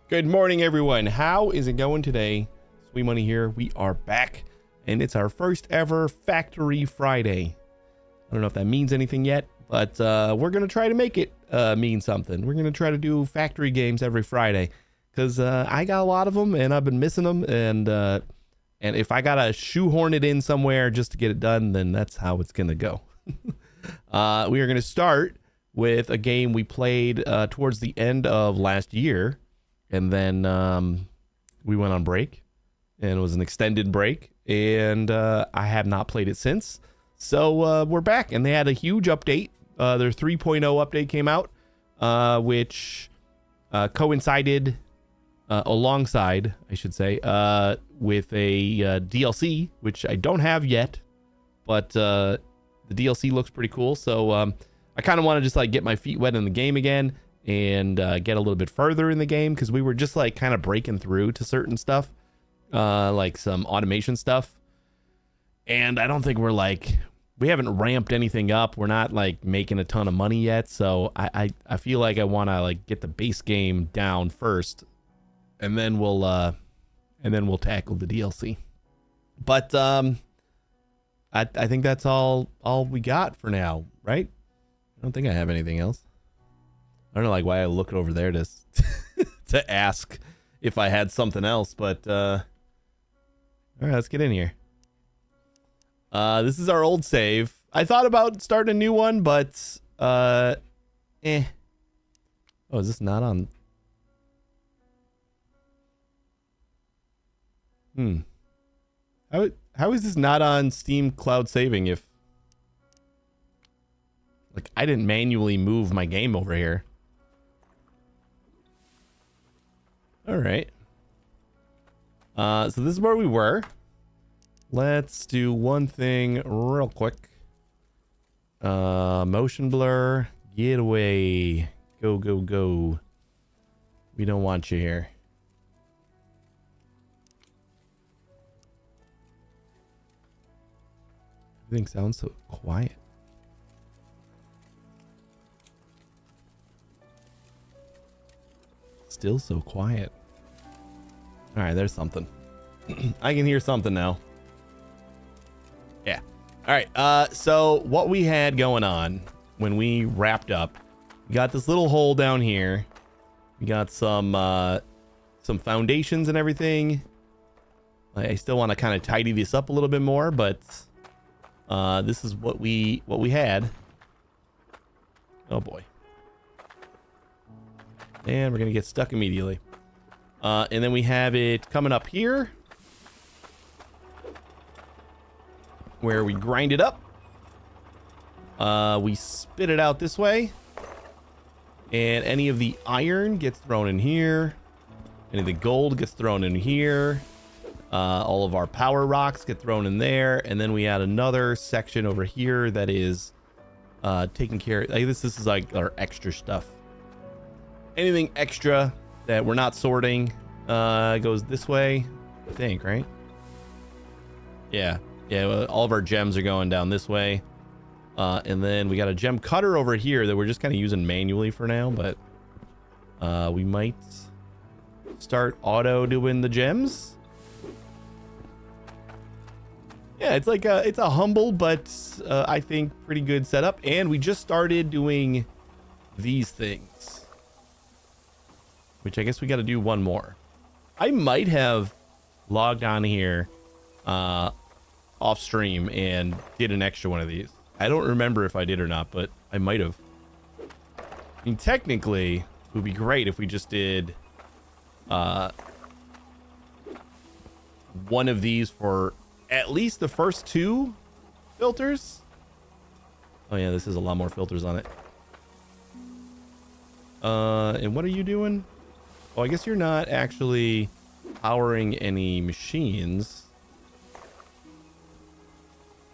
Good morning, everyone. How is it going today? Sweet Money here. We are back, and it's our first ever Factory Friday. I don't know if that means anything yet, but we're going to try to make it mean something. We're going to try to do factory games every Friday, because I got a lot of them, and I've been missing them, and if I got to shoehorn it in somewhere just to get it done, then that's how it's going to go. We are going to start with a game we played towards the end of last year. And then we went on break, and it was an extended break, and I have not played it since. So we're back, and they had a huge update. Their 3.0 update came out, which coincided alongside, I should say, with a DLC, which I don't have yet, but the DLC looks pretty cool. So I kind of want to just like get my feet wet in the game again, and get a little bit further in the game, because we were just like kind of breaking through to certain stuff, like some automation stuff, and I don't think we haven't ramped anything up. We're not like making a ton of money yet, so I feel like I want to like get the base game down first, and then we'll tackle the DLC. But I think that's all we got for now, right? I don't think I have anything else. I don't know like why I look over there to to ask if I had something else, but all right, let's get in here. This is our old save. I thought about starting a new one, but Oh, is this not on? How is this not on Steam Cloud Saving if like I didn't manually move my game over here? All right. So this is where we were. Let's do one thing real quick. Motion blur, get away. Go, go, go. We don't want you here. Everything sounds so quiet. Still so quiet. All right, there's something. I can hear something now. Yeah. All right. So what we had going on when we wrapped up, we got this little hole down here. We got some foundations and everything. I still want to kind of tidy this up a little bit more, but this is what we had. Oh boy. And we're gonna get stuck immediately. And then we have it coming up here, where we grind it up. We spit it out this way, and any of the iron gets thrown in here. Any of the gold gets thrown in here. All of our power rocks get thrown in there, and then we add another section over here that is taking care of, like, this is like our extra stuff. Anything extra that we're not sorting goes this way, I think, right? Yeah, all of our gems are going down this way, and then we got a gem cutter over here that we're just kind of using manually for now, but we might start auto doing the gems. Yeah, it's like it's a humble but I think pretty good setup, and we just started doing these things, which I guess we got to do one more. I might have logged on here off stream and did an extra one of these. I don't remember if I did or not, but I might have. I mean, technically, it would be great if we just did one of these for at least the first two filters. Oh yeah, this is a lot more filters on it. And what are you doing? Oh, I guess you're not actually powering any machines,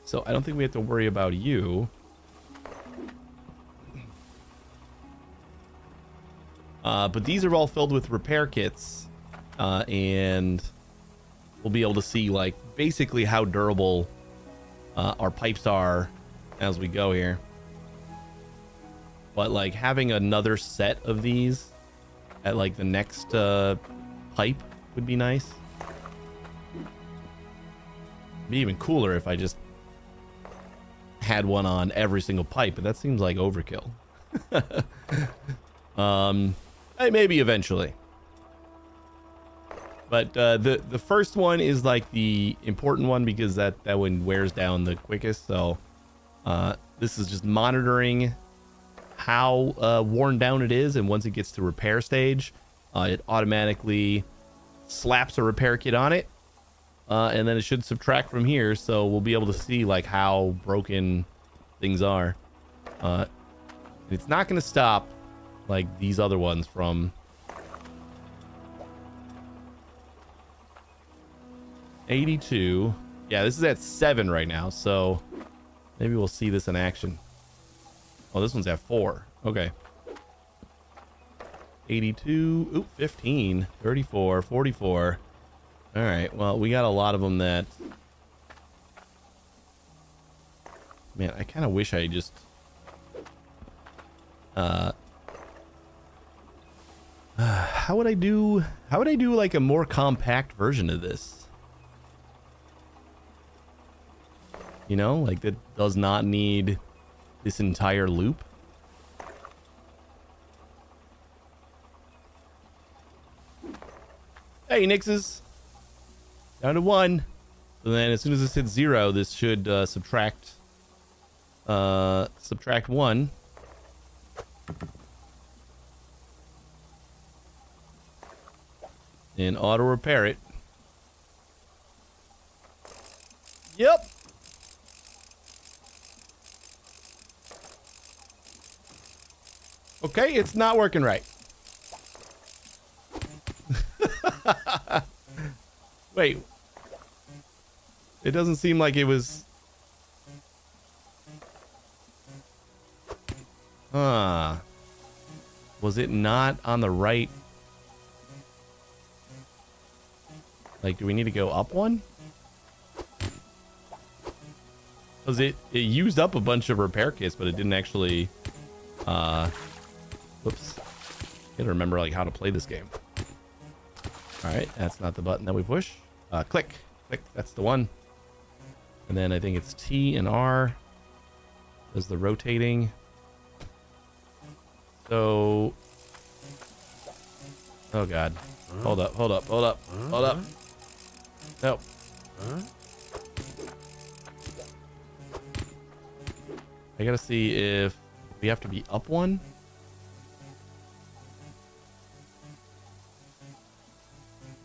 so I don't think we have to worry about you. But these are all filled with repair kits, and we'll be able to see like basically how durable our pipes are as we go here. But like having another set of these at like the next pipe would be nice. Be even cooler if I just had one on every single pipe, but that seems like overkill. Maybe eventually. But the first one is like the important one because that one wears down the quickest. So this is just monitoring how worn down it is, and once it gets to repair stage, it automatically slaps a repair kit on it, and then it should subtract from here. So we'll be able to see like how broken things are. It's not going to stop like these other ones from 82. Yeah, this is at 7 right now, so maybe we'll see this in action. Oh, this one's at 4. Okay. 82. Oop, 15. 34. 44. All right. Well, we got a lot of them that... Man, I kind of wish I just... how would I do like a more compact version of this? You know, like that does not need this entire loop. Hey, Nixes. Down to 1. So then as soon as this hits 0, this should subtract 1. And auto repair it. Yep. Okay, it's not working right. Wait. It doesn't seem like it was... Huh. Was it not on the right... Like, do we need to go up one? Because it used up a bunch of repair kits, but it didn't actually... Whoops. Gotta remember, like, how to play this game. Alright, that's not the button that we push. Click. Click, that's the one. And then I think it's T and R. Does the rotating. So... Oh, God. Hold up, hold up, hold up, hold up. Nope. I gotta see if we have to be up one.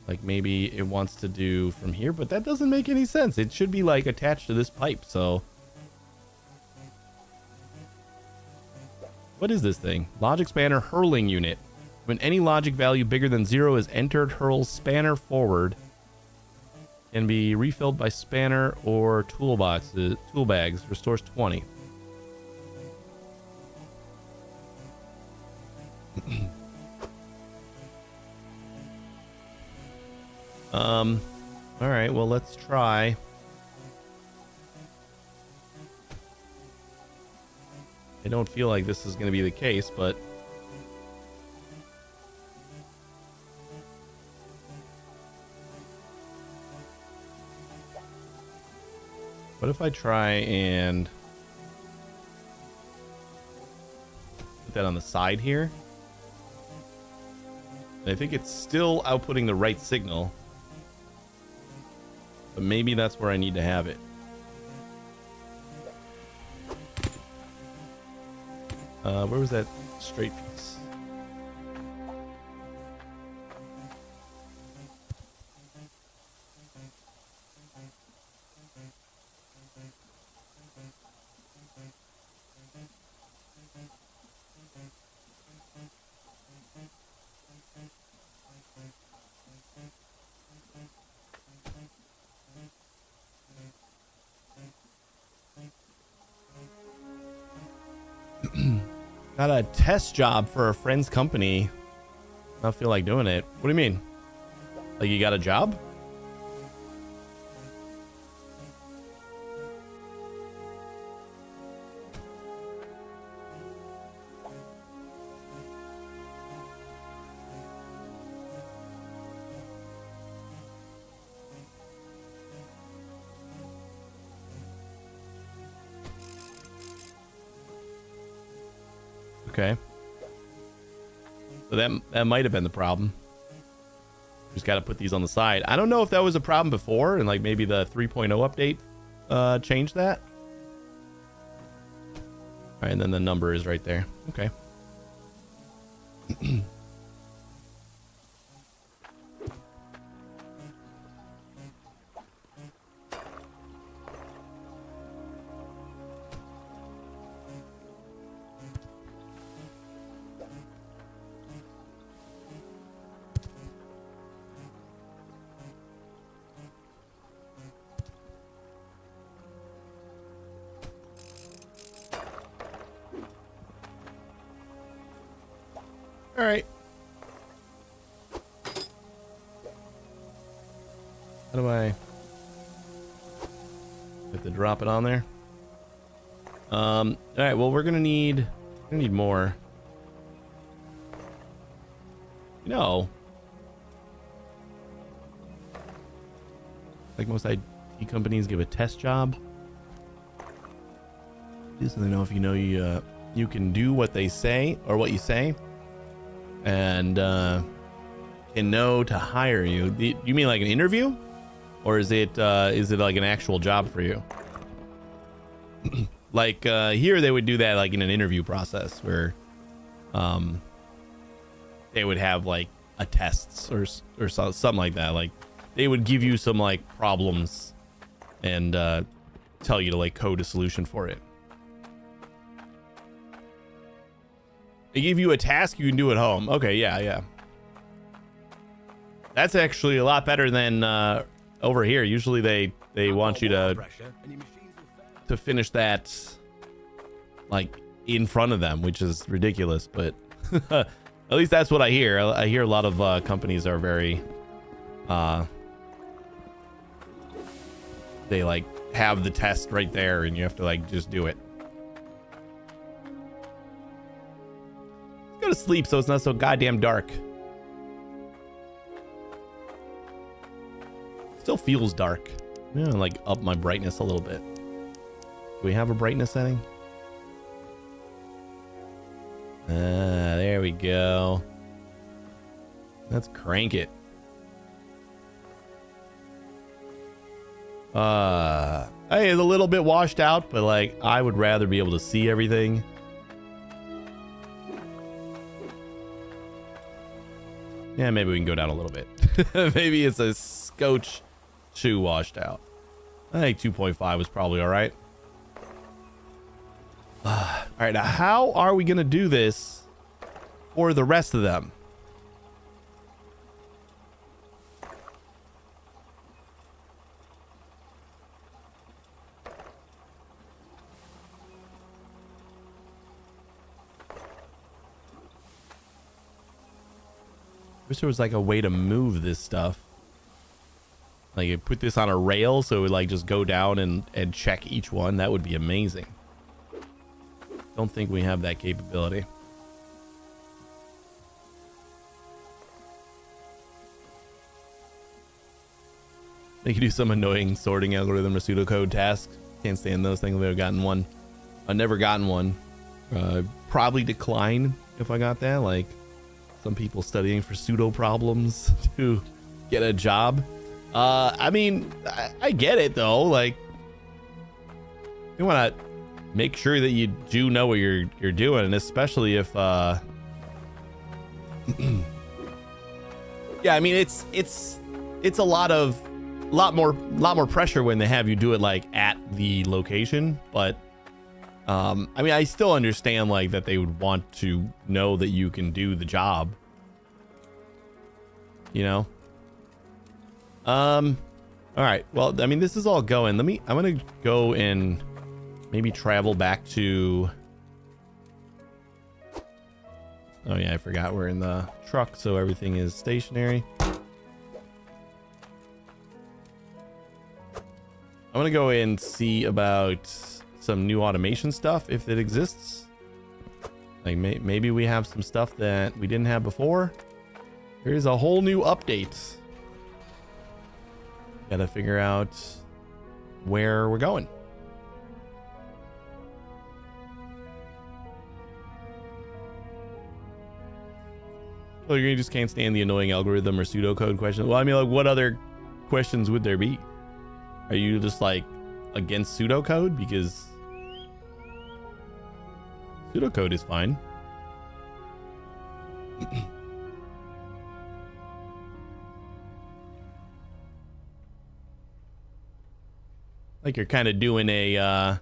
Like maybe it wants to do from here, but that doesn't make any sense. It should be like attached to this pipe, so. What is this thing? Logic spanner hurling unit. When any logic value bigger than 0 is entered, hurls spanner forward. Can be refilled by spanner or tool bags. Restores 20. All right, well, let's try. I don't feel like this is going to be the case, but what if I try and put that on the side here? And I think it's still outputting the right signal, but maybe that's where I need to have it. Where was that straight piece? Got a test job for a friend's company. I don't feel like doing it. What do you mean? Like you got a job? Okay. So that might have been the problem. Just got to put these on the side. I don't know if that was a problem before, and like maybe the 3.0 update changed that. All right, and then the number is right there. Okay. All right. How do I have to drop it on there? All right. Well, we're gonna need more. You know, like most IT companies give a test job. Just so they know if you can do what they say or what you say, and can know to hire you. You mean like an interview, or is it like an actual job for you? Like here they would do that like in an interview process where they would have like a tests or something like that. Like they would give you some like problems and tell you to like code a solution for it. They give you a task you can do at home. Okay, yeah. That's actually a lot better than over here. Usually they want you to finish that like in front of them, which is ridiculous, but at least that's what I hear. I hear a lot of companies are very they like have the test right there and you have to like just do it. Go to sleep so it's not so goddamn dark. Still feels dark. I'm gonna like up my brightness a little bit. Do we have a brightness setting? There we go. Let's crank it. Hey, it's a little bit washed out, but like I would rather be able to see everything. Yeah, maybe we can go down a little bit. Maybe it's a scotch too washed out. I think 2.5 was probably all right. All right, now how are we going to do this for the rest of them? Wish there was like a way to move this stuff. Like you put this on a rail so it would like just go down and check each one. That would be amazing. Don't think we have that capability. They could do some annoying sorting algorithm or pseudocode task. Can't stand those things. I've gotten one. I've never gotten one. Probably decline if I got that. Like some people studying for pseudo problems to get a job. I mean, I get it though. Like, you want to make sure that you do know what you're doing, and especially if, yeah, I mean, it's a lot more pressure when they have you do it like at the location, but. I mean, I still understand like that they would want to know that you can do the job, you know? All right. Well, I mean, this is all going. I'm going to go and maybe travel back to, oh yeah, I forgot we're in the truck. So everything is stationary. I'm going to go and see about some new automation stuff if it exists. Like maybe we have some stuff that we didn't have before. Here's a whole new update. Gotta figure out where we're going. Oh, you just can't stand the annoying algorithm or pseudocode question. Well, I mean, like, what other questions would there be? Are you just like against pseudocode? Because pseudocode is fine. Like you're kind of doing a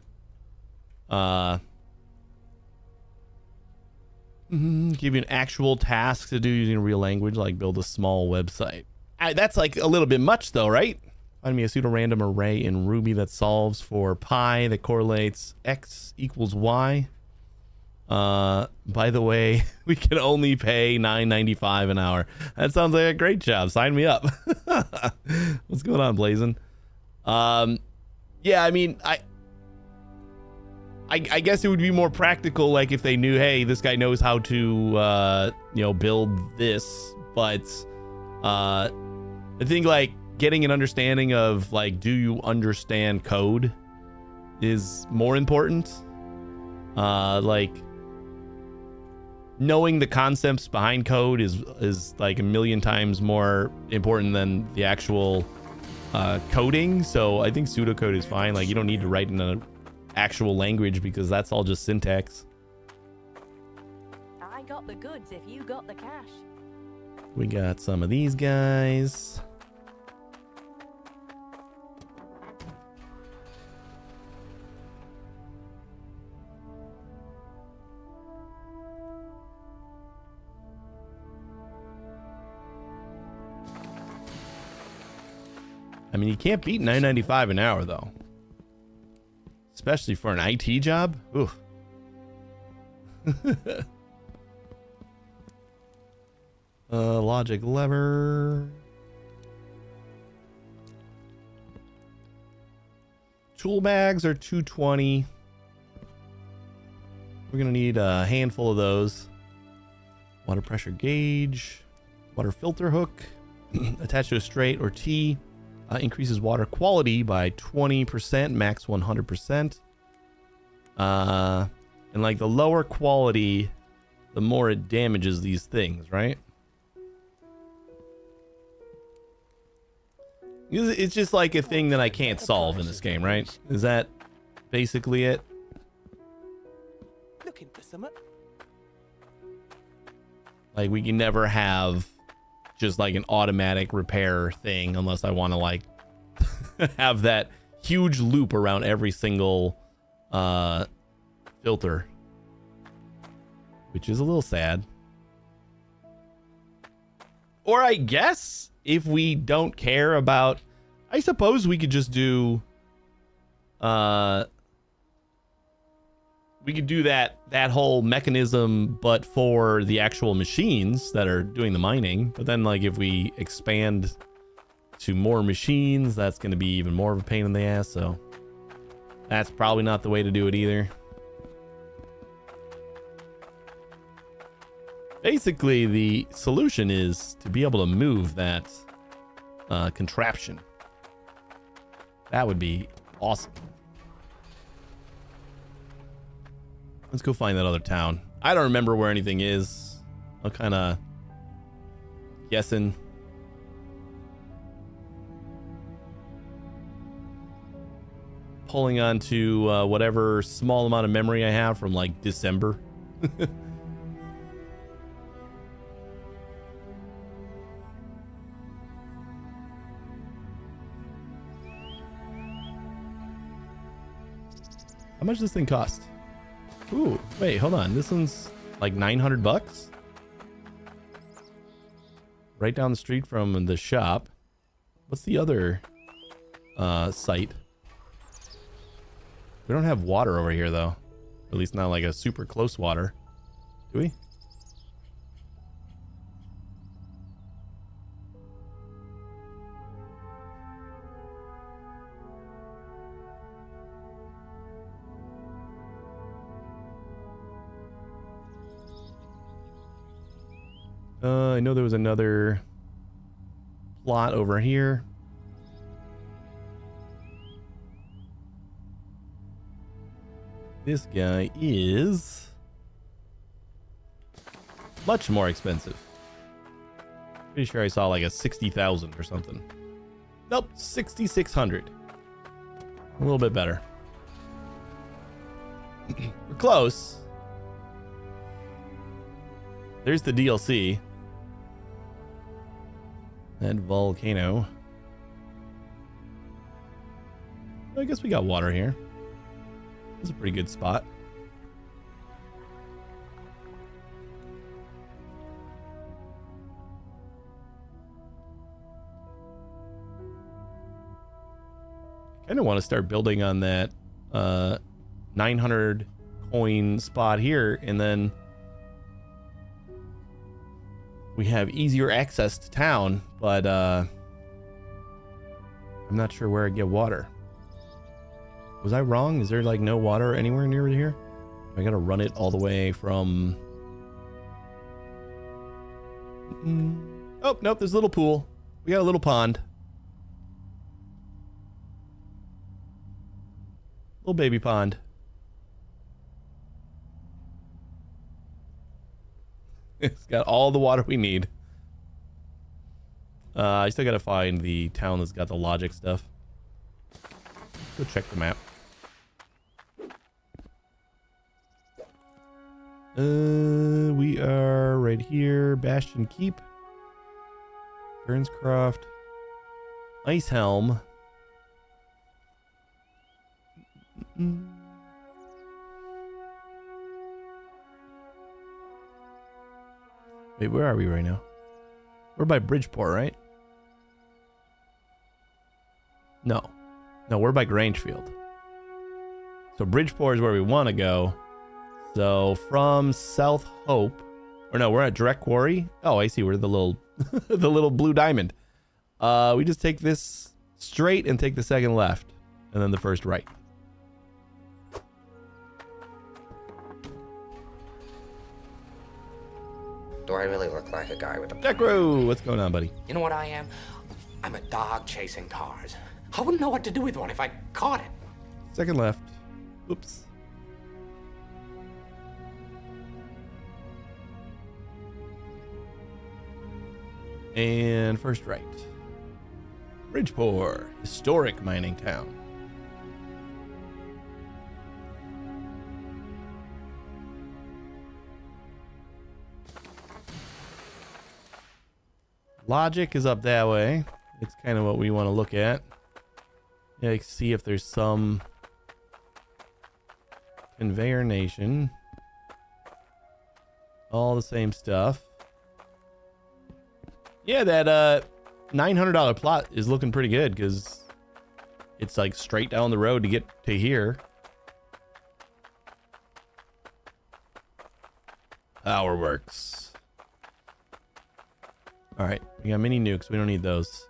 give you an actual task to do using real language, like build a small website. That's like a little bit much though, right? Find me a pseudo-random array in Ruby that solves for pi that correlates x equals y. By the way, we can only pay $9.95 an hour. That sounds like a great job. Sign me up. What's going on, Blazin? Yeah, I mean, I guess it would be more practical, like if they knew, hey, this guy knows how to, build this. But I think like getting an understanding of like, do you understand code is more important. Like knowing the concepts behind code is like a million times more important than the actual coding. So I think pseudocode is fine. Like you don't need to write in an actual language because that's all just syntax. I got the goods if you got the cash. We got some of these guys. I mean, you can't beat $9.95 an hour though, especially for an IT job. Ooh. Logic lever. Tool bags are $2.20. We're gonna need a handful of those. Water pressure gauge, water filter hook attached to a straight or T. Increases water quality by 20%, max 100%. And like the lower quality, the more it damages these things, right? It's just like a thing that I can't solve in this game, right? Is that basically it? Looking for some. Like we can never have just like an automatic repair thing unless I want to like have that huge loop around every single filter, which is a little sad. Or I guess if we don't care about, I suppose we could just do we could do that whole mechanism, but for the actual machines that are doing the mining. But then like if we expand to more machines, that's going to be even more of a pain in the ass. So that's probably not the way to do it either. Basically, the solution is to be able to move that contraption. That would be awesome. Let's go find that other town. I don't remember where anything is. I'm kind of guessing. Pulling onto whatever small amount of memory I have from like December. How much does this thing cost? Ooh, wait, hold on. This one's like $900. Right down the street from the shop. What's the other site? We don't have water over here though. At least not like a super close water. Do we? I know there was another plot over here. This guy is much more expensive. Pretty sure I saw like a 60,000 or something. Nope, 6,600. A little bit better. We're close. There's the DLC. That volcano. I guess we got water here. This is a pretty good spot. I kind of want to start building on that 900 coin spot here, and then we have easier access to town, but I'm not sure where I get water. Was I wrong? Is there like no water anywhere near here? I gotta run it all the way from... Oh, nope, there's a little pool. We got a little pond. Little baby pond. It's got all the water we need. I still gotta find the town that's got the logic stuff. Go check the map. We are right here. Bastion Keep. Burnscroft. Ice Helm. Wait, where are we right now? We're by Bridgeport, right? No, we're by Grangefield. So Bridgeport is where we want to go. So from South Hope, or no, we're at Direct Quarry. Oh, I see. We're the little, the little blue diamond. We just take this straight and take the second left, and then the first right. Do I really look like a guy with a Necro, what's going on, buddy? You know what I am? I'm a dog chasing cars. I wouldn't know what to do with one if I caught it. Second left. Oops. And first right. Bridgeport, historic mining town. Logic is up that way. It's kind of what we want to look at. Yeah, see if there's some conveyor nation. All the same stuff. Yeah, that $900 plot is looking pretty good because it's like straight down the road to get to here. Power works. All right, we got mini nukes. We don't need those.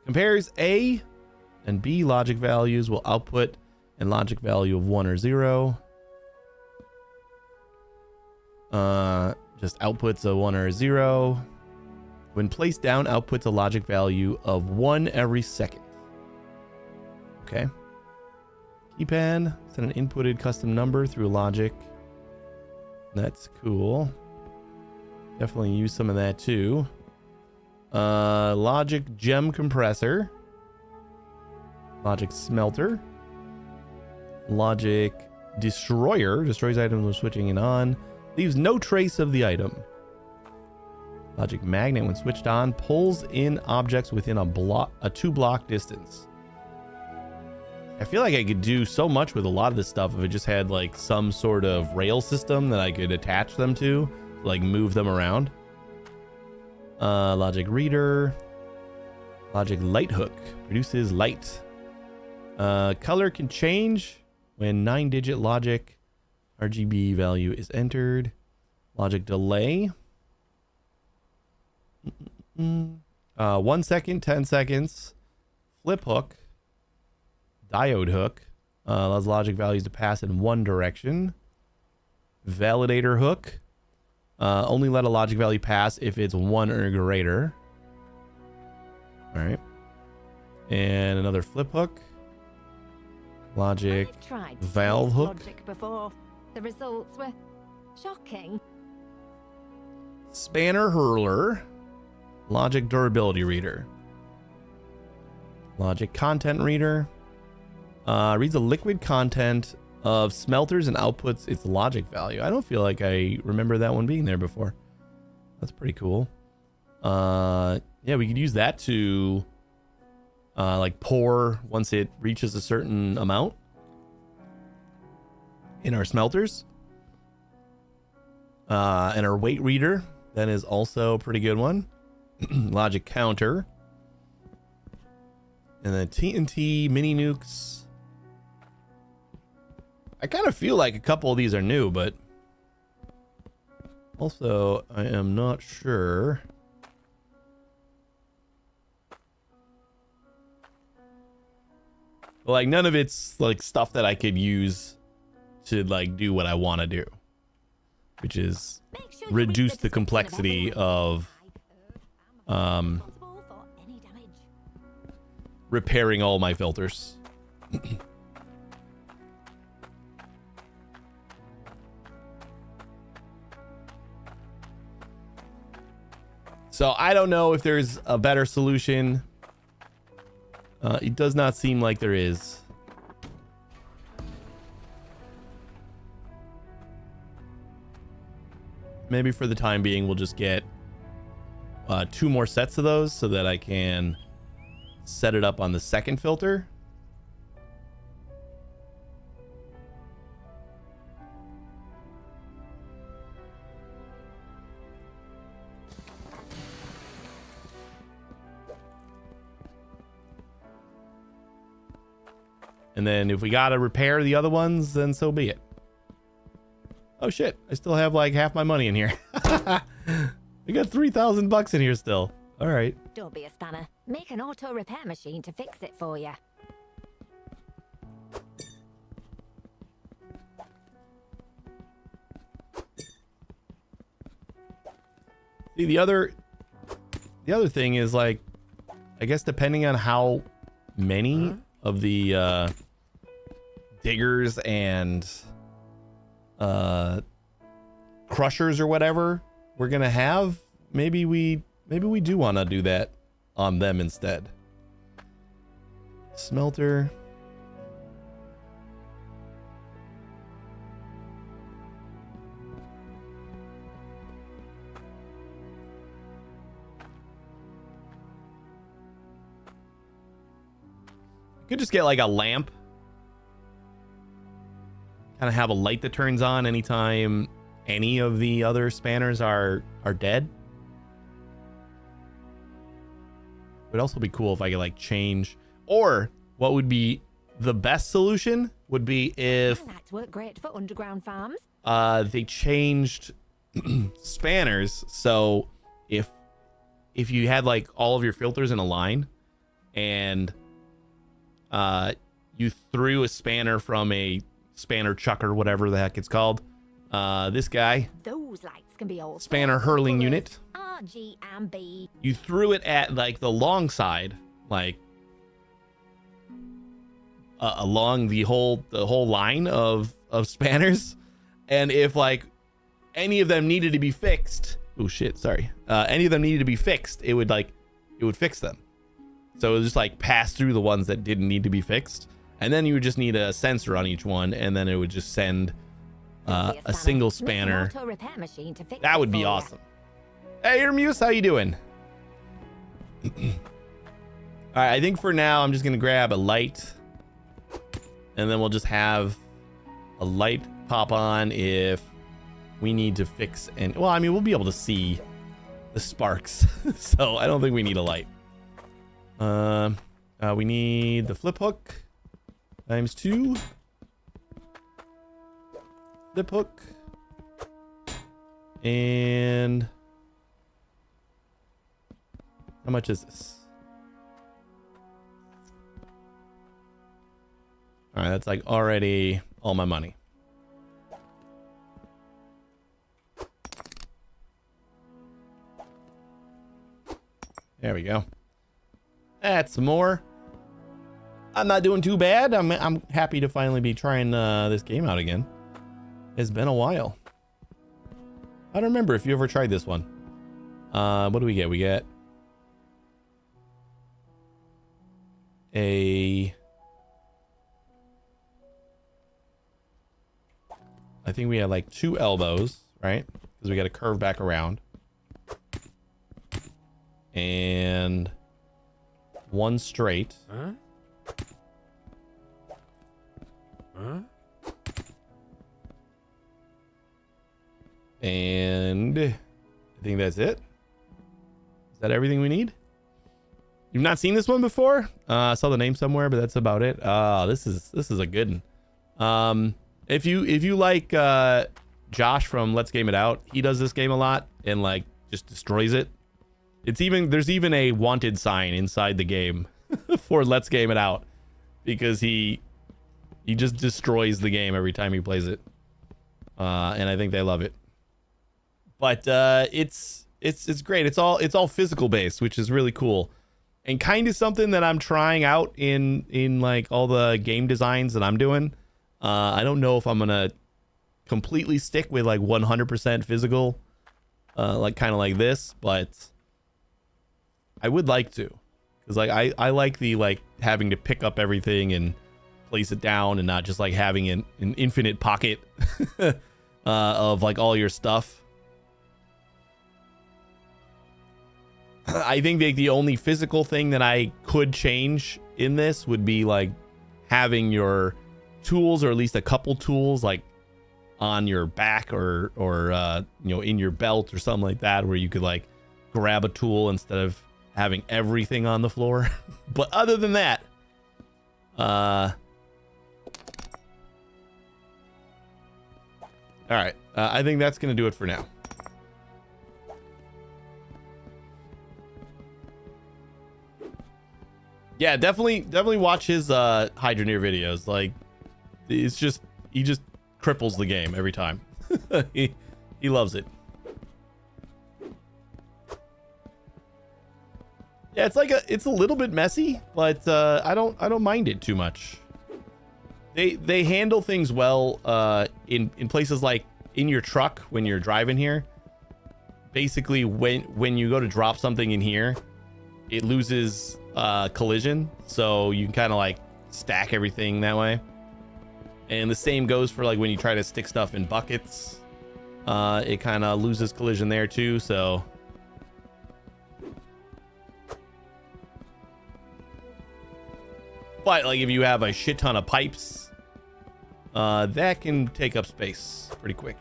Compares A and B logic values will output and logic value of 1 or 0. Just outputs a 1 or a 0. When placed down, outputs a logic value of 1 every second. Okay. Keypad, send an inputted custom number through logic. That's cool. Definitely use some of that too. Logic gem compressor. Logic smelter. Logic destroyer. Destroys items when switching it on. Leaves no trace of the item. Logic magnet, when switched on, pulls in objects within a 2-block distance. I feel like I could do so much with a lot of this stuff if it just had like some sort of rail system that I could attach them to, like move them around. Logic reader. Logic light hook. Produces light. Color can change when 9-digit logic RGB value is entered. Logic delay. 1 second, 10 seconds. Flip hook. Diode hook. Allows logic values to pass in one direction. Validator hook. Only let a logic value pass if it's 1 or greater. All right. And another flip hook. Logic I've tried valve space hook. logic before. The results were shocking. Spanner hurler. Logic durability reader. Logic content reader. Reads the liquid content of smelters and outputs its logic value. I don't feel like I remember that one being there before. That's pretty cool. Yeah, we could use that to like pour once it reaches a certain amount in our smelters. And our weight reader, that is also a pretty good one. Logic counter. And then TNT mini nukes. I kind of feel like a couple of these are new, but also I am not sure. But like none of it's like stuff that I could use to like do what I want to do, which is reduce the complexity of repairing all my filters. So I don't know if there's a better solution. It does not seem like there is. Maybe for the time being, we'll just get 2 more sets of those so that I can set it up on the second filter. And then if we gotta repair the other ones, then so be it. Oh shit, I still have like half my money in here. We got $3,000 in here still. All right. Don't be a spanner. Make an auto repair machine to fix it for you. See, the other thing is like, I guess depending on how many of the diggers and crushers or whatever we're gonna have, maybe we do want to do that on them instead. Smelter. Could just get like a lamp. Kind of have a light that turns on anytime any of the other spanners are dead. It would also be cool if I could like change, or what would be the best solution would be if That's work great for underground farms. they changed spanners. So if you had like all of your filters in a line and you threw a spanner from a spanner chucker, whatever the heck it's called, this guy, Those lights can be all spanner hurling unit, R, G, and B. you threw it at like the long side, like along the whole line of spanners, and if like any of them needed to be fixed, any of them needed to be fixed, it would fix them. So it would just like pass through the ones that didn't need to be fixed, and then you would just need a sensor on each one, and then it would just send a single spanner. That would be awesome. Hey, Hermuse, how you doing? All right, I think for now I'm just gonna grab a light, and then we'll just have a light pop on if we need to fix. And well, I mean, we'll be able to see the sparks, so I don't think we need a light. We need the flip hook ×2. Flip hook. And how much is this? All right, that's like already all my money. There we go. That's some more. I'm not doing too bad. I'm happy to finally be trying this game out again. It's been a while. I don't remember if you ever tried this one. What do we get? We get I think we had like 2 elbows, right? Because we got to curve back around. And 1 straight. Huh? Huh? And I think that's it. Is that everything we need? You've not seen this one before? I saw the name somewhere, but that's about it. This is a good one. If you like Josh from Let's Game It Out, he does this game a lot and like just destroys it. There's even a wanted sign inside the game for Let's Game It Out because he just destroys the game every time he plays it. And I think they love it. But it's great. It's all physical based, which is really cool. And kind of something that I'm trying out in like all the game designs that I'm doing. I don't know if I'm gonna completely stick with like 100% physical, like kind of like this, but I would like to, because like I like the like having to pick up everything and place it down and not just like having an infinite pocket of like all your stuff. I think the only physical thing that I could change in this would be like having your tools, or at least a couple tools, like on your back or you know, in your belt or something like that, where you could like grab a tool instead of having everything on the floor. But other than that, all right, I think that's gonna do it for now. Yeah, definitely watch his Hydroneer videos. Like, he just cripples the game every time. he loves it. Yeah, it's a little bit messy, but I don't mind it too much. They handle things well in places like in your truck when you're driving here. Basically, when you go to drop something in here, it loses collision, so you can kind of like stack everything that way. And the same goes for like when you try to stick stuff in buckets, it kind of loses collision there too. So but like if you have a shit ton of pipes, that can take up space pretty quick.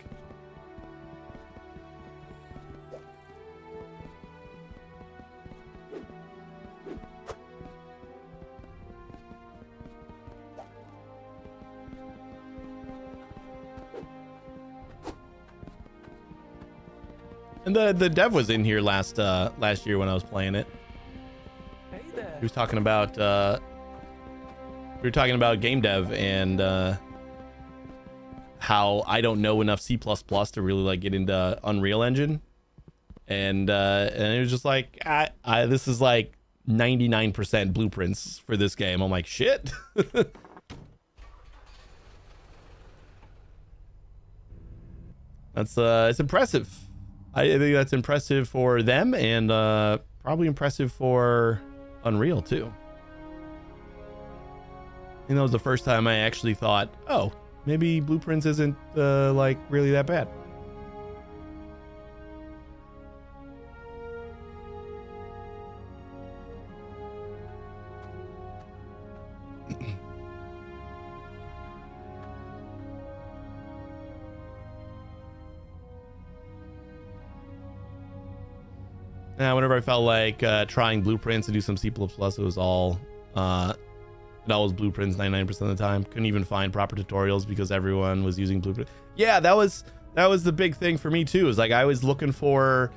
And the dev was in here last year when I was playing it. Hey there. He was talking about we were talking about game dev and how I don't know enough C++ to really like get into Unreal Engine, and it was just like this is like 99% blueprints for this game. I'm like, shit. That's it's impressive. I think that's impressive for them, and probably impressive for Unreal too. And that was the first time I actually thought, oh, maybe blueprints isn't like really that bad. Now, whenever I felt like trying blueprints to do some C++, it was all blueprints 99% of the time. Couldn't even find proper tutorials because everyone was using blueprints. Yeah, that was the big thing for me too. Is like I was looking for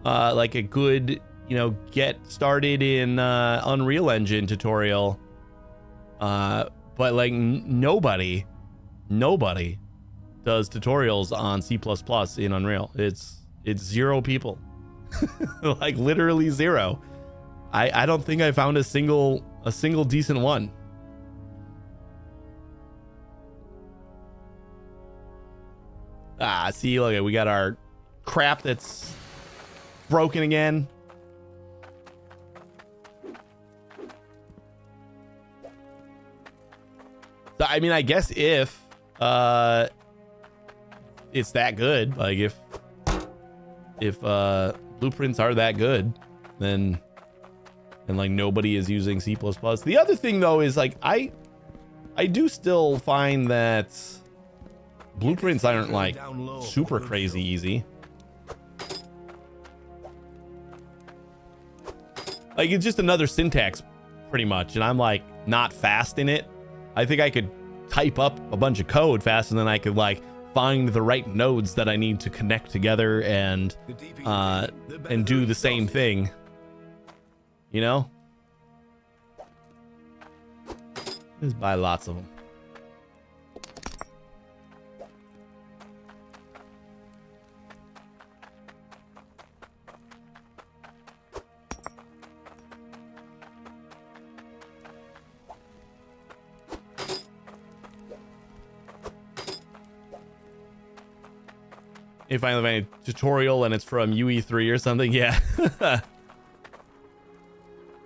like a good, you know, get started in Unreal Engine tutorial. But like nobody does tutorials on C++ in Unreal. It's 0 people. Like literally 0. I don't think I found a single decent one. See, look, we got our crap that's broken again. So, I mean, I guess if it's that good, like if blueprints are that good, then and like nobody is using C++. The other thing though is like I do still find that blueprints aren't like super crazy easy. Like it's just another syntax pretty much, and I'm like not fast in it. I think I could type up a bunch of code faster than I could like find the right nodes that I need to connect together and do the same thing. You know? Just buy lots of them. If I find a tutorial and it's from UE3 or something, yeah.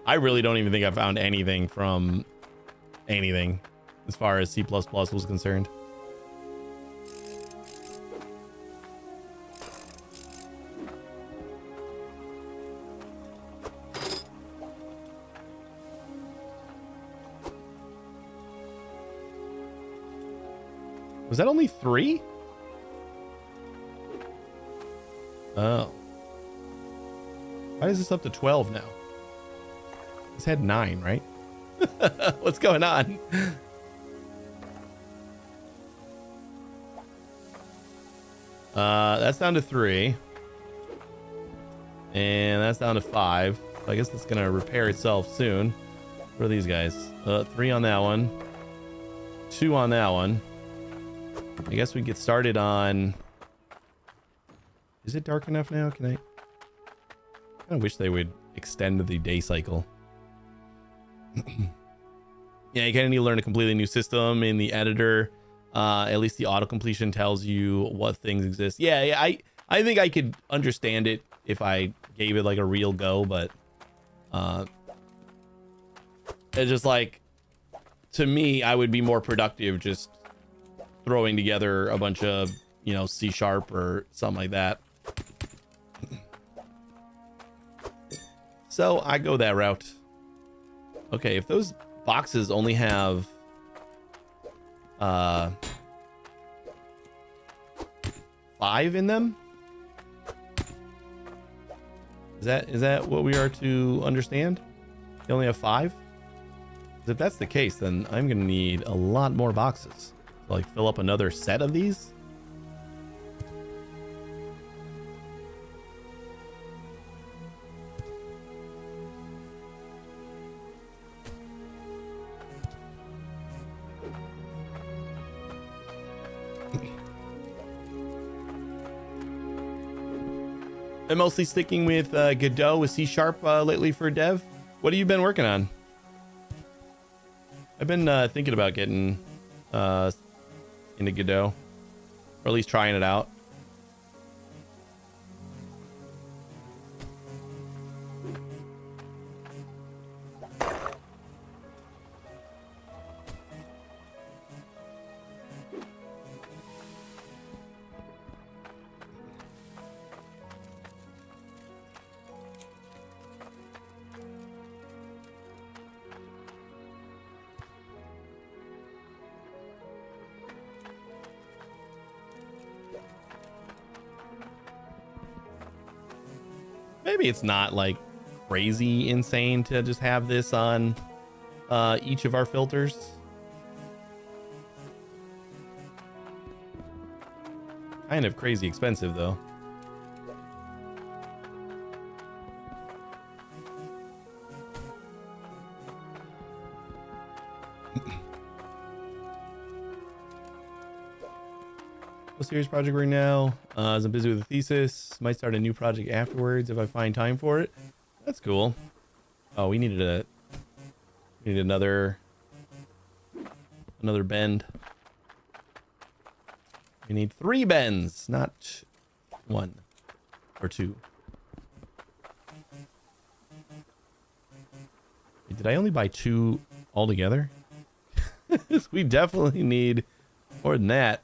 I really don't even think I found anything from anything as far as C++ was concerned. Was that only 3? Oh. Why is this up to 12 now? This had 9, right? What's going on? That's down to 3. And that's down to 5. So I guess it's gonna repair itself soon. What are these guys? 3 on that one. 2 on that one. I guess we get started on... Is it dark enough now? Can I kind of wish they would extend the day cycle. Yeah, you kind of need to learn a completely new system in the editor. At least the auto completion tells you what things exist. Yeah, I think I could understand it if I gave it like a real go, but it's just like, to me, I would be more productive just throwing together a bunch of, you know, C# or something like that. So I go that route. Okay, if those boxes only have 5 in them, is that what we are to understand? They only have 5? 'Cause if that's the case, then I'm gonna need a lot more boxes to like fill up another set of these. I'm mostly sticking with Godot with C# lately for dev. What have you been working on? I've been thinking about getting into Godot, or at least trying it out. Maybe it's not like crazy insane to just have this on each of our filters. Kind of crazy expensive though. Serious project right now. As I'm busy with a thesis, might start a new project afterwards if I find time for it. That's cool. Oh, we need another bend. We need 3 bends, not 1 or 2. Wait, did I only buy 2 altogether? We definitely need more than that.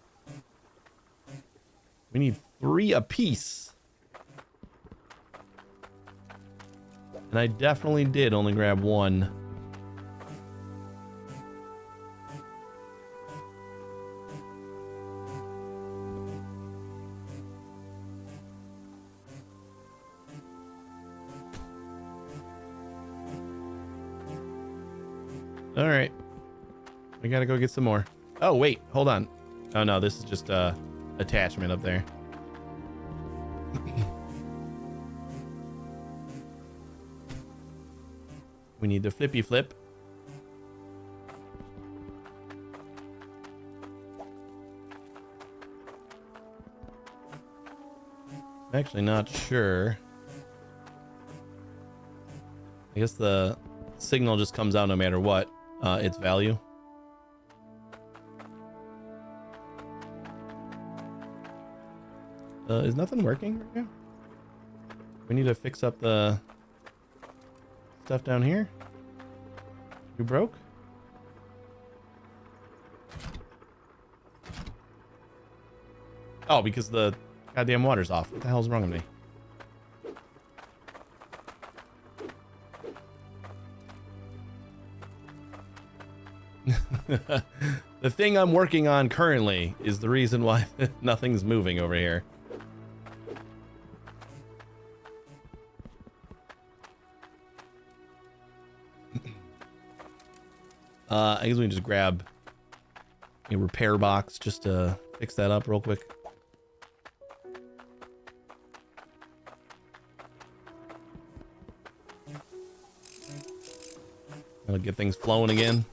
We need 3 apiece. And I definitely did only grab 1. All right. We gotta go get some more. Oh, wait, hold on. Oh, no, this is just a attachment up there. We need the flippy flip. I'm actually not sure. I guess the signal just comes out no matter what its value. Is nothing working right now? We need to fix up the stuff down here. You broke? Oh, because the goddamn water's off. What the hell's wrong with me? The thing I'm working on currently is the reason why nothing's moving over here. I guess we can just grab a repair box just to fix that up real quick. That'll get things flowing again.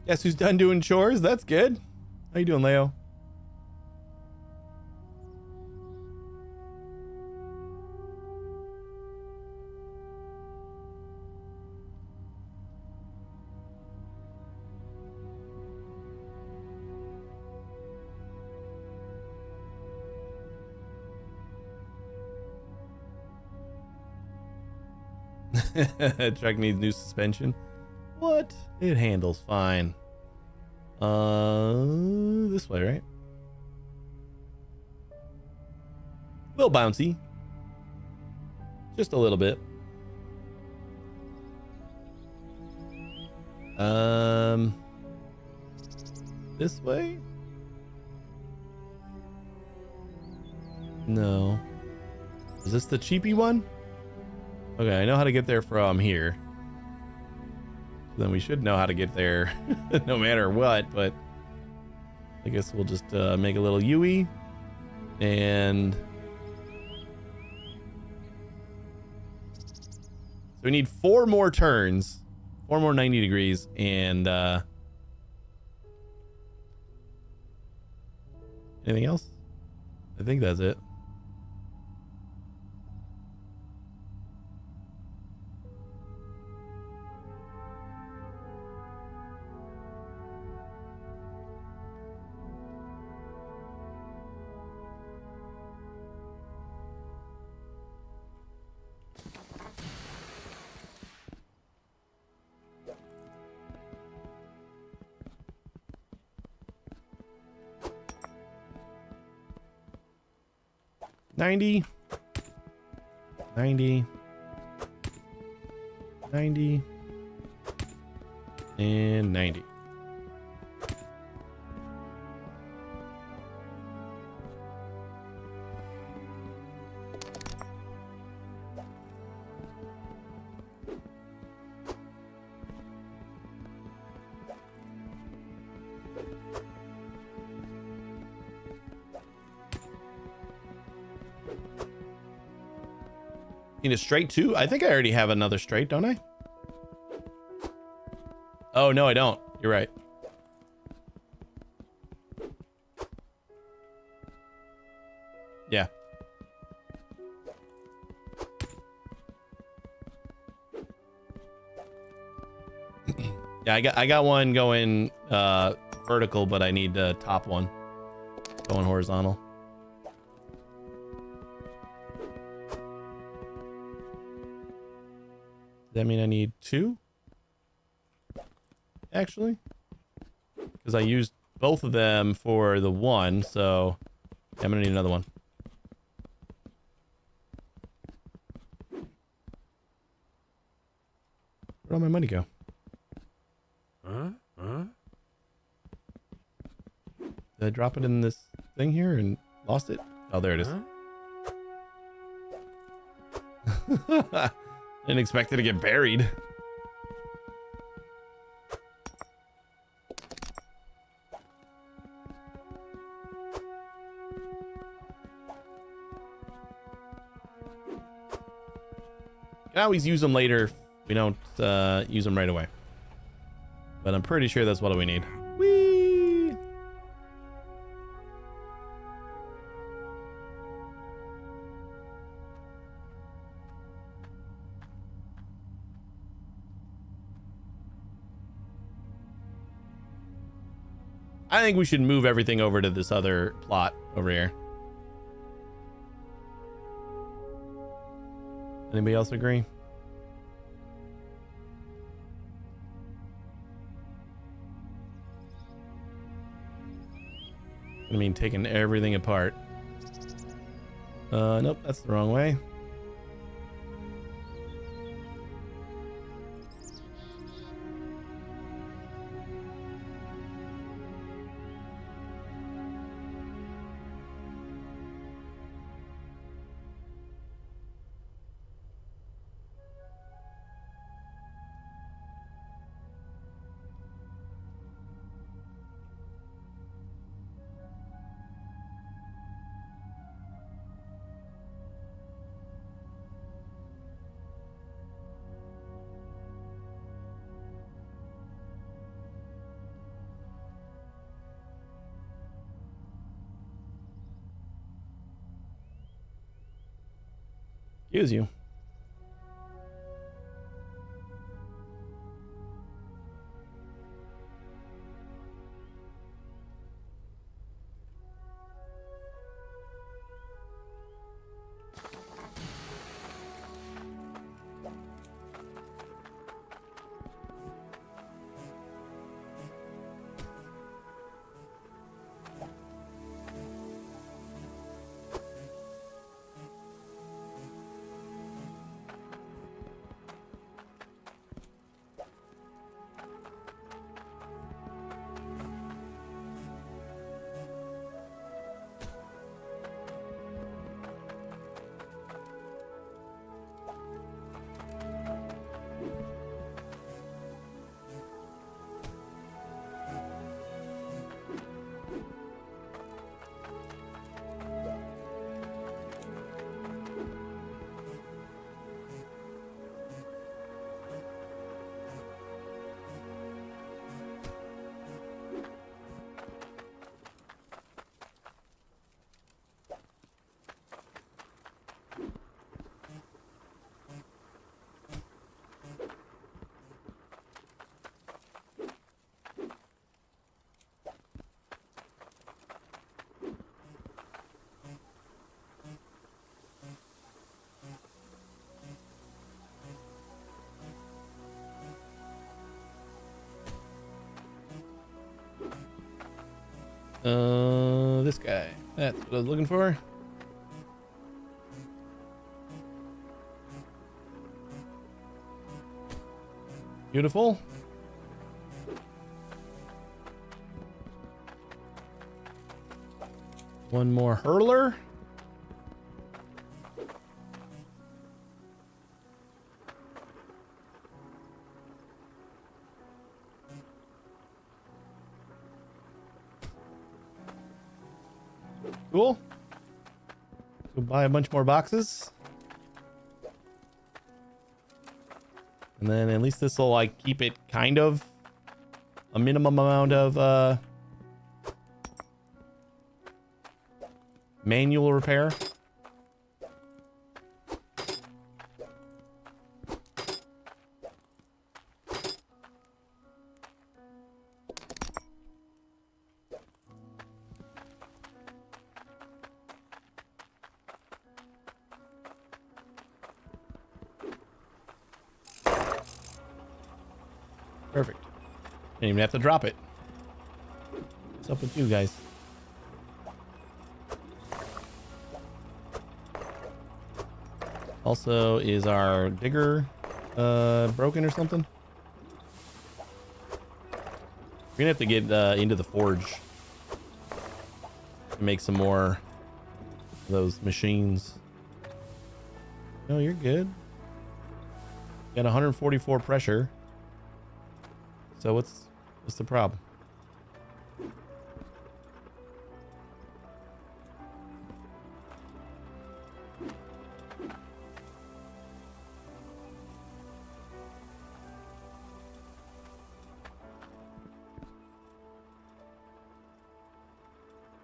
Guess who's done doing chores? That's good. How you doing, Leo? Truck needs new suspension. What? It handles fine. This way, right? A little bouncy. Just a little bit. This way? No. Is this the cheapy one? Okay, I know how to get there from here. Then we should know how to get there no matter what, but I guess we'll just make a little U-ey and so we need 4 more turns, 4 more 90 degrees, and anything else? I think that's it. $90, $90, $90, and $90. Need a straight too? I think I already have another straight, don't I? Oh, no, I don't. You're right. Yeah. Yeah, I got one going vertical, but I need the top one going horizontal. Does that mean I need 2? Actually, because I used both of them for the one, so I'm gonna need another one. Where'd all my money go? Huh? Huh? Did I drop it in this thing here and lost it? Oh, there it is. Huh? Didn't expect it to get buried. Can always use them later if we don't use them right away. But I'm pretty sure that's what we need. Whee! I think we should move everything over to this other plot over here. Anybody else agree? I mean, taking everything apart. Nope, that's the wrong way. Excuse you. This guy. That's what I was looking for. Beautiful. One more hurler. Cool. Go buy a bunch more boxes. And then at least this will like keep it kind of a minimum amount of manual repair. Didn't even have to drop it. What's up with you guys? Also, is our digger broken or something? We're gonna have to get into the forge to make some more of those machines. No, you're good. Got 144 pressure. So what's the problem?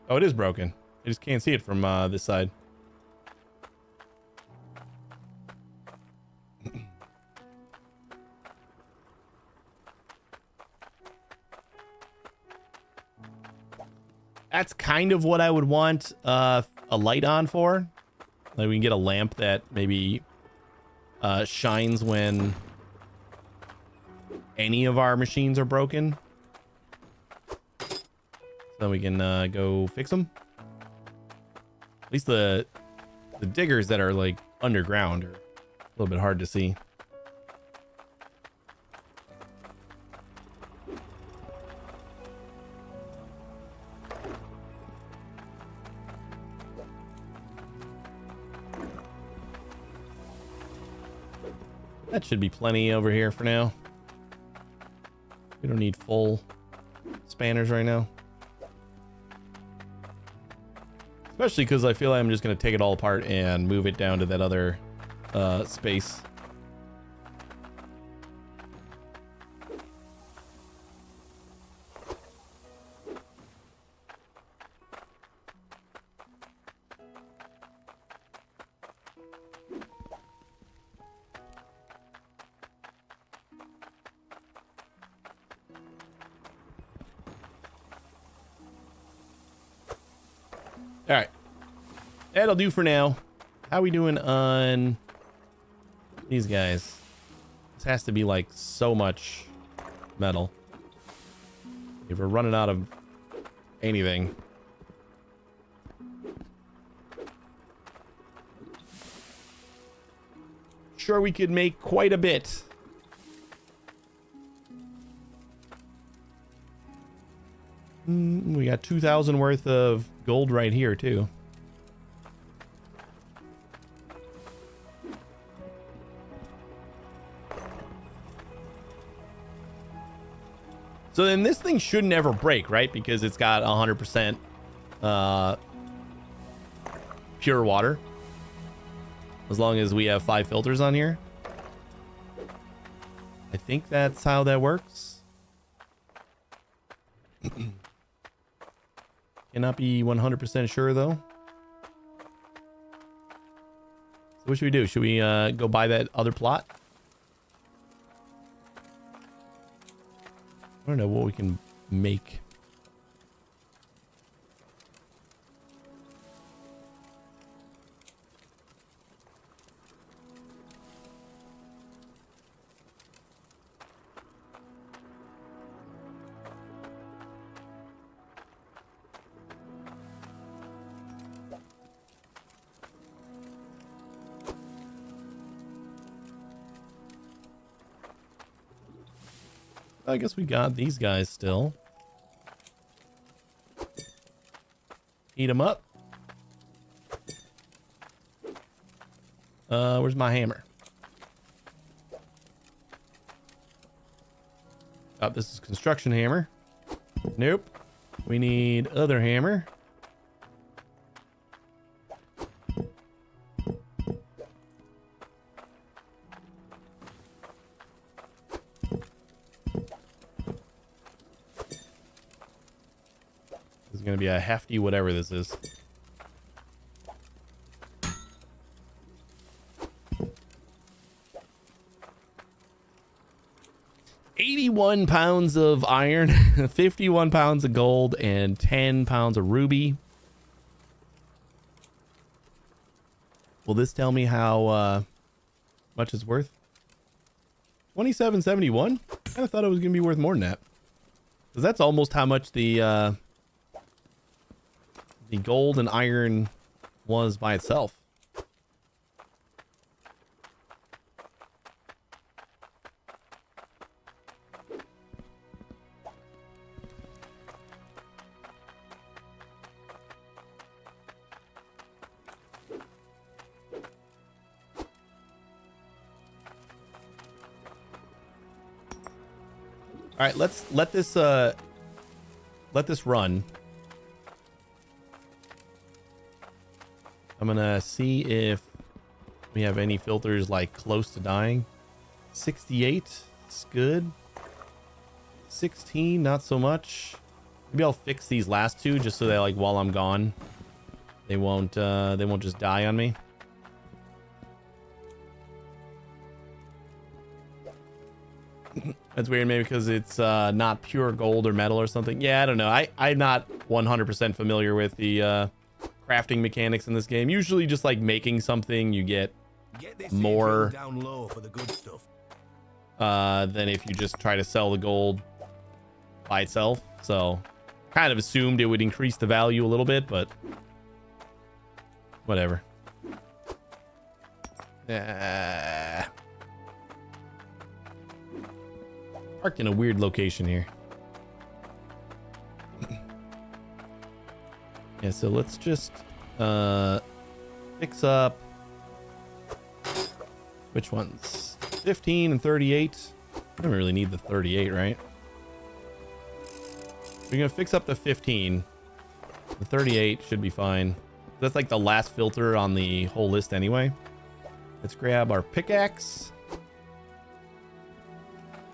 Oh, it is broken. I just can't see it from this side. That's kind of what I would want a light on for. Like we can get a lamp that maybe shines when any of our machines are broken. So we can go fix them. At least the diggers that are like underground are a little bit hard to see. That should be plenty over here for now. We don't need full spanners right now. Especially because I feel like I'm just going to take it all apart and move it down to that other space. All right, that'll do for now. How we doing on these guys? This has to be like so much metal. If we're running out of anything. Sure, we could make quite a bit. We got 2,000 worth of gold right here too. So then this thing should never break, right? Because it's got 100% pure water. As long as we have 5 filters on here. I think that's how that works. Cannot be 100% sure though. So what should we do? Should we go buy that other plot? I don't know what we can make. I guess we got these guys still. Heat them up. Where's my hammer? Oh, this is construction hammer. Nope. We need other hammer. This is going to be a hefty whatever this is. £81 pounds of iron, 51 pounds of gold, and 10 pounds of ruby. Will this tell me how much it's worth? 27.71? I kind of thought it was going to be worth more than that. because that's almost how much the gold and iron was by itself. All right, let's let this run. I'm gonna see if we have any filters like close to dying. 68, it's good. 16, not so much. Maybe I'll fix these last two just so that like while I'm gone, they won't just die on me. That's weird, maybe because it's not pure gold or metal or something. Yeah, I don't know. I'm not 100% familiar with the crafting mechanics in this game. Usually just like making something, you get more down low for the good stuff. than if you just try to sell the gold by itself. So kind of assumed it would increase the value a little bit, but whatever. Parked in a weird location here. Yeah, so let's just fix up which ones? 15 and 38. I don't really need the 38, right? We're gonna fix up the 15. The 38 should be fine. That's like the last filter on the whole list anyway. Let's grab our pickaxe.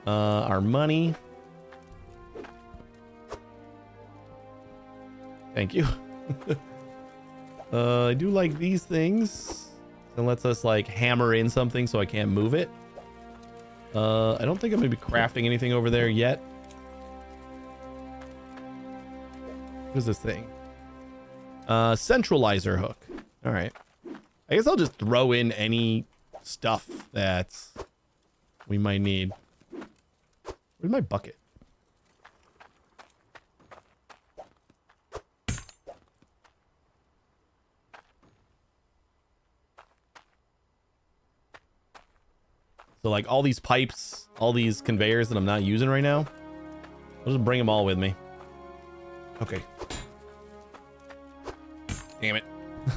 Our money. Thank you. I do like these things. It lets us like hammer in something so I can't move it. I don't think I'm gonna be crafting anything over there yet. What is this thing? Centralizer hook. All right. I guess I'll just throw in any stuff that we might need. Where's my bucket? So like all these pipes, all these conveyors that I'm not using right now, I'll just bring them all with me. Okay. Damn it.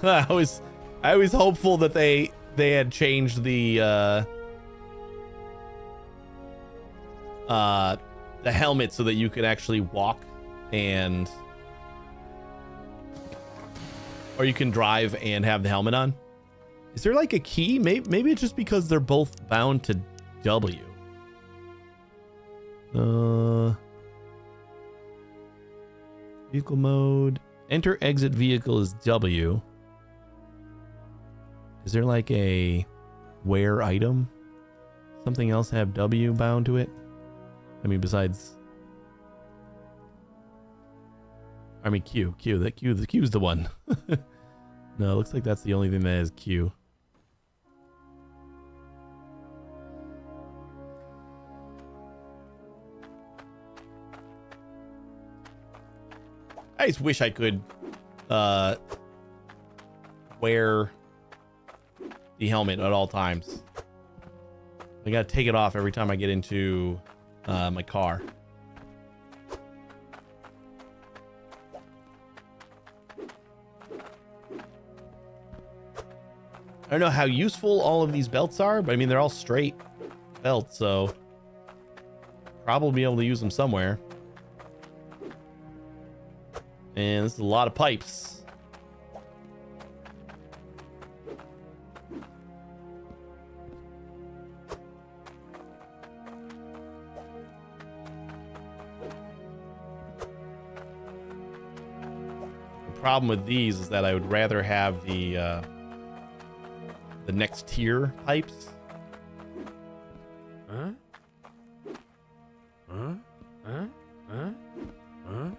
I was hopeful that they had changed the helmet so that you could actually walk and or you can drive and have the helmet on. Is there like a key? Maybe it's just because they're both bound to W. Vehicle mode. Enter exit vehicle is W. Is there like a wear item? Something else have W bound to it? I mean, besides... I mean, Q. The Q's the one. No, it looks like that's the only thing that has Q. I just wish I could wear the helmet at all times. I gotta take it off every time I get into my car. I don't know how useful all of these belts are, but I mean, they're all straight belts, so probably be able to use them somewhere. And this is a lot of pipes. The problem with these is that I would rather have the next tier pipes. Huh? Huh? Huh? Huh? Huh?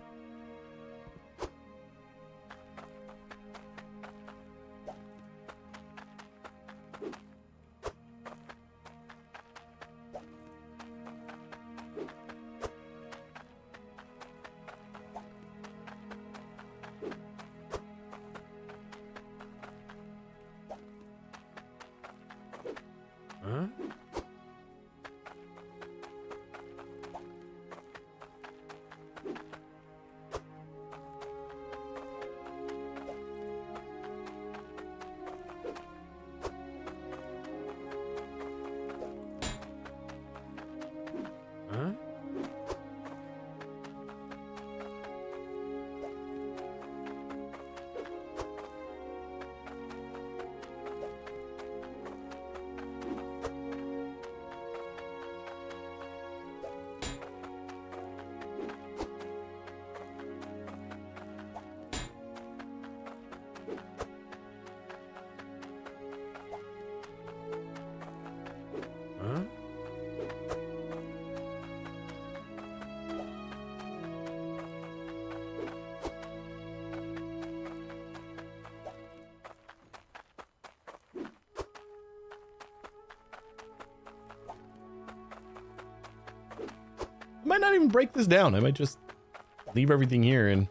Huh? Huh? Huh? I might not even break this down. I might just leave everything here and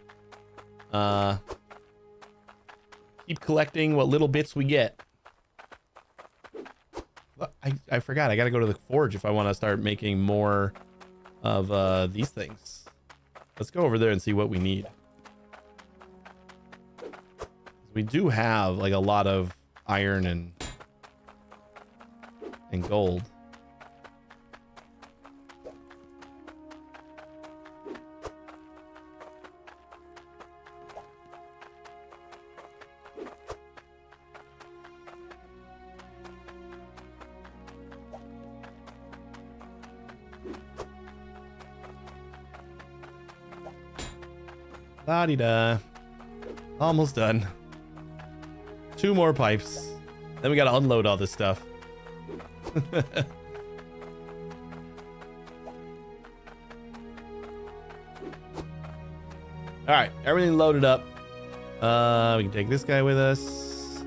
keep collecting what little bits we get. I forgot. I got to go to the forge if I want to start making more of these things. Let's go over there and see what we need. We do have like a lot of iron and gold. La-di-da. Almost done. 2 more pipes. Then we gotta unload all this stuff. Alright, everything loaded up. We can take this guy with us.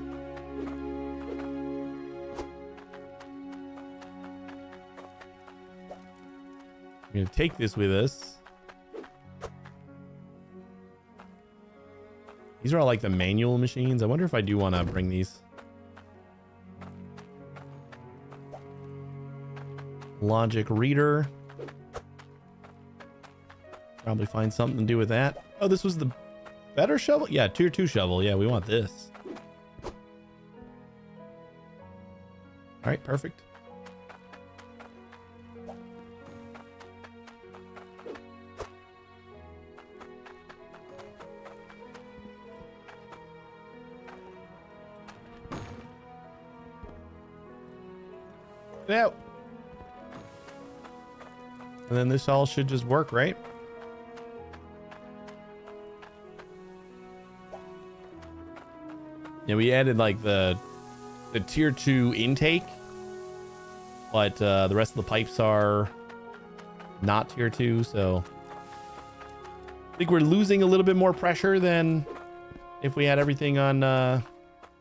We're gonna take this with us. These are all like the manual machines. I wonder if I do want to bring these. Logic reader. Probably find something to do with that. Oh, this was the better shovel? Yeah, tier 2 shovel. Yeah, we want this. All right, perfect. Out. And then this all should just work, right? Yeah, we added like the tier 2 intake, but the rest of the pipes are not tier 2, so I think we're losing a little bit more pressure than if we had everything on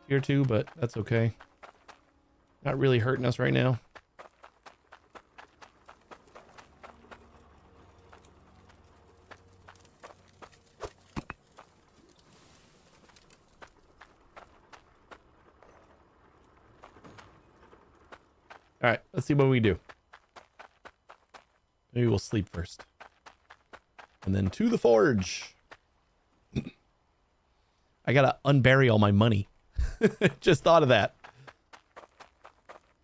tier 2, but that's okay. Not really hurting us right now. All right, let's see what we do. Maybe we'll sleep first. And then to the forge. I gotta unbury all my money. Just thought of that.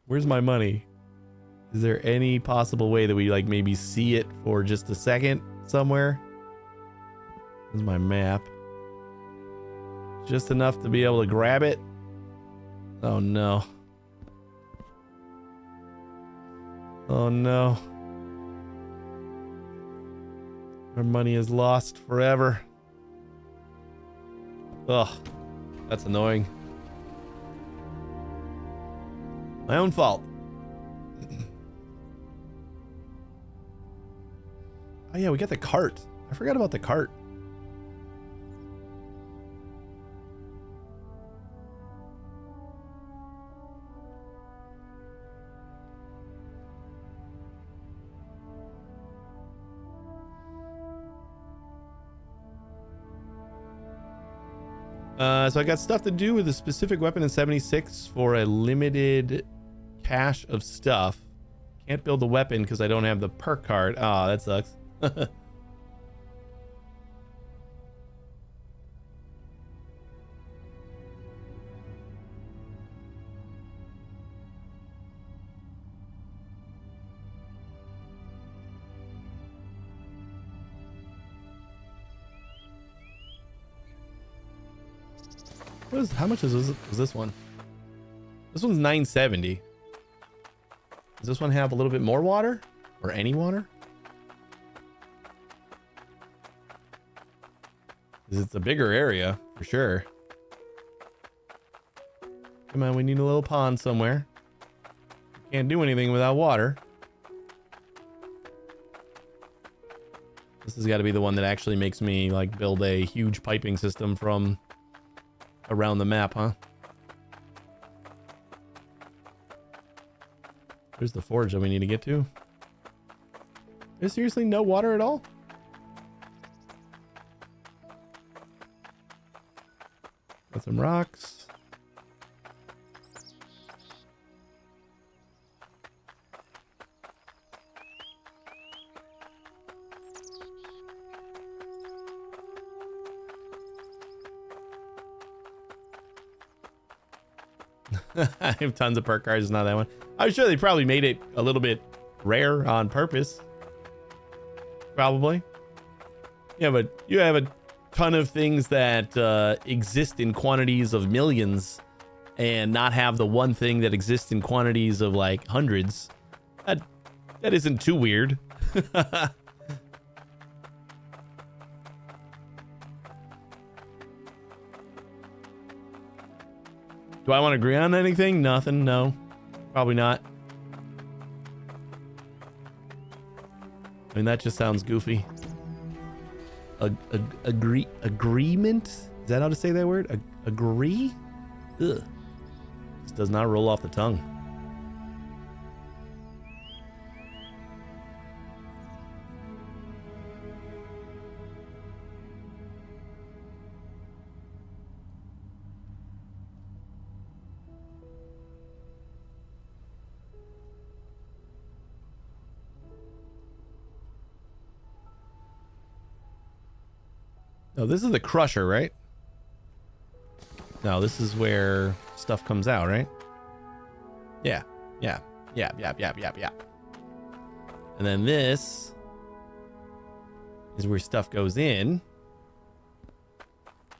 Where's my money? Is there any possible way that we like maybe see it for just a second somewhere? Here's my map. Just enough to be able to grab it. Oh no. Oh no. Our money is lost forever. Ugh. That's annoying. My own fault. Oh yeah, we got the cart. I forgot about the cart. So I got stuff to do with a specific weapon in 76 for a limited cache of stuff. Can't build a weapon because I don't have the perk card. Oh, that sucks. How much is this one? This one's 970. Does this one have a little bit more water? Or any water? It's a bigger area, for sure. Come on, we need a little pond somewhere. Can't do anything without water. This has got to be the one that actually makes me, like, build a huge piping system from around the map, huh? There's the forge that we need to get to. There's seriously no water at all? Got some rocks. I have tons of perk cards. It's not that one. I'm sure they probably made it a little bit rare on purpose. Probably. Yeah, but you have a ton of things that exist in quantities of millions and not have the one thing that exists in quantities of like hundreds. That isn't too weird. Do I want to agree on anything? Nothing. No, probably not. I mean, that just sounds goofy. Agreement? Is that how to say that word? Agree? Ugh. This does not roll off the tongue. Oh, this is the crusher, right? No, this is where stuff comes out, right? Yeah. And then this is where stuff goes in.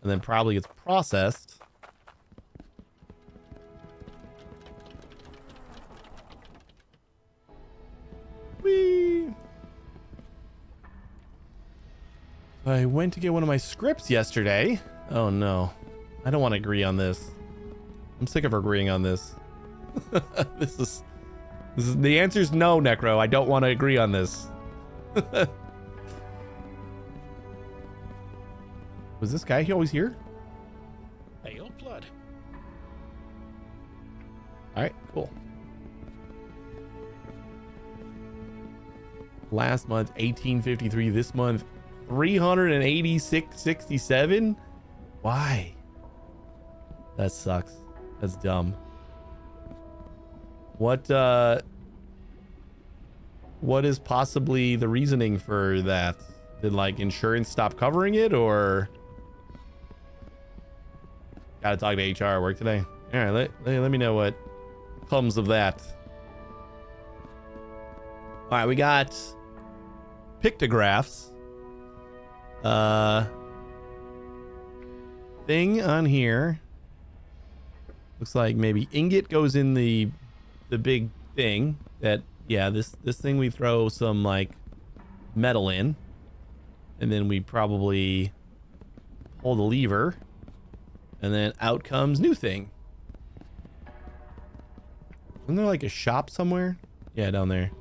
And then probably gets processed. Whee! I went to get one of my scripts yesterday. Oh no. I don't want to agree on this. I'm sick of agreeing on this. This is the answer is no, Necro. I don't want to agree on this. Was this guy always here? Hail blood. All right, cool. Last month 1853, this month 386.67. Why? That sucks. That's dumb. What is possibly the reasoning for that? Did like insurance stop covering it, or gotta talk to HR at work today? All right, let me know what comes of that. All right, we got pictographs. Thing on here looks like maybe ingot goes in the big thing that, yeah, this thing we throw some like metal in, and then we probably pull the lever, and then out comes new thing. Isn't there like a shop somewhere? Yeah, down there.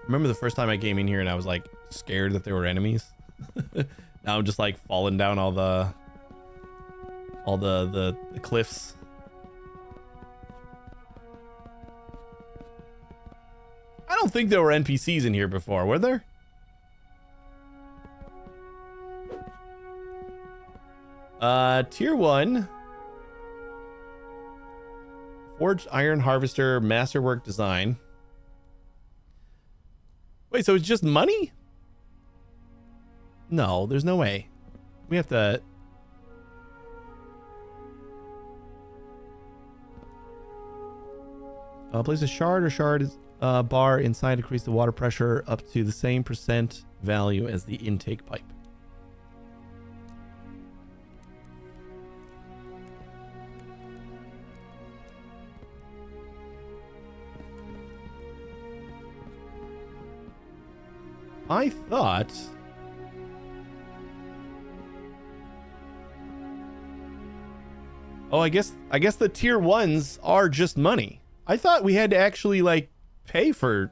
Remember the first time I came in here and I was like scared that there were enemies? Now I'm just like falling down all the cliffs. I don't think there were NPCs in here before, were there? Tier 1. Forged Iron Harvester Masterwork Design. Wait, so it's just money? No, there's no way. We have to... place a shard or shard bar inside to increase the water pressure up to the same percent value as the intake pipe. I thought... Oh, I guess the tier 1s are just money. I thought we had to actually like pay for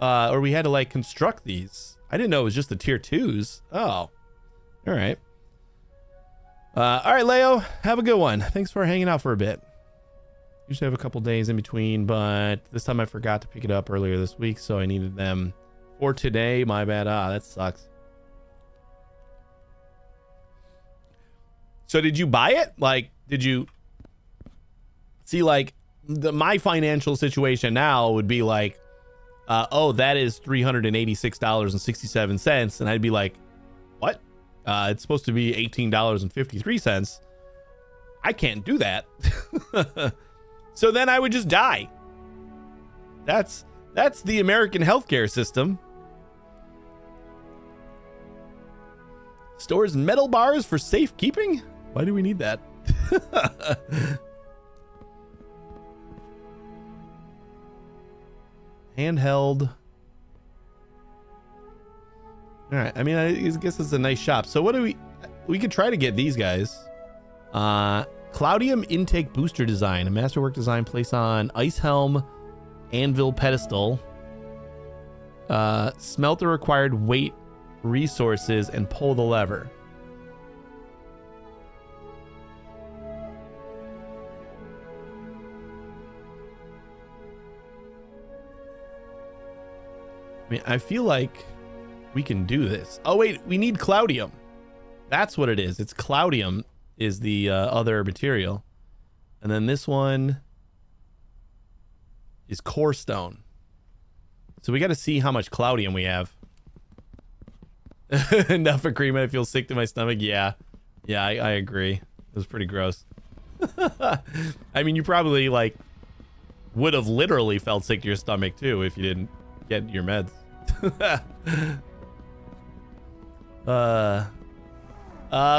or we had to like construct these. I didn't know it was just the tier 2s. Oh. All right. All right, Leo, have a good one. Thanks for hanging out for a bit. Usually have a couple days in between, but this time I forgot to pick it up earlier this week, so I needed them for today. My bad. That sucks. So did you buy it? Like, did you see, like, my financial situation now would be like, oh, that is $386.67. And I'd be like, what? It's supposed to be $18.53. I can't do that. So then I would just die. That's the American healthcare system. Stores metal bars for safekeeping? Why do we need that? Handheld. All right. I mean, I guess it's a nice shop. So what do we could try to get these guys. Cloudium intake booster design, a masterwork design placed on ice helm, anvil pedestal. Smelt the required weight resources and pull the lever. I mean, I feel like we can do this. Oh, wait, we need Cloudium. That's what it is. It's Cloudium is the other material. And then this one is core stone. So we got to see how much Cloudium we have. Enough agreement. I feel sick to my stomach. Yeah. Yeah, I agree. It was pretty gross. I mean, you probably, like, would have literally felt sick to your stomach, too, if you didn't get your meds.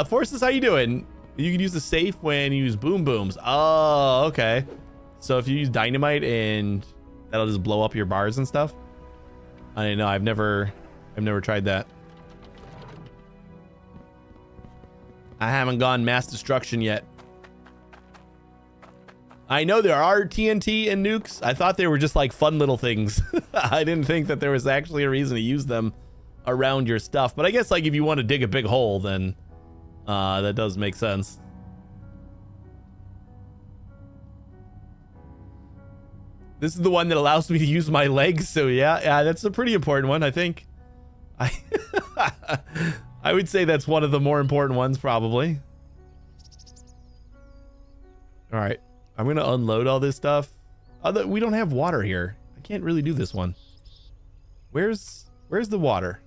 Forces, how you doing? You can use the safe when you use boom booms. Oh, okay. So if you use dynamite and that'll just blow up your bars and stuff. I don't know. I've never tried that. I haven't gone mass destruction yet. I know there are TNT and nukes. I thought they were just like fun little things. I didn't think that there was actually a reason to use them around your stuff. But I guess like if you want to dig a big hole, then that does make sense. This is the one that allows me to use my legs. So yeah, that's a pretty important one, I think. I would say that's one of the more important ones, probably. All right. I'm going to unload all this stuff. We don't have water here. I can't really do this one. Where's the water?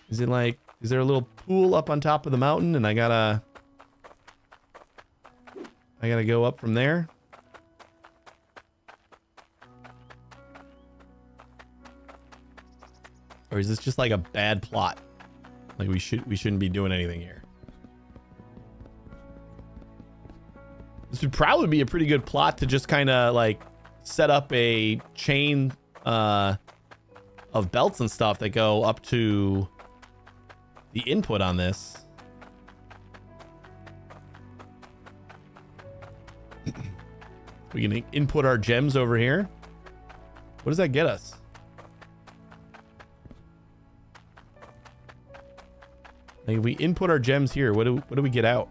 Is it like, is there a little pool up on top of the mountain and I gotta go up from there? Or is this just like a bad plot? Like we shouldn't be doing anything here. This would probably be a pretty good plot to just kind of like set up a chain of belts and stuff that go up to the input on this. We can input our gems over here. What does that get us? Like if we input our gems here, what do we get out?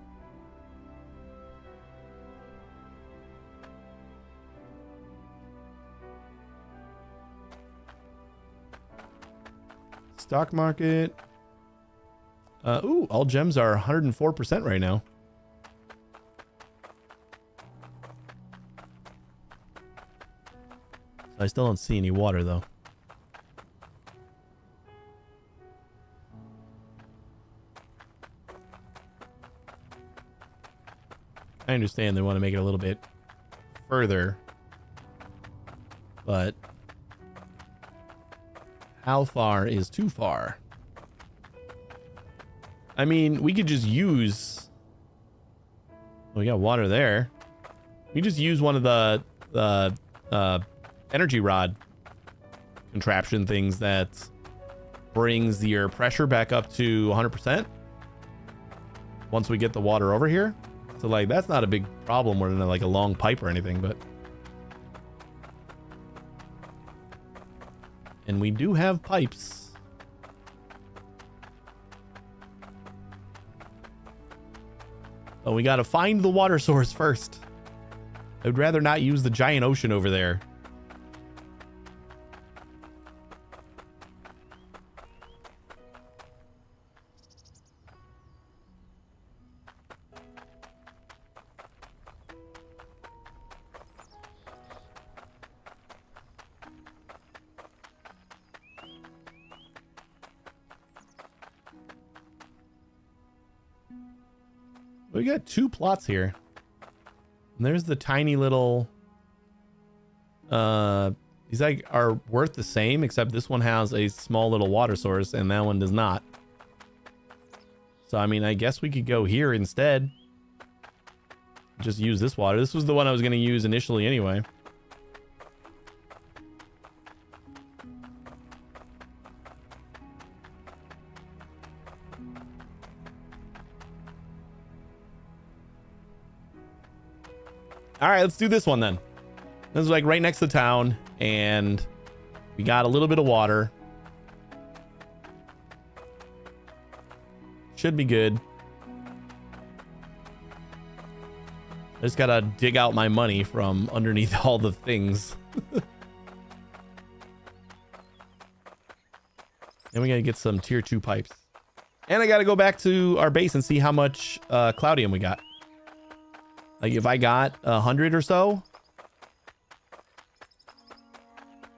Stock market. Ooh, all gems are 104% right now. I still don't see any water, though. I understand they want to make it a little bit further, but how far is too far? I mean, we could just use... We got water there. We just use one of the energy rod contraption things that brings your pressure back up to 100% once we get the water over here. So like that's not a big problem. We're in like a long pipe or anything, but and we do have pipes. Oh, we got to find the water source first. I would rather not use the giant ocean over there. We got 2 plots here. And there's the tiny little... these like are worth the same, except this one has a small little water source and that one does not. So, I mean, I guess we could go here instead. Just use this water. This was the one I was going to use initially anyway. All right, let's do this one then. This is like right next to town, and we got a little bit of water. Should be good. I just gotta dig out my money from underneath all the things. And we gotta get some tier 2 pipes. And I gotta go back to our base and see how much Cloudium we got. Like if I got 100 or so,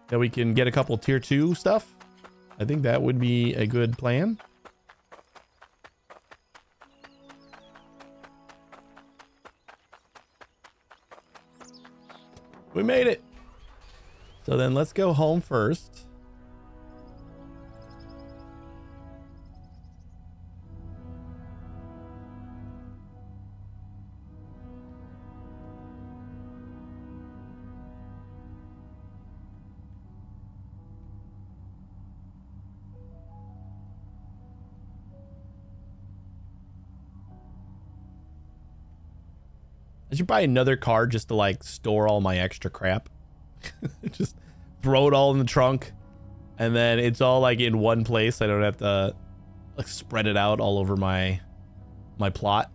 that we can get a couple tier 2 stuff. I think that would be a good plan. We made it. So then let's go home first. I should buy another car just to like store all my extra crap. Just throw it all in the trunk and then it's all like in one place. I don't have to like spread it out all over my plot.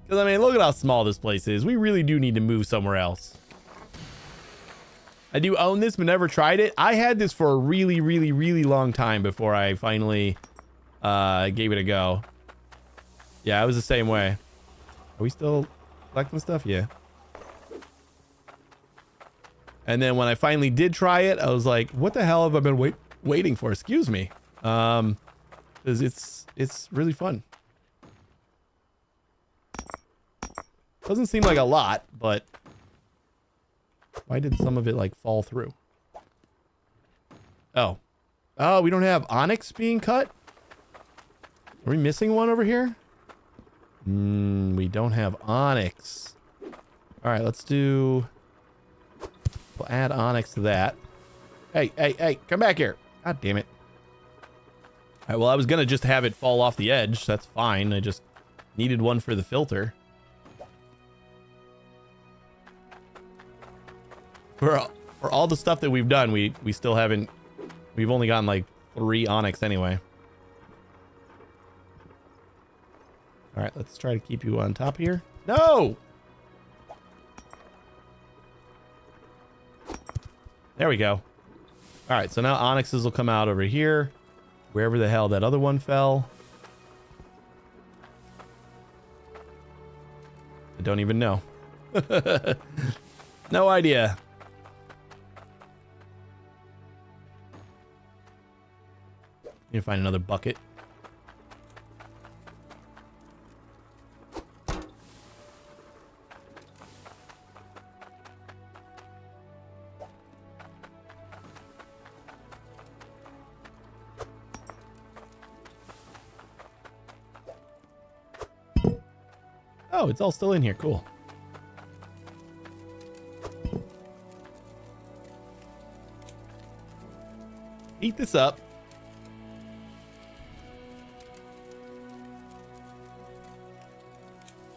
Because I mean, look at how small this place is. We really do need to move somewhere else. I do own this but never tried it. I had this for a really, really, really long time before I finally gave it a go. Yeah, I was the same way. Are we still collecting stuff? Yeah. And then when I finally did try it, I was like, what the hell have I been waiting for? Excuse me. 'Cause it's really fun. Doesn't seem like a lot, but why did some of it like fall through? Oh. Oh, we don't have onyx being cut? Are we missing one over here? We don't have onyx. All right, let's do... We'll add onyx to that. Hey, come back here. God damn it. All right, well, I was going to just have it fall off the edge. That's fine. I just needed one for the filter. For all the stuff that we've done, we still haven't... We've only gotten like 3 onyx anyway. All right, let's try to keep you on top here. No! There we go. All right, so now onyxes will come out over here, wherever the hell that other one fell. I don't even know. No idea. Need to find another bucket. Oh, it's all still in here. Cool. Heat this up.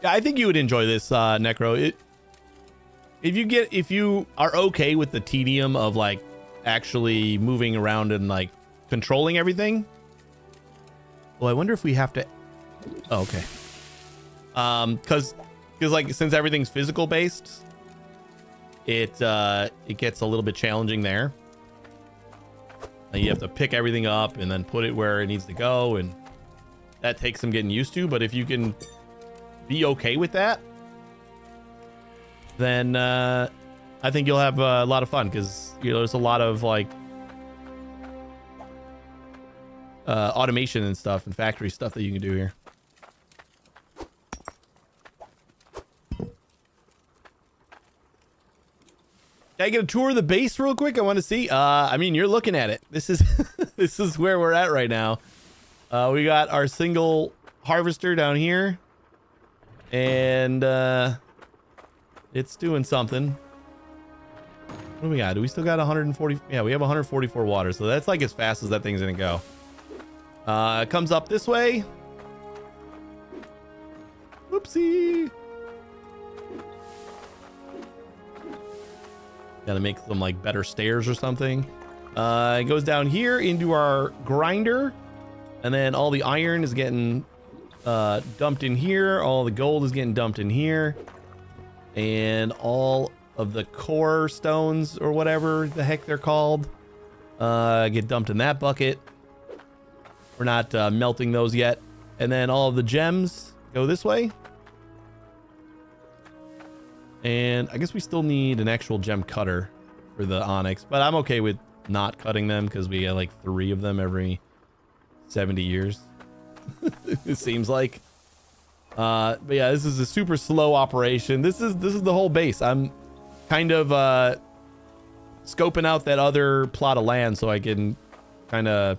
Yeah, I think you would enjoy this, Necro. If you are okay with the tedium of like actually moving around and like controlling everything. Well, I wonder if we have to. Oh, okay. Because like since everything's physical based, it gets a little bit challenging there. And you have to pick everything up and then put it where it needs to go, and that takes some getting used to. But if you can be okay with that, then I think you'll have a lot of fun, because you know there's a lot of like automation and stuff and factory stuff that you can do here. Can I get a tour of the base real quick? I want to see. I mean, you're looking at it. This is this is where we're at right now. We got our single harvester down here, and it's doing something. What do we got? Do we still got 140? Yeah, we have 144 water, so that's like as fast as that thing's gonna go. It comes up this way. Whoopsie. Gotta make some like better stairs or something. It goes down here into our grinder, and then all the iron is getting dumped in here. All the gold is getting dumped in here, and all of the core stones or whatever the heck they're called get dumped in that bucket. We're not melting those yet. And then all of the gems go this way. And I guess we still need an actual gem cutter for the onyx, but I'm okay with not cutting them because we get like 3 of them every 70 years. It seems like. But yeah, this is a super slow operation. This is the whole base. I'm kind of scoping out that other plot of land so I can kind of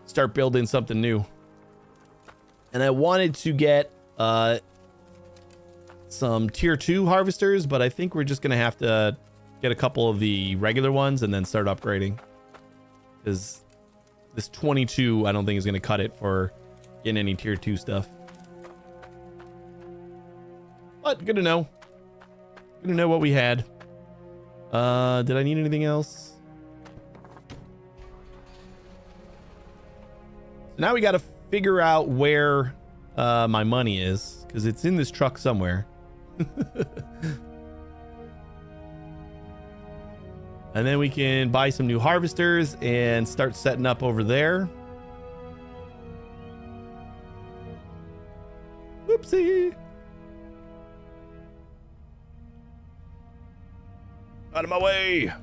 start building something new. And I wanted to get some tier 2 harvesters, but I think we're just gonna have to get a couple of the regular ones and then start upgrading, because this 22 I don't think is gonna cut it for getting any tier 2 stuff. But good to know. Good to know what we had. Did I need anything else? Now we got to figure out where my money is, because it's in this truck somewhere. And then we can buy some new harvesters and start setting up over there. Oopsie. Out of my way.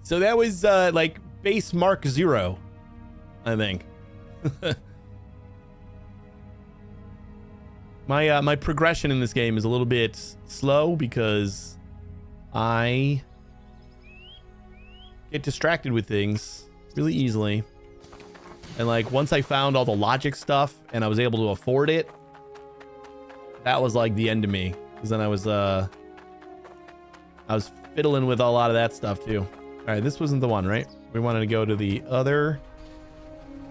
So that was like base mark 0, I think. My progression in this game is a little bit slow because I get distracted with things really easily. And like once I found all the logic stuff and I was able to afford it, that was like the end of me. Because then I was fiddling with a lot of that stuff too. All right, this wasn't the one, right? We wanted to go to the other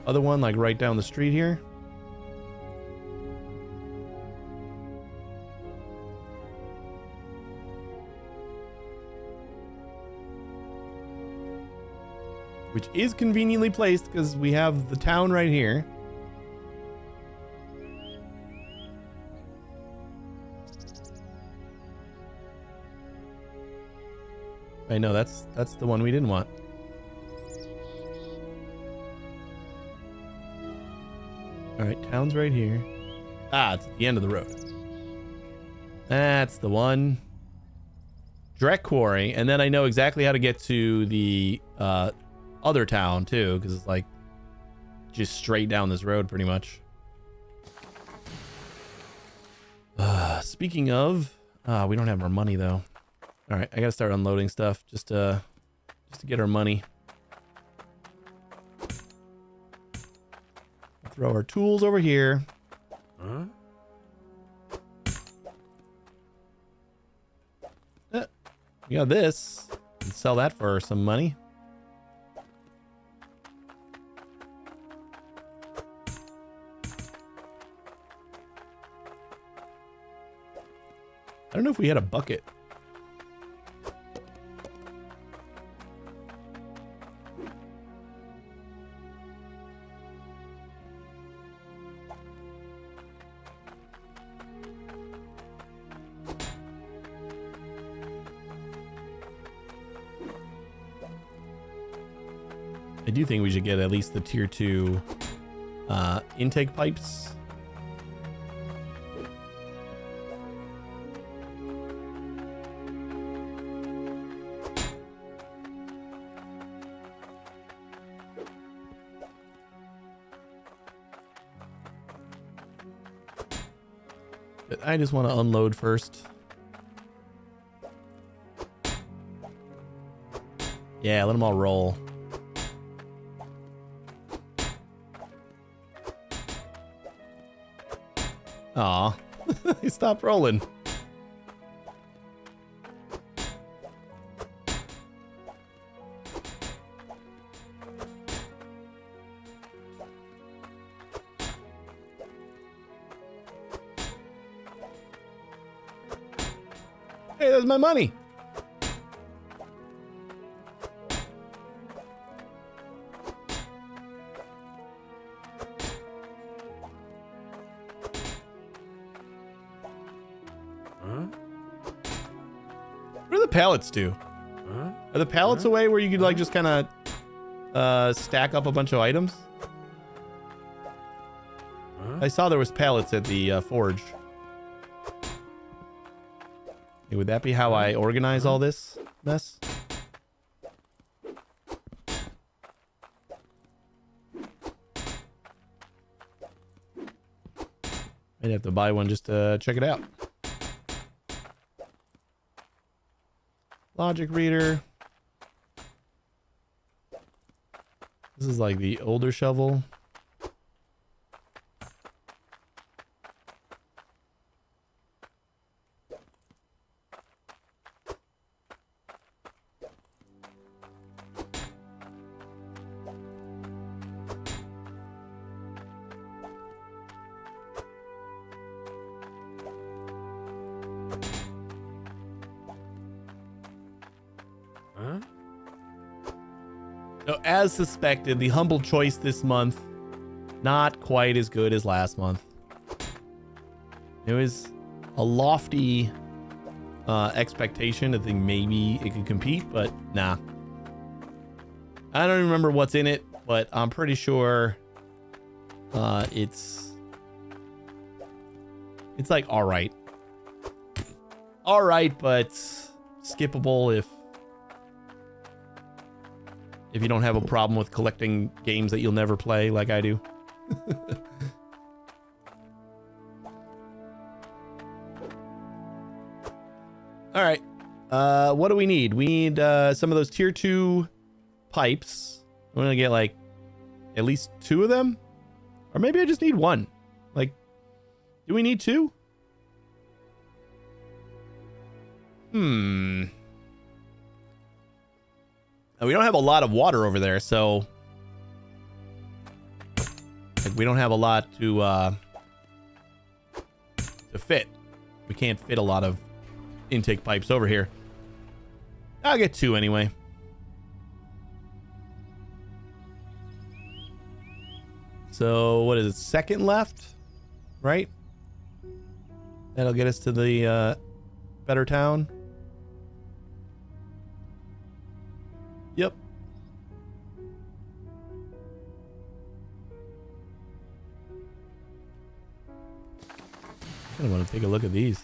one, like right down the street here. Which is conveniently placed because we have the town right here. I know that's the one we didn't want. All right, town's right here. Ah, it's at the end of the road. That's the one. Direct quarry, and then I know exactly how to get to the other town too, because it's like just straight down this road pretty much. Speaking of, we don't have our money though. All right, I gotta start unloading stuff just to get our money. Throw our tools over here. Huh? We got this. Can sell that for some money. I don't know if we had a bucket. I do think we should get at least the tier 2 intake pipes. But I just want to unload first. Yeah, let them all roll. Aw, he stopped rolling. Hey, there's my money. What do the pallets do? Are the pallets a way where you could like just kind of stack up a bunch of items? I saw there was pallets at the forge. Hey, would that be how I organize all this mess? I'd have to buy one just to check it out. Logic reader. This is like the older shovel. So, as suspected, the humble choice this month, not quite as good as last month. It was a lofty expectation to think maybe it could compete, but nah. I don't even remember what's in it, but I'm pretty sure it's like all right, but skippable if you don't have a problem with collecting games that you'll never play like I do. All right. What do we need? We need some of those tier 2 pipes. I'm going to get like at least 2 of them. Or maybe I just need 1. Like, do we need 2? We don't have a lot of water over there, so like, we don't have a lot to fit. We can't fit a lot of intake pipes over here. I'll get 2 anyway. So what is it? Second left, right? That'll get us to the better town. kind of want to take a look at these.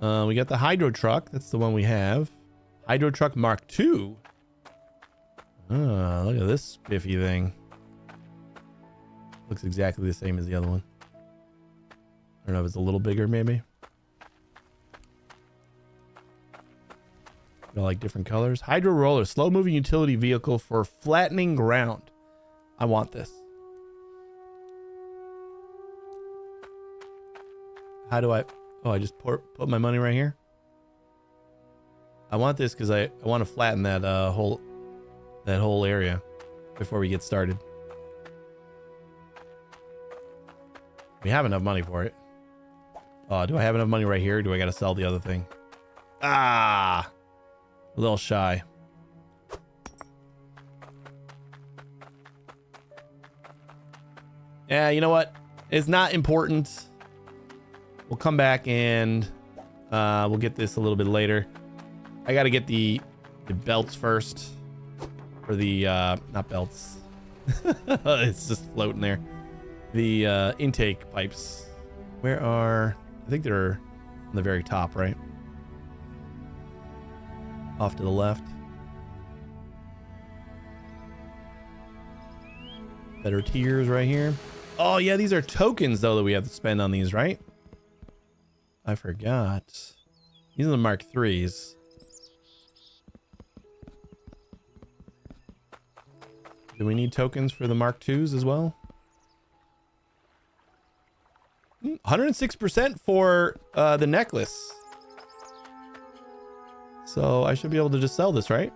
We got the Hydro Truck. That's the one we have. Hydro Truck Mark II. Look at this spiffy thing. Looks exactly the same as the other one. I don't know if it's a little bigger, maybe. Got like different colors. Hydro Roller, slow moving utility vehicle for flattening ground. I want this. How do I? Oh, I just put my money right here. I want this because I want to flatten that whole area before we get started. We have enough money for it. Do I have enough money right here? Or do I got to sell the other thing? A little shy. Yeah, you know what? It's not important. We'll come back and we'll get this a little bit later. I got to get the belts first. Or the, not belts. It's just floating there. The intake pipes. Where are... I think they're on the very top, right? Off to the left. Better tiers right here. Oh, yeah, these are tokens, though, that we have to spend on these, right? I forgot. These are the Mark IIIs. Do we need tokens for the Mark IIs as well? 106% for the necklace. So I should be able to just sell this, right?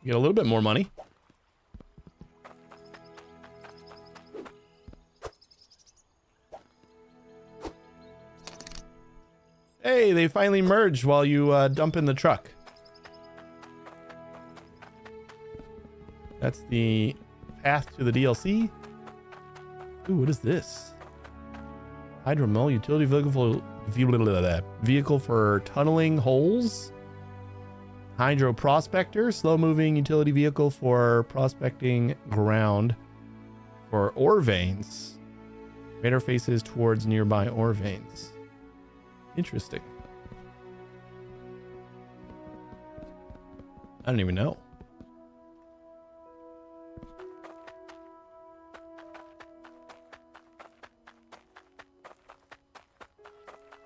Get a little bit more money. Hey, they finally merged while you dump in the truck. That's the path to the DLC. Ooh, what is this? Hydromill utility vehicle for tunneling holes. Hydro Prospector, slow-moving utility vehicle for prospecting ground for ore veins. Radar faces towards nearby ore veins. Interesting. I don't even know.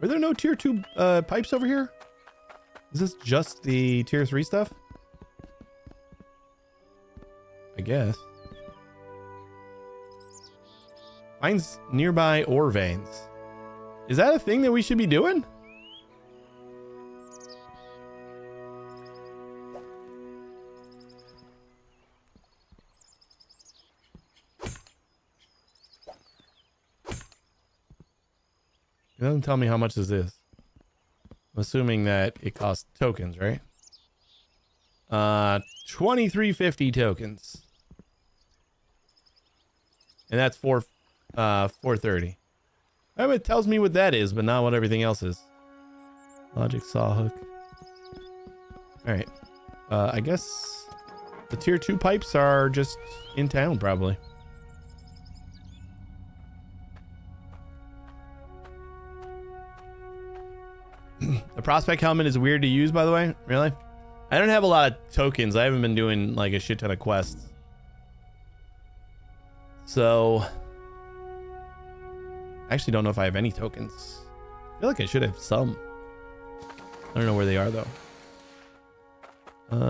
Are there no tier 2 pipes over here? Is this just the tier 3 stuff? I guess. Finds nearby ore veins. Is that a thing that we should be doing? It doesn't tell me how much this is. I'm assuming that it costs tokens, right? 2350 tokens. And that's 430. I mean, it tells me what that is, but not what everything else is. Logic sawhook. Alright. I guess the tier 2 pipes are just in town, probably. The prospect helmet is weird to use, by the way. Really? I don't have a lot of tokens. I haven't been doing like a shit ton of quests. So I actually don't know if I have any tokens. I feel like I should have some. I don't know where they are though.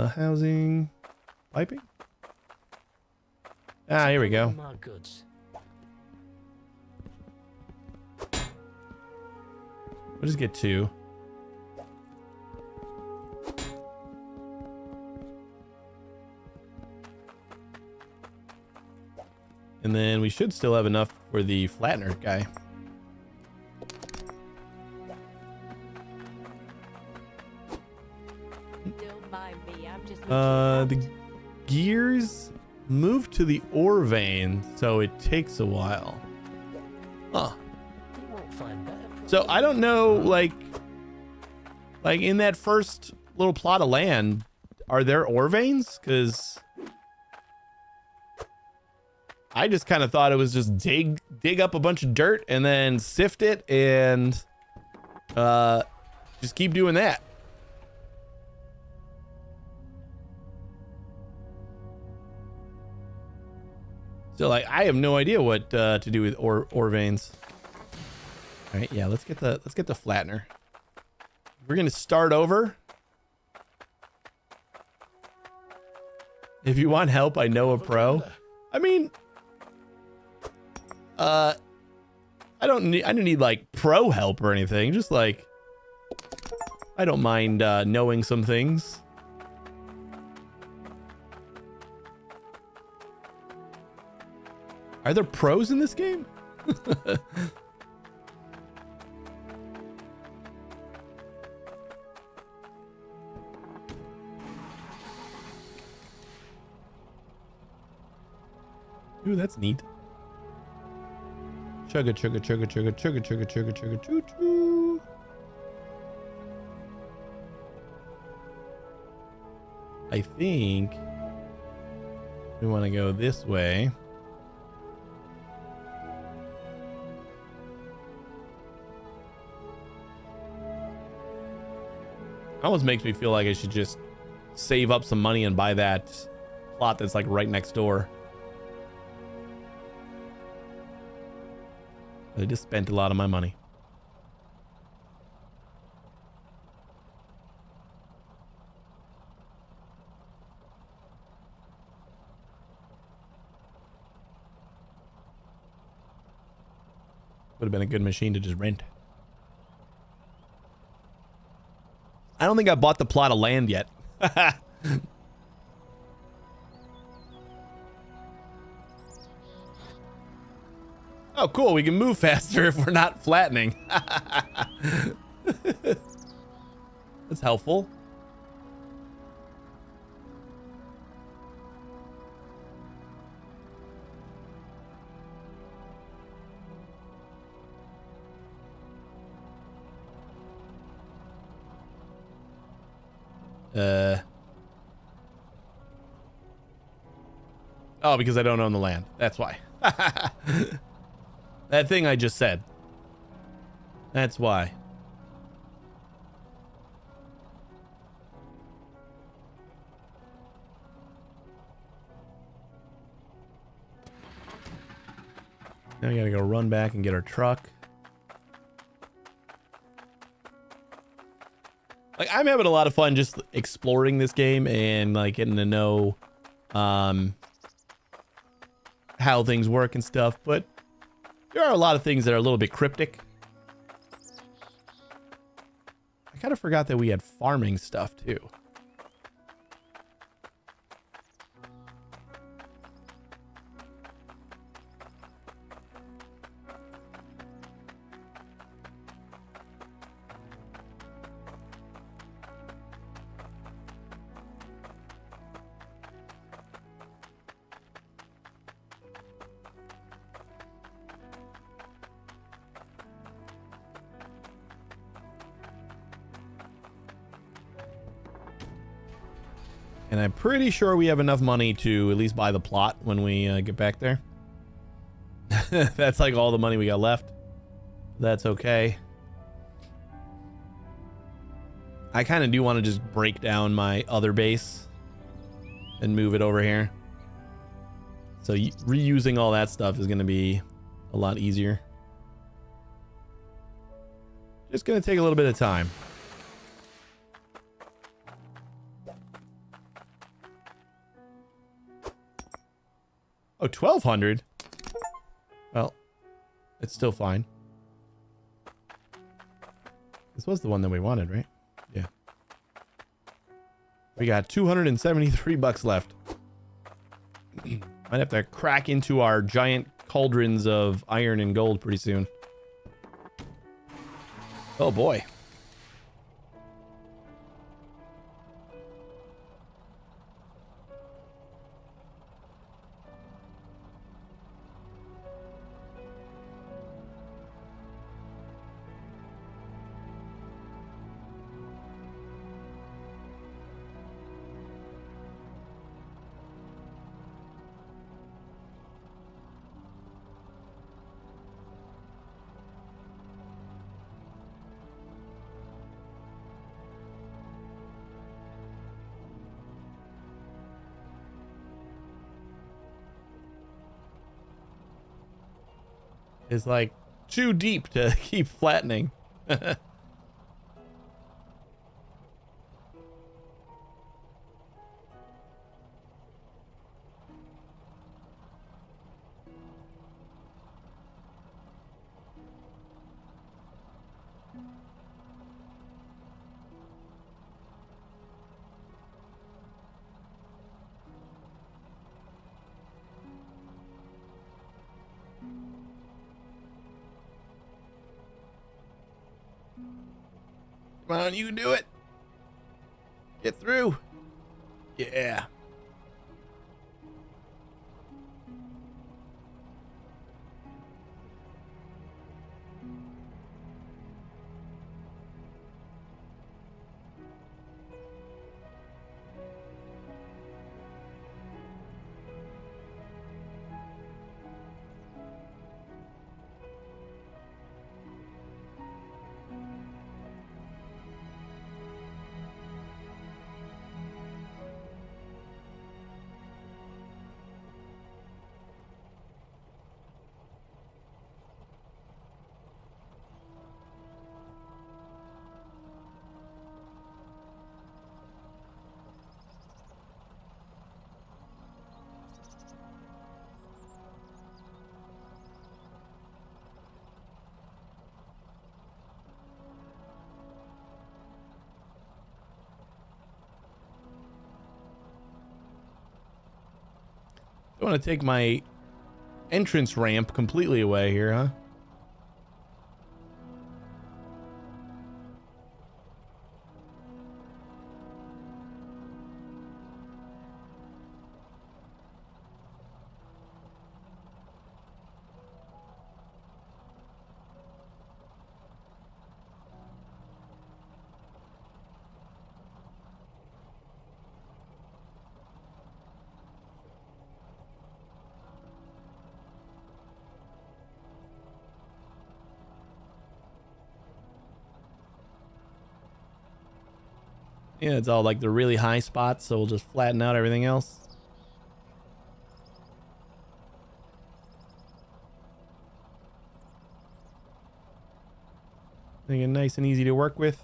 Housing, piping. Ah, here we go. We'll just get 2. And then we should still have enough for the flattener guy. Don't mind me, I'm just The gears move to the ore vein, so it takes a while. Huh. So I don't know, like in that first little plot of land, are there ore veins? Because I just kind of thought it was just dig up a bunch of dirt and then sift it and just keep doing that. So like I have no idea what to do with ore veins. All right, yeah, let's get the flattener. We're gonna start over. If you want help, I know a pro. I mean, I don't need like pro help or anything. Just like I don't mind knowing some things. Are there pros in this game? Ooh, that's neat. Chugga chugga chugga chugga chugga chugga chugga chugga choo choo. I think we want to go this way. Almost makes me feel like I should just save up some money and buy that plot that's like right next door. I just spent a lot of my money. Would have been a good machine to just rent. I don't think I bought the plot of land yet. Oh, cool. We can move faster if we're not flattening. That's helpful. Oh, because I don't own the land. That's why. That thing I just said. That's why. Now we gotta go run back and get our truck. Like, I'm having a lot of fun just exploring this game and like getting to know how things work and stuff, but there are a lot of things that are a little bit cryptic. I kind of forgot that we had farming stuff too. And I'm pretty sure we have enough money to at least buy the plot when we get back there. That's like all the money we got left. That's okay. I kind of do want to just break down my other base and move it over here. So reusing all that stuff is going to be a lot easier. Just going to take a little bit of time. Oh, 1,200? Well, it's still fine. This was the one that we wanted, right? Yeah. We got 273 bucks left. Might have to crack into our giant cauldrons of iron and gold pretty soon. Oh boy. is like too deep to keep flattening. Come on, you can do it. Get through. Yeah. I want to take my entrance ramp completely away here, huh? Yeah, it's all like the really high spots, so we'll just flatten out everything else. Make it nice and easy to work with.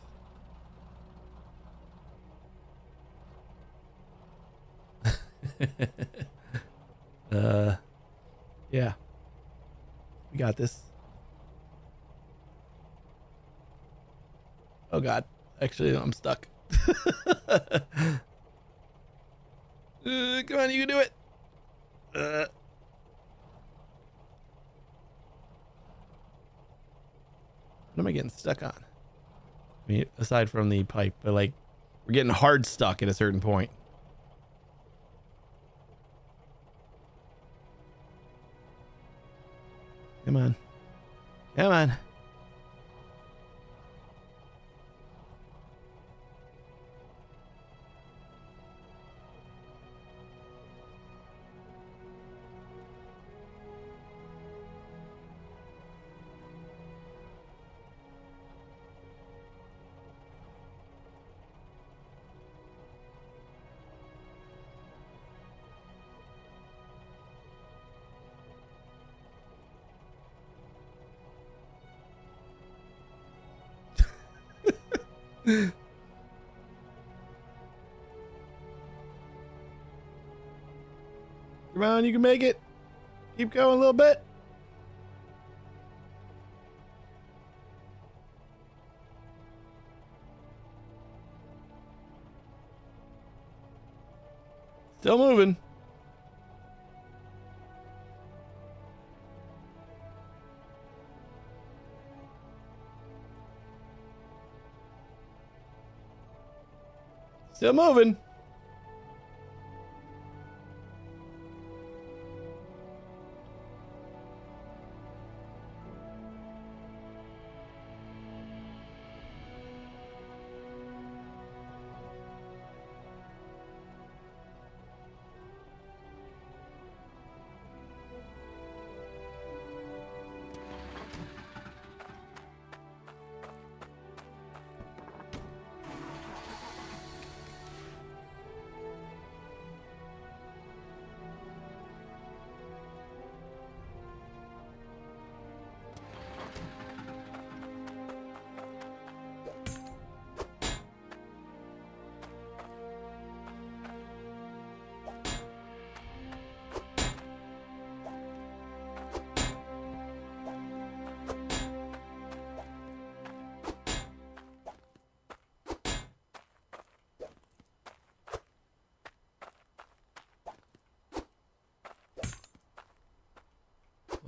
Yeah. We got this. Oh god. Actually, I'm stuck. Come on, you can do it. What am I getting stuck on? I mean, aside from the pipe, but like, we're getting hard stuck at a certain point. Come on. Come on. Come on, you can make it. Keep going a little bit. Still moving. Still moving.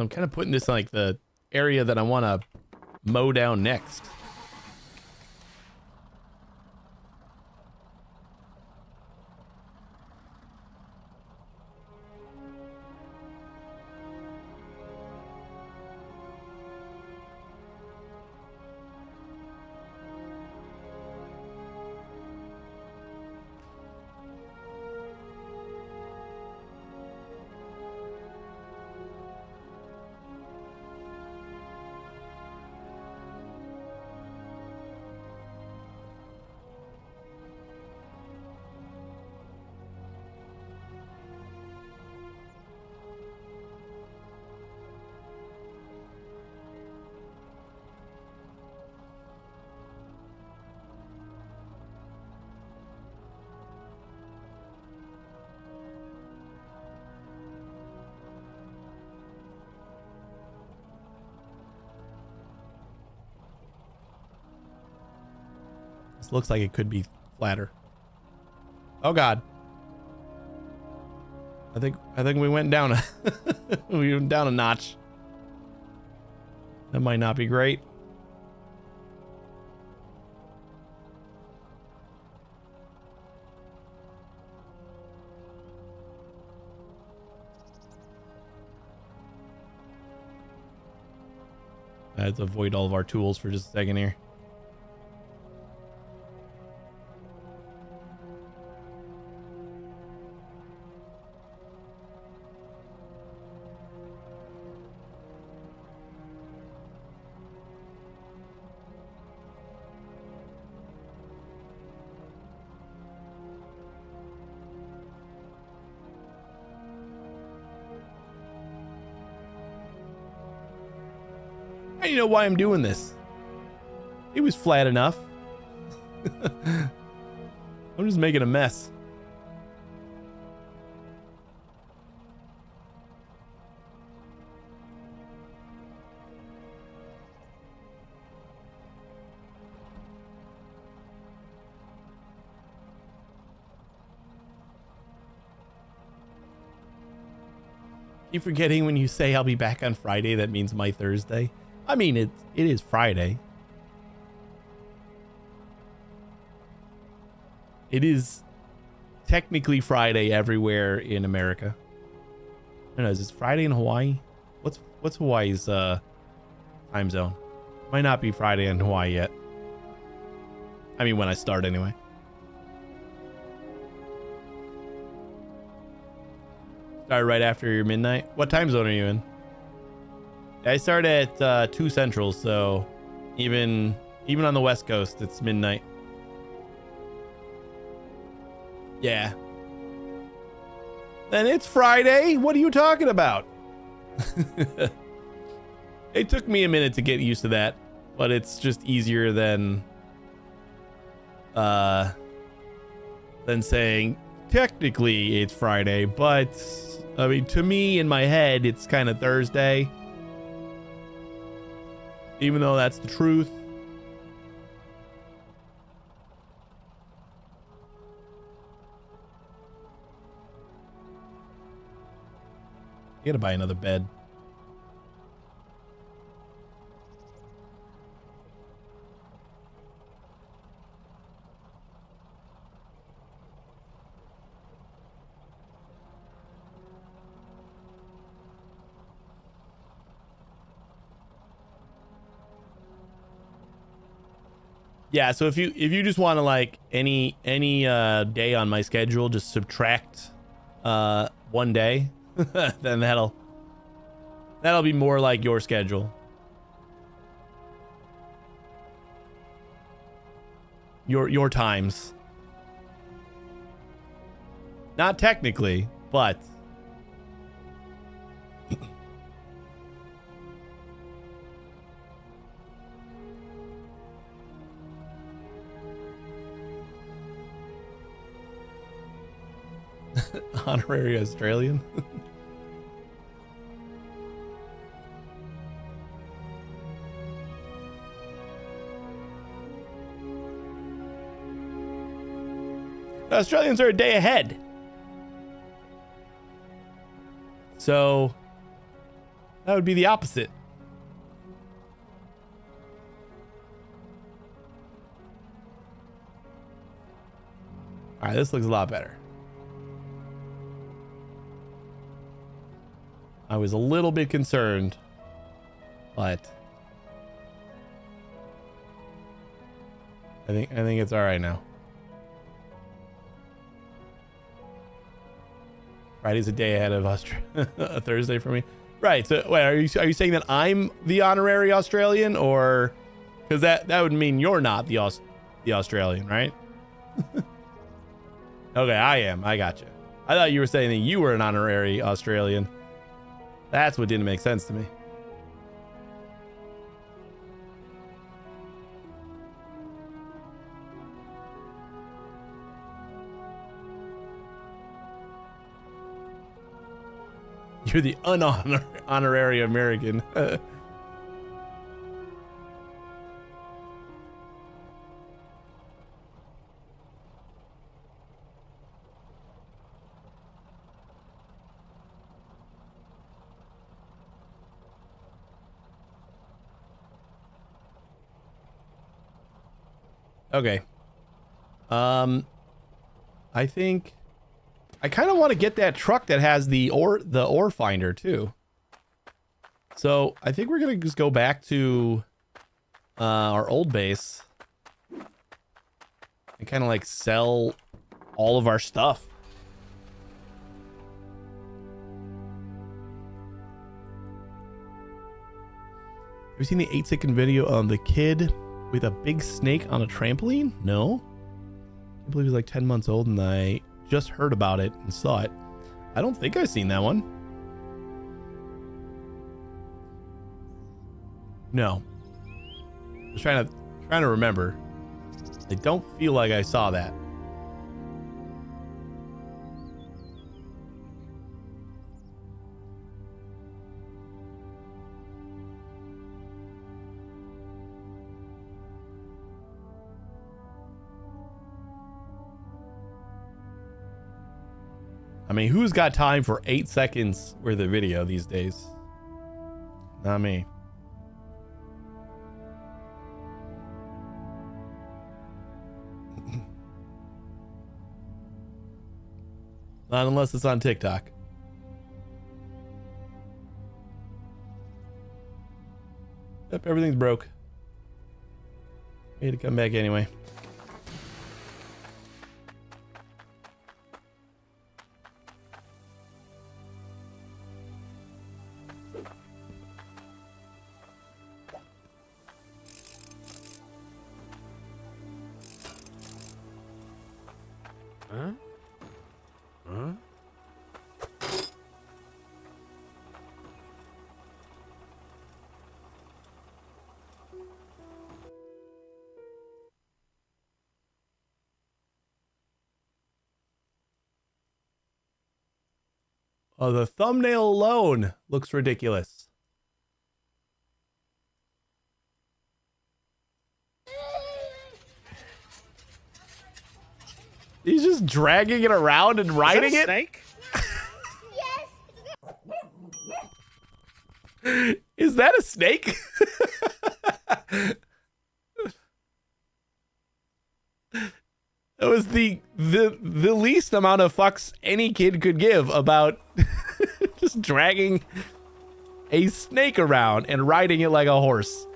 I'm kind of putting this in, like, the area that I want to mow down next. This looks like it could be flatter. Oh God. I think we went down a we went down a notch. That might not be great. I had to avoid all of our tools for just a second here. I don't know why I'm doing this. It was flat enough. I'm just making a mess. Keep forgetting when you say I'll be back on Friday, that means my Thursday. I mean, it is Friday. It is technically Friday everywhere in America. I don't know, is this Friday in Hawaii? What's Hawaii's time zone? Might not be Friday in Hawaii yet. I mean, when I start anyway. Start right after your midnight. What time zone are you in? I start at 2 Central, so even on the West Coast, it's midnight. Yeah. Then it's Friday. What are you talking about? It took me a minute to get used to that, but it's just easier than saying technically it's Friday, but I mean, to me in my head, it's kind of Thursday. Even though that's the truth. You gotta buy another bed. Yeah, so if you just want to like any day on my schedule, just subtract 1 day, then that'll be more like your schedule. Your times. Not technically, but honorary Australian. The Australians are a day ahead. So That would be the opposite. All right, this looks a lot better. I was a little bit concerned, but I think it's all right now. Friday's a day ahead of a Thursday for me. Right. So wait, are you saying that I'm the honorary Australian, or because that would mean you're not the Australian, right? Okay, I am. I got you. I thought you were saying that you were an honorary Australian. That's what didn't make sense to me. You're the honorary American. Okay. I think I kind of want to get that truck that has the ore finder too. So I think we're gonna just go back to our old base and kind of like sell all of our stuff. Have you seen the 8-second video of the kid with a big snake on a trampoline? No. I believe he's like 10 months old and I just heard about it and saw it. I don't think I've seen that one. No. I was trying to remember. I don't feel like I saw that. I mean, who's got time for 8 seconds worth of video these days? Not me. Not unless it's on TikTok. Yep, everything's broke. Need to come back anyway. Huh? Huh? Oh, the thumbnail alone looks ridiculous. He's just dragging it around and riding it. Snake? Is that a snake? That was the least amount of fucks any kid could give about just dragging a snake around and riding it like a horse.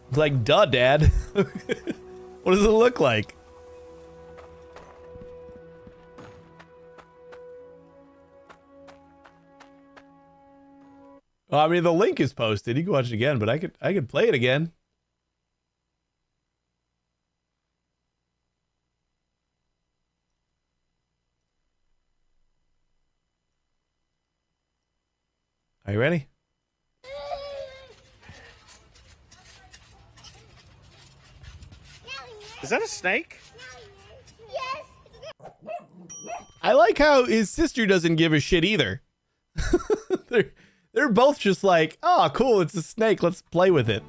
It's like, duh, Dad. What does it look like? Well, I mean, the link is posted. You can watch it again, but I could play it again. Are you ready? Is that a snake? I like how his sister doesn't give a shit either. They're both just like, oh, cool, it's a snake. Let's play with it.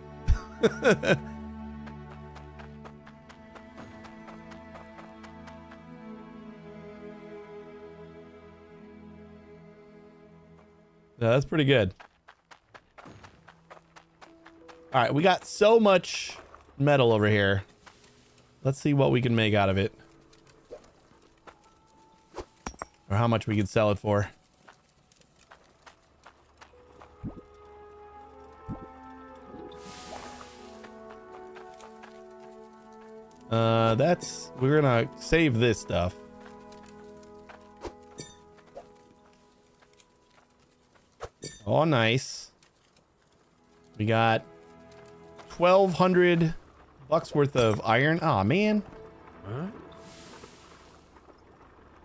Yeah, that's pretty good. All right, we got so much metal over here. Let's see what we can make out of it. Or how much we can sell it for. We're gonna save this stuff. Oh, nice. We got 1,200 bucks worth of iron. Aw, man. Huh?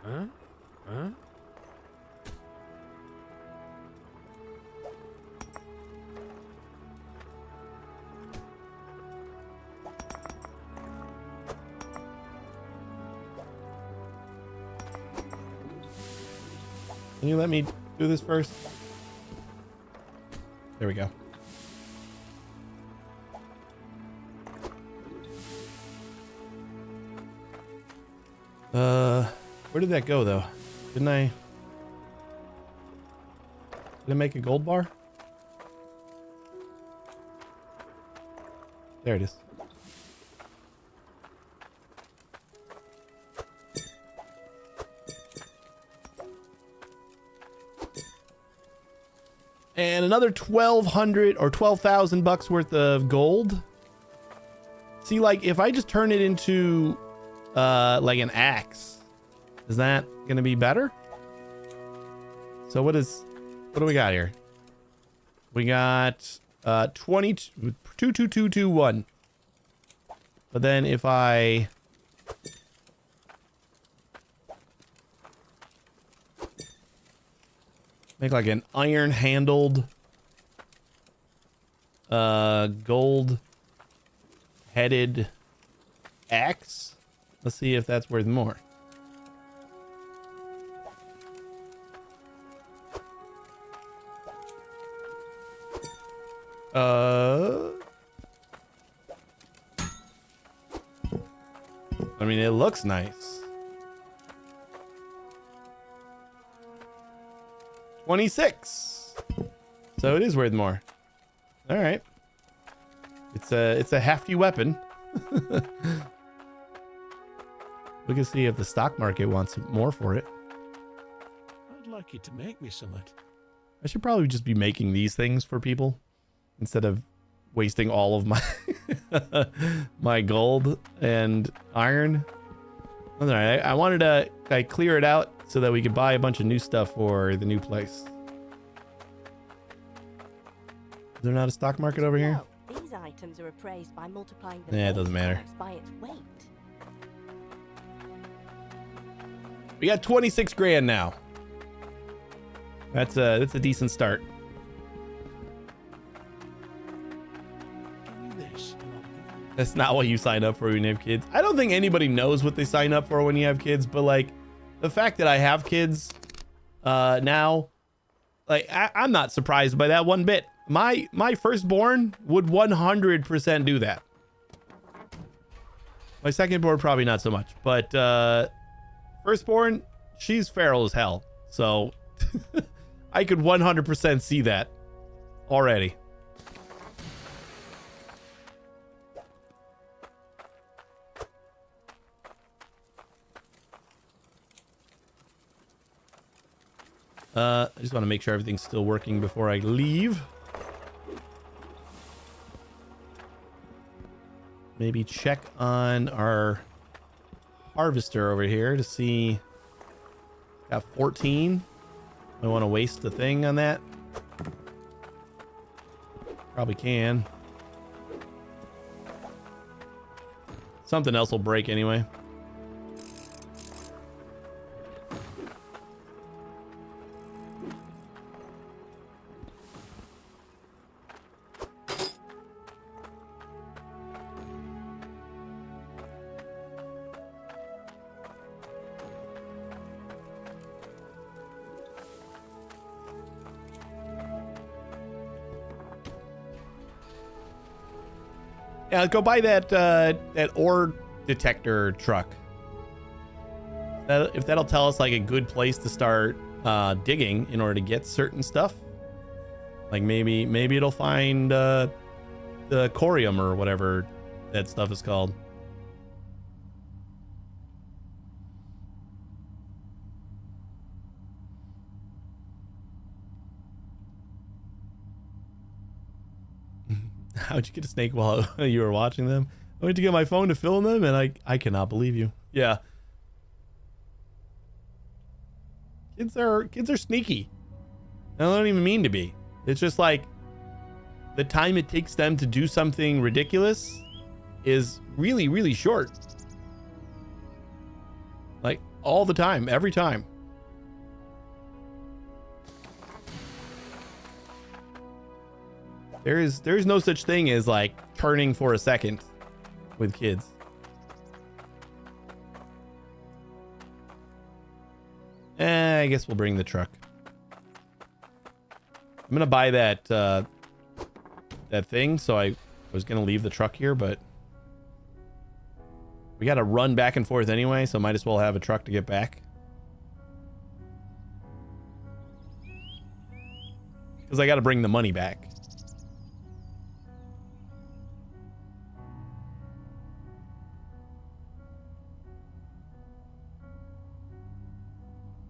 Huh? Huh? Can you let me do this first? There we go. Where did that go though? Did I make a gold bar? There it is. And another 1,200 or 12,000 bucks worth of gold. See, like if I just turn it into like an axe, is that gonna be better? So what do we got here? We got 22221. But then if I make like an iron handled gold headed axe, let's see if that's worth more. I mean, it looks nice. 26. So it is worth more. All right. It's a hefty weapon. We can see if the stock market wants more for it. I'd like you to make me some. I should probably just be making these things for people instead of wasting all of my my gold and iron. All right, I wanted to clear it out so that we could buy a bunch of new stuff for the new place. Is there not a stock market over here? Well, these items are appraised by multiplying the Yeah, it doesn't matter. by its weight. We got 26 grand now. That's a decent start. Give me this, and I'll give you. That's not what you sign up for when you have kids. I don't think anybody knows what they sign up for when you have kids, but like the fact that I have kids now, like I'm not surprised by that one bit. My firstborn would 100% do that. My secondborn probably not so much, but firstborn, she's feral as hell. So I could 100% see that already. I just want to make sure everything's still working before I leave. Maybe check on our harvester over here to see. Got 14. I want to waste the thing on that. Probably can. Something else will break anyway. Yeah, let's go buy that that ore detector truck. If that'll tell us like a good place to start digging in order to get certain stuff, Like maybe it'll find the corium or whatever that stuff is called. How'd you get a snake while you were watching them? I went to get my phone to film them, and I cannot believe you. Yeah. Kids are sneaky. They don't even mean to be. It's just like the time it takes them to do something ridiculous is really, really short. Like all the time, every time. There's no such thing as like turning for a second with kids. I guess we'll bring the truck. I'm gonna buy that that thing, so I was gonna leave the truck here, but we gotta run back and forth anyway, so might as well have a truck to get back. Because I gotta bring the money back.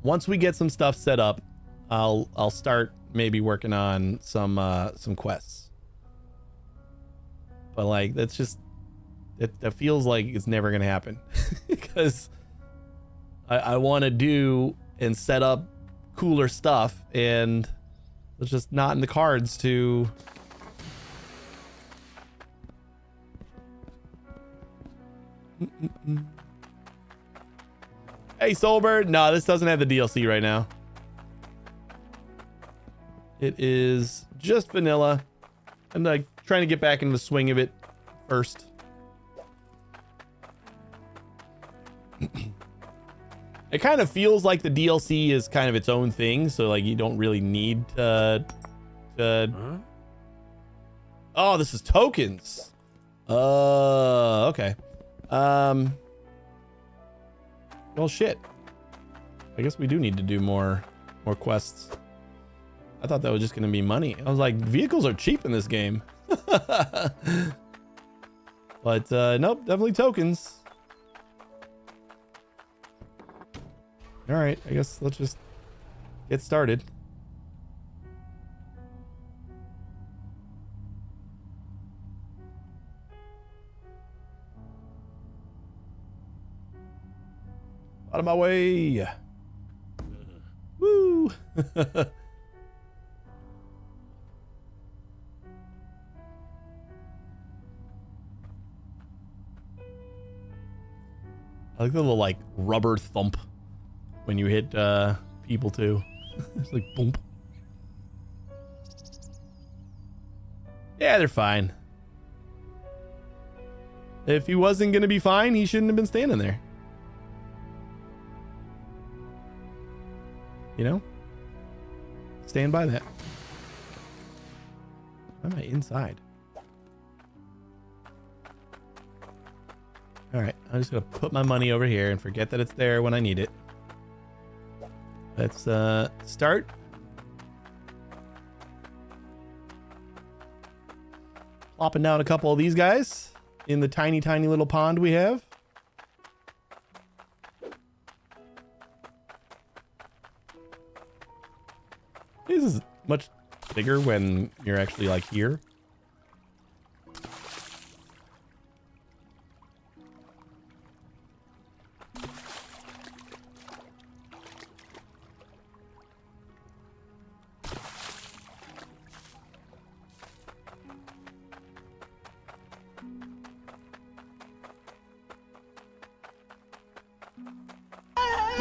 Once we get some stuff set up, I'll start maybe working on some quests. But like that's just that feels like it's never gonna happen because I want to do and set up cooler stuff, and it's just not in the cards to. Hey, Soulbird. No, this doesn't have the DLC right now. It is just vanilla. I'm like trying to get back into the swing of it first. It kind of feels like the DLC is kind of its own thing, so like you don't really need to Oh, this is tokens. Okay. Well, shit. I guess we do need to do more quests. I thought that was just going to be money. I was like, vehicles are cheap in this game. But nope, definitely tokens. All right, I guess let's just get started. Out of my way. Woo. I like the little like rubber thump when you hit people too. It's like boom. Yeah, they're fine. If he wasn't gonna be fine, he shouldn't have been standing there. You know? Stand by that. Why am I inside? Alright, I'm just gonna put my money over here and forget that it's there when I need it. Let's start. Plopping down a couple of these guys in the tiny little pond we have. This is much bigger when you're actually like here.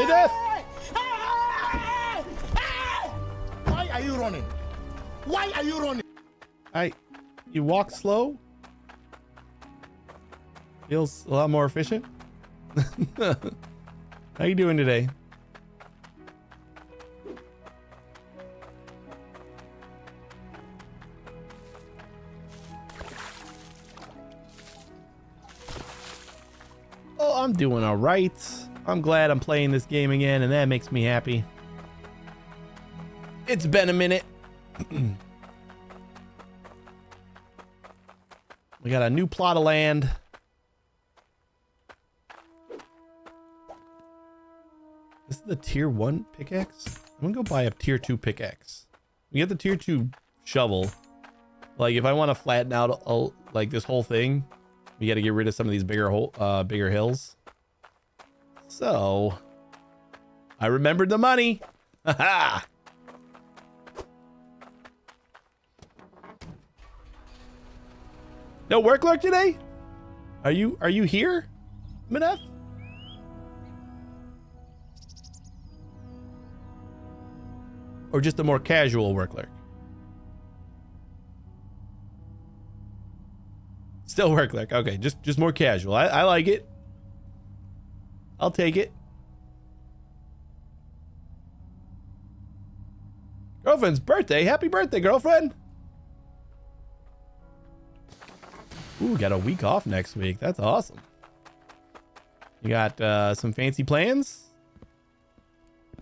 Death! Why are you running? Why are you running? You walk slow. Feels a lot more efficient. How you doing today? Oh, I'm doing all right. I'm glad I'm playing this game again, and that makes me happy. It's been a minute. We got a new plot of land. This is the tier 1 pickaxe. I'm gonna go buy a tier 2 pickaxe. We get the tier 2 shovel. Like if I want to flatten out like this whole thing, we got to get rid of some of these bigger hills. So I remembered the money. Haha. No work luck today? Are you here, Manef? Or just a more casual work lurk? Still work lurk. Okay, just more casual. I like it. I'll take it. Girlfriend's birthday. Happy birthday, girlfriend. Ooh, got a week off next week. That's awesome. You got some fancy plans?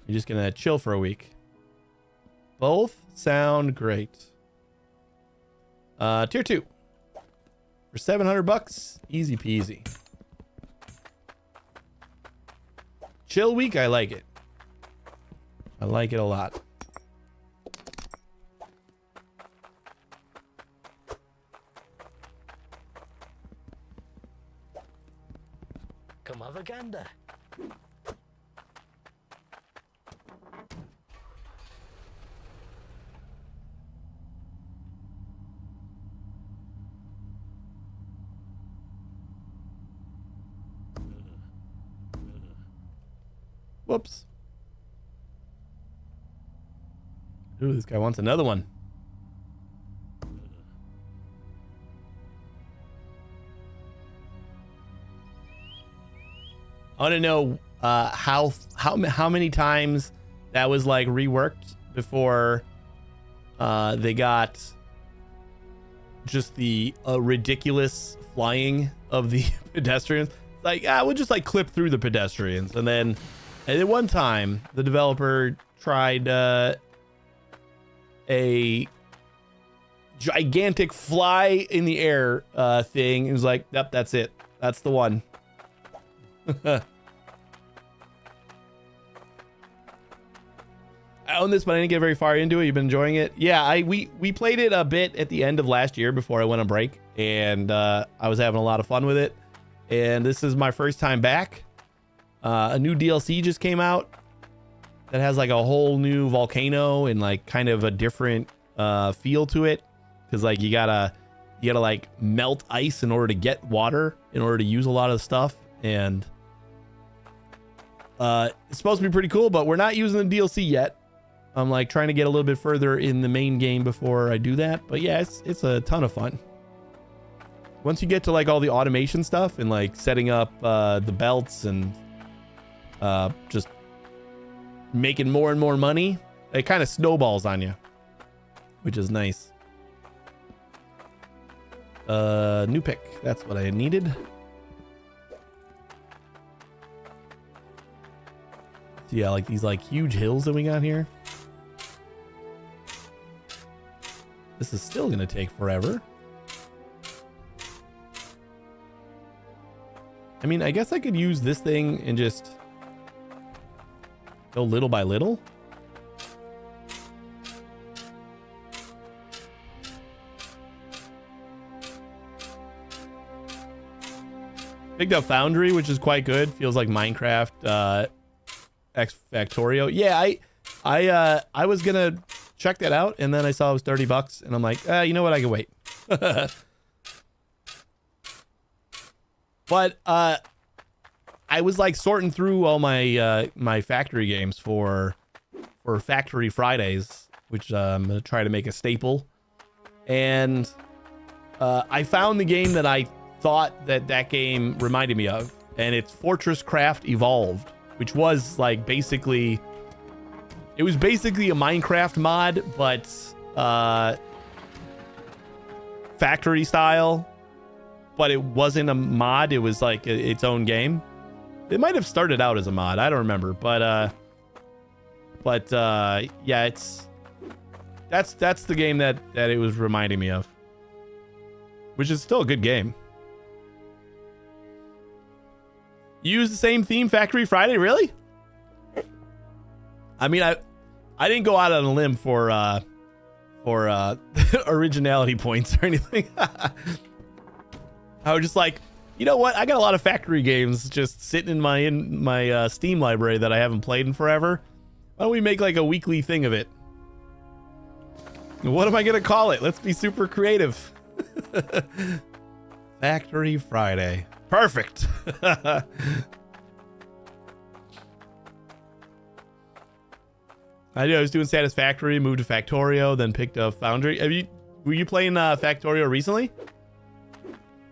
You're just gonna chill for a week. Both sound great. Tier 2 for $700, easy peasy. Chill week, I like it. I like it a lot. Come have a gander. Whoops. Ooh, this guy wants another one. I want to know how many times that was like reworked before they got just the ridiculous flying of the pedestrians. Like, we'll just like clip through the pedestrians, and then one time the developer tried a gigantic fly in the air thing. It was like, yep, that's it. That's the one. I own this, but I didn't get very far into it. You've been enjoying it? Yeah, we played it a bit at the end of last year before I went on break, and I was having a lot of fun with it. And this is my first time back. A new DLC just came out that has like a whole new volcano and like kind of a different feel to it, because like you gotta like melt ice in order to get water in order to use a lot of the stuff. And it's supposed to be pretty cool, but we're not using the DLC yet. I'm like trying to get a little bit further in the main game before I do that. But yeah, it's a ton of fun. Once you get to like all the automation stuff and like setting up the belts and just making more and more money, it kind of snowballs on you, which is nice. New pick. That's what I needed. So yeah, like these like huge hills that we got here. This is still gonna take forever. I mean, I guess I could use this thing and just go little by little. Picked up Foundry, which is quite good. Feels like Minecraft X Factorio. Yeah, I was gonna check that out, and then I saw it was $30, and I'm like, you know what? I can wait. But I was like sorting through all my my factory games for Factory Fridays, which I'm gonna try to make a staple. And I found the game that I thought that game reminded me of, and it's Fortress Craft Evolved, which was like basically, it was basically a Minecraft mod, but factory style. But it wasn't a mod. It was like its own game. It might have started out as a mod. I don't remember, but yeah, that's the game that it was reminding me of. which is still a good game. Use the same theme, Factory Friday, really? I mean, I didn't go out on a limb for originality points or anything. I was just like, you know what? I got a lot of Factory games just sitting in my Steam library that I haven't played in forever. Why don't we make like a weekly thing of it? What am I gonna call it? Let's be super creative. Factory Friday. Perfect. I was doing Satisfactory, moved to Factorio, then picked up Foundry. Were you playing Factorio recently?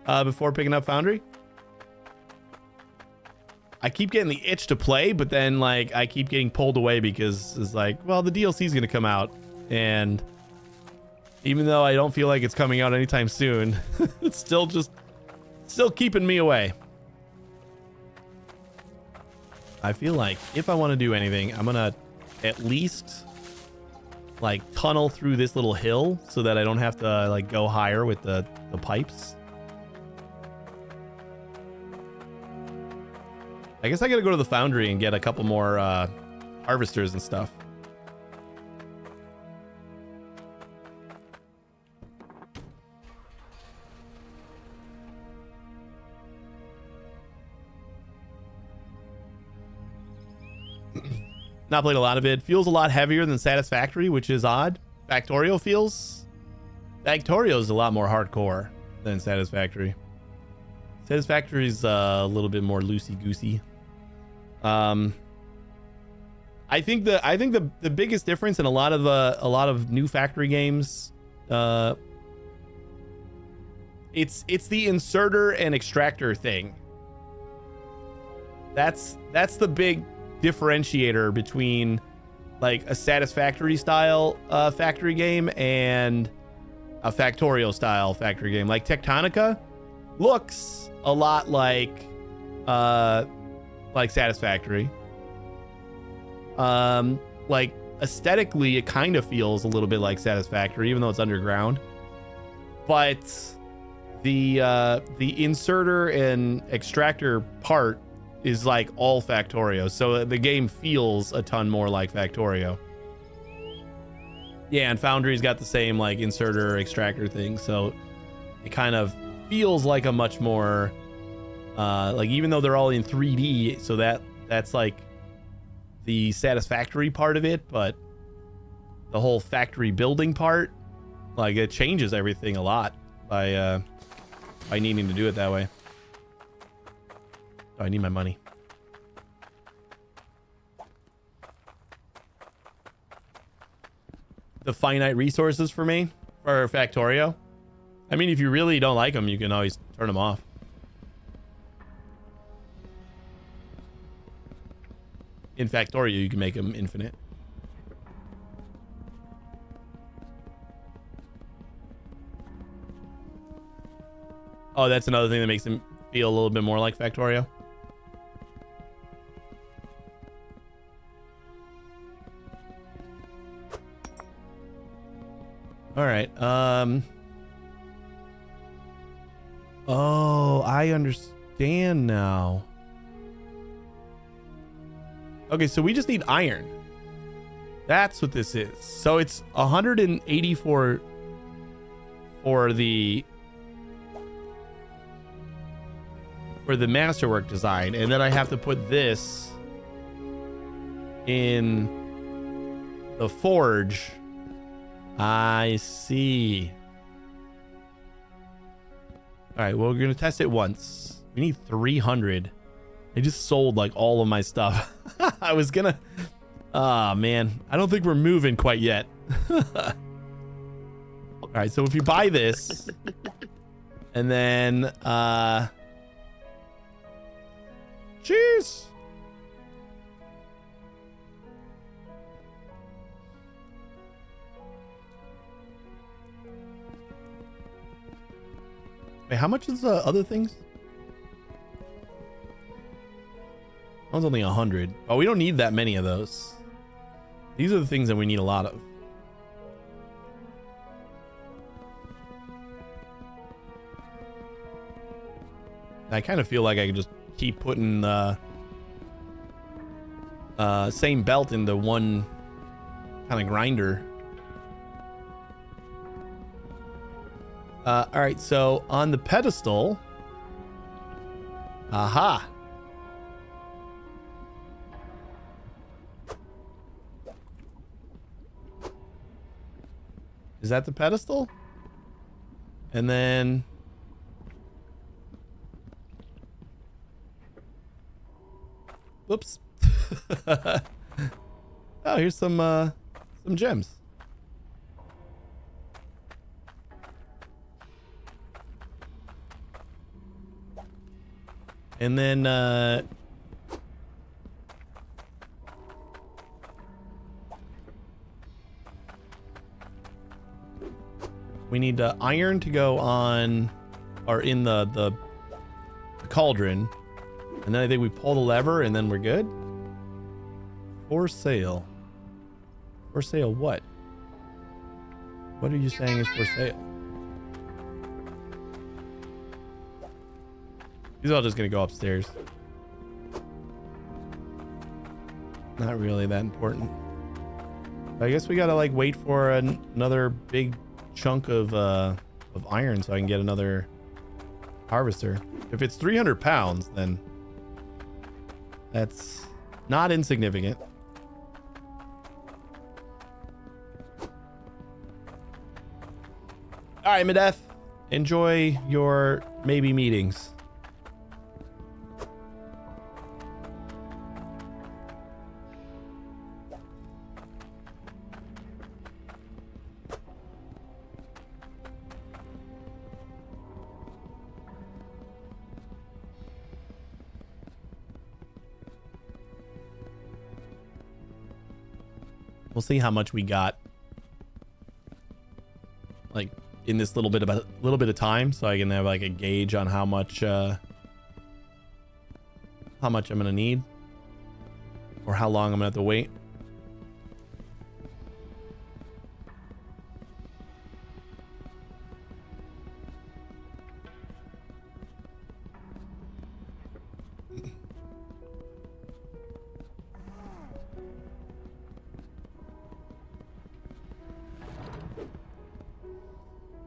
Before picking up Foundry? I keep getting the itch to play, but then like I keep getting pulled away because it's like, well, the DLC is gonna come out, and even though I don't feel like it's coming out anytime soon, it's still keeping me away. I feel like if I want to do anything, I'm gonna at least like tunnel through this little hill so that I don't have to like go higher with the pipes. I guess I gotta go to the foundry and get a couple more harvesters and stuff. Not played a lot of it. Feels a lot heavier than Satisfactory, which is odd. Factorio is a lot more hardcore than Satisfactory. Satisfactory is a little bit more loosey-goosey. I think the biggest difference in a lot of new Factory games, it's the inserter and extractor thing. That's the big differentiator between like a Satisfactory style Factory game and a Factorio style Factory game. Like Tectonica looks a lot like Satisfactory. Like aesthetically it kind of feels a little bit like Satisfactory, even though it's underground. But the inserter and extractor part is like all Factorio, so the game feels a ton more like Factorio. Yeah, and Foundry's got the same like inserter extractor thing, so it kind of feels like a much more like, even though they're all in 3D, so that's like the Satisfactory part of it, but the whole factory building part, like it changes everything a lot by needing to do it that way. Oh, I need my money. The finite resources for me for Factorio. I mean, if you really don't like them, you can always turn them off. In Factorio, you can make them infinite. Oh, that's another thing that makes them feel a little bit more like Factorio. All right. Oh, I understand now. Okay, so we just need iron. That's what this is. So it's 184 for the masterwork design, and then I have to put this in the forge. I see. All right, well, we're gonna test it once. We need 300. I just sold like all of my stuff. I was gonna, man, I don't think we're moving quite yet. All right, so if you buy this and then cheers. Wait, how much is the other things? That one's only 100. Oh, we don't need that many of those. These are the things that we need a lot of. I kind of feel like I could just keep putting the same belt into one kind of grinder. All right, so on the pedestal, aha. Is that the pedestal? And then whoops. Oh, here's some gems. And then we need iron to go on or in the cauldron. And then I think we pull the lever and then we're good. For sale. For sale what? What are you saying is for sale? These are all just gonna go upstairs. Not really that important. I guess we gotta like wait for another big chunk of iron so I can get another harvester. If it's 300 pounds, then that's not insignificant. All right, Medeth, enjoy your maybe meetings. We'll see how much we got, like in this little bit of time, so I can have like a gauge on how much I'm gonna need, or how long I'm gonna have to wait.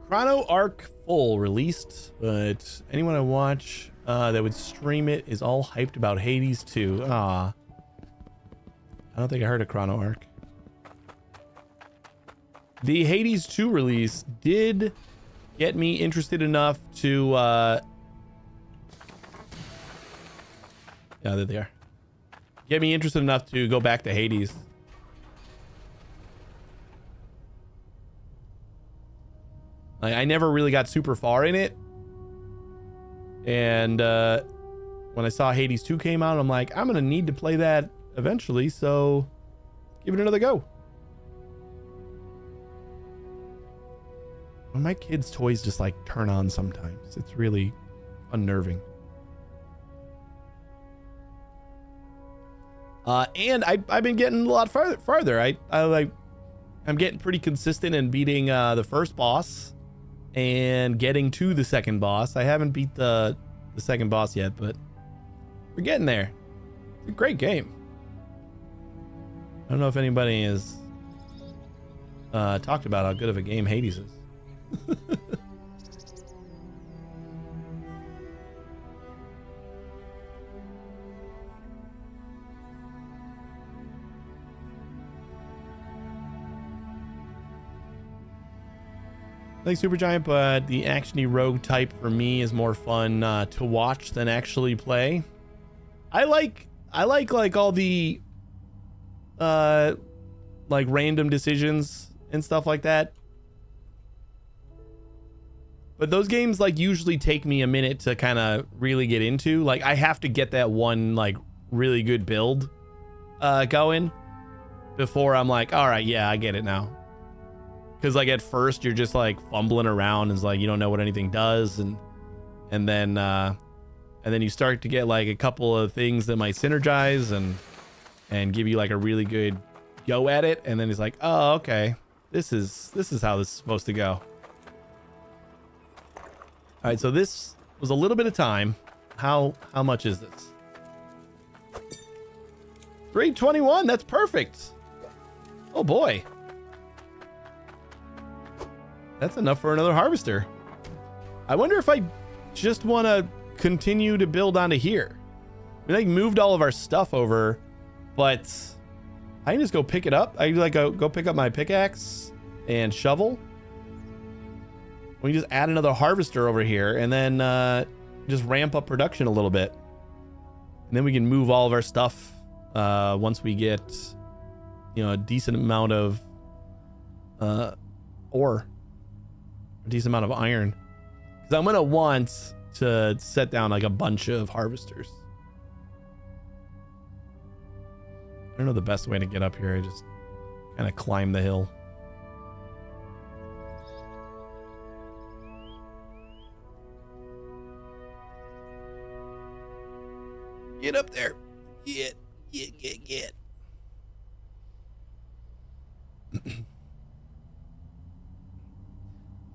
Chrono Arc Full released, but anyone I watch that would stream it is all hyped about Hades 2. Ah, I don't think I heard of Chrono Arc. The Hades 2 release did get me interested enough to yeah, there they are. Get me interested enough to go back to Hades. I never really got super far in it, and when I saw Hades 2 came out, I'm like, I'm gonna need to play that eventually, so give it another go. When my kids' toys just like turn on sometimes, it's really unnerving. And I've been getting a lot farther. I'm getting pretty consistent in beating the first boss and getting to the second boss. I haven't beat the second boss yet, but we're getting there. It's a great game. I don't know if anybody has talked about how good of a game Hades is. Like Supergiant, but the actiony rogue type for me is more fun to watch than actually play. I like all the like random decisions and stuff like that. But those games like usually take me a minute to kind of really get into. Like I have to get that one like really good build going before I'm like, all right, yeah, I get it now. Because like at first you're just like fumbling around and it's like you don't know what anything does, and then you start to get like a couple of things that might synergize and give you like a really good go at it, and then it's like, oh, okay, this is how this is supposed to go. All right, so this was a little bit of time. How much is this? 321. That's perfect. Oh boy. That's enough for another harvester. I wonder if I just want to continue to build onto here. We like moved all of our stuff over, but I can just go pick it up. I like go pick up my pickaxe and shovel. We can just add another harvester over here and then just ramp up production a little bit. And then we can move all of our stuff once we get, you know, a decent amount of ore, a decent amount of iron. Because I'm going to want to set down like a bunch of harvesters. I don't know the best way to get up here. I just kind of climb the hill. Get up there. Get.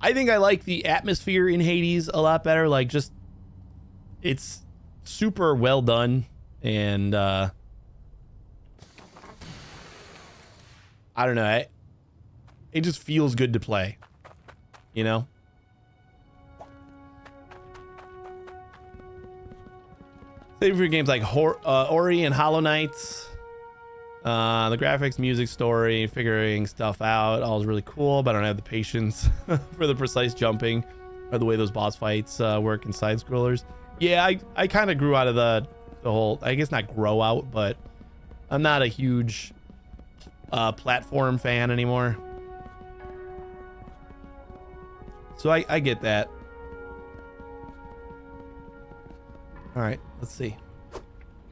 I think I like the atmosphere in Hades a lot better. Like, just, it's super well done. And, I don't know. It just feels good to play, you know? Same for games like Ori and Hollow Knight. The graphics, music, story, figuring stuff out, all is really cool, but I don't have the patience for the precise jumping or the way those boss fights work in side scrollers. Yeah, I kind of grew out of the whole, I guess not grow out, but I'm not a huge platform fan anymore. So I get that. All right, let's see.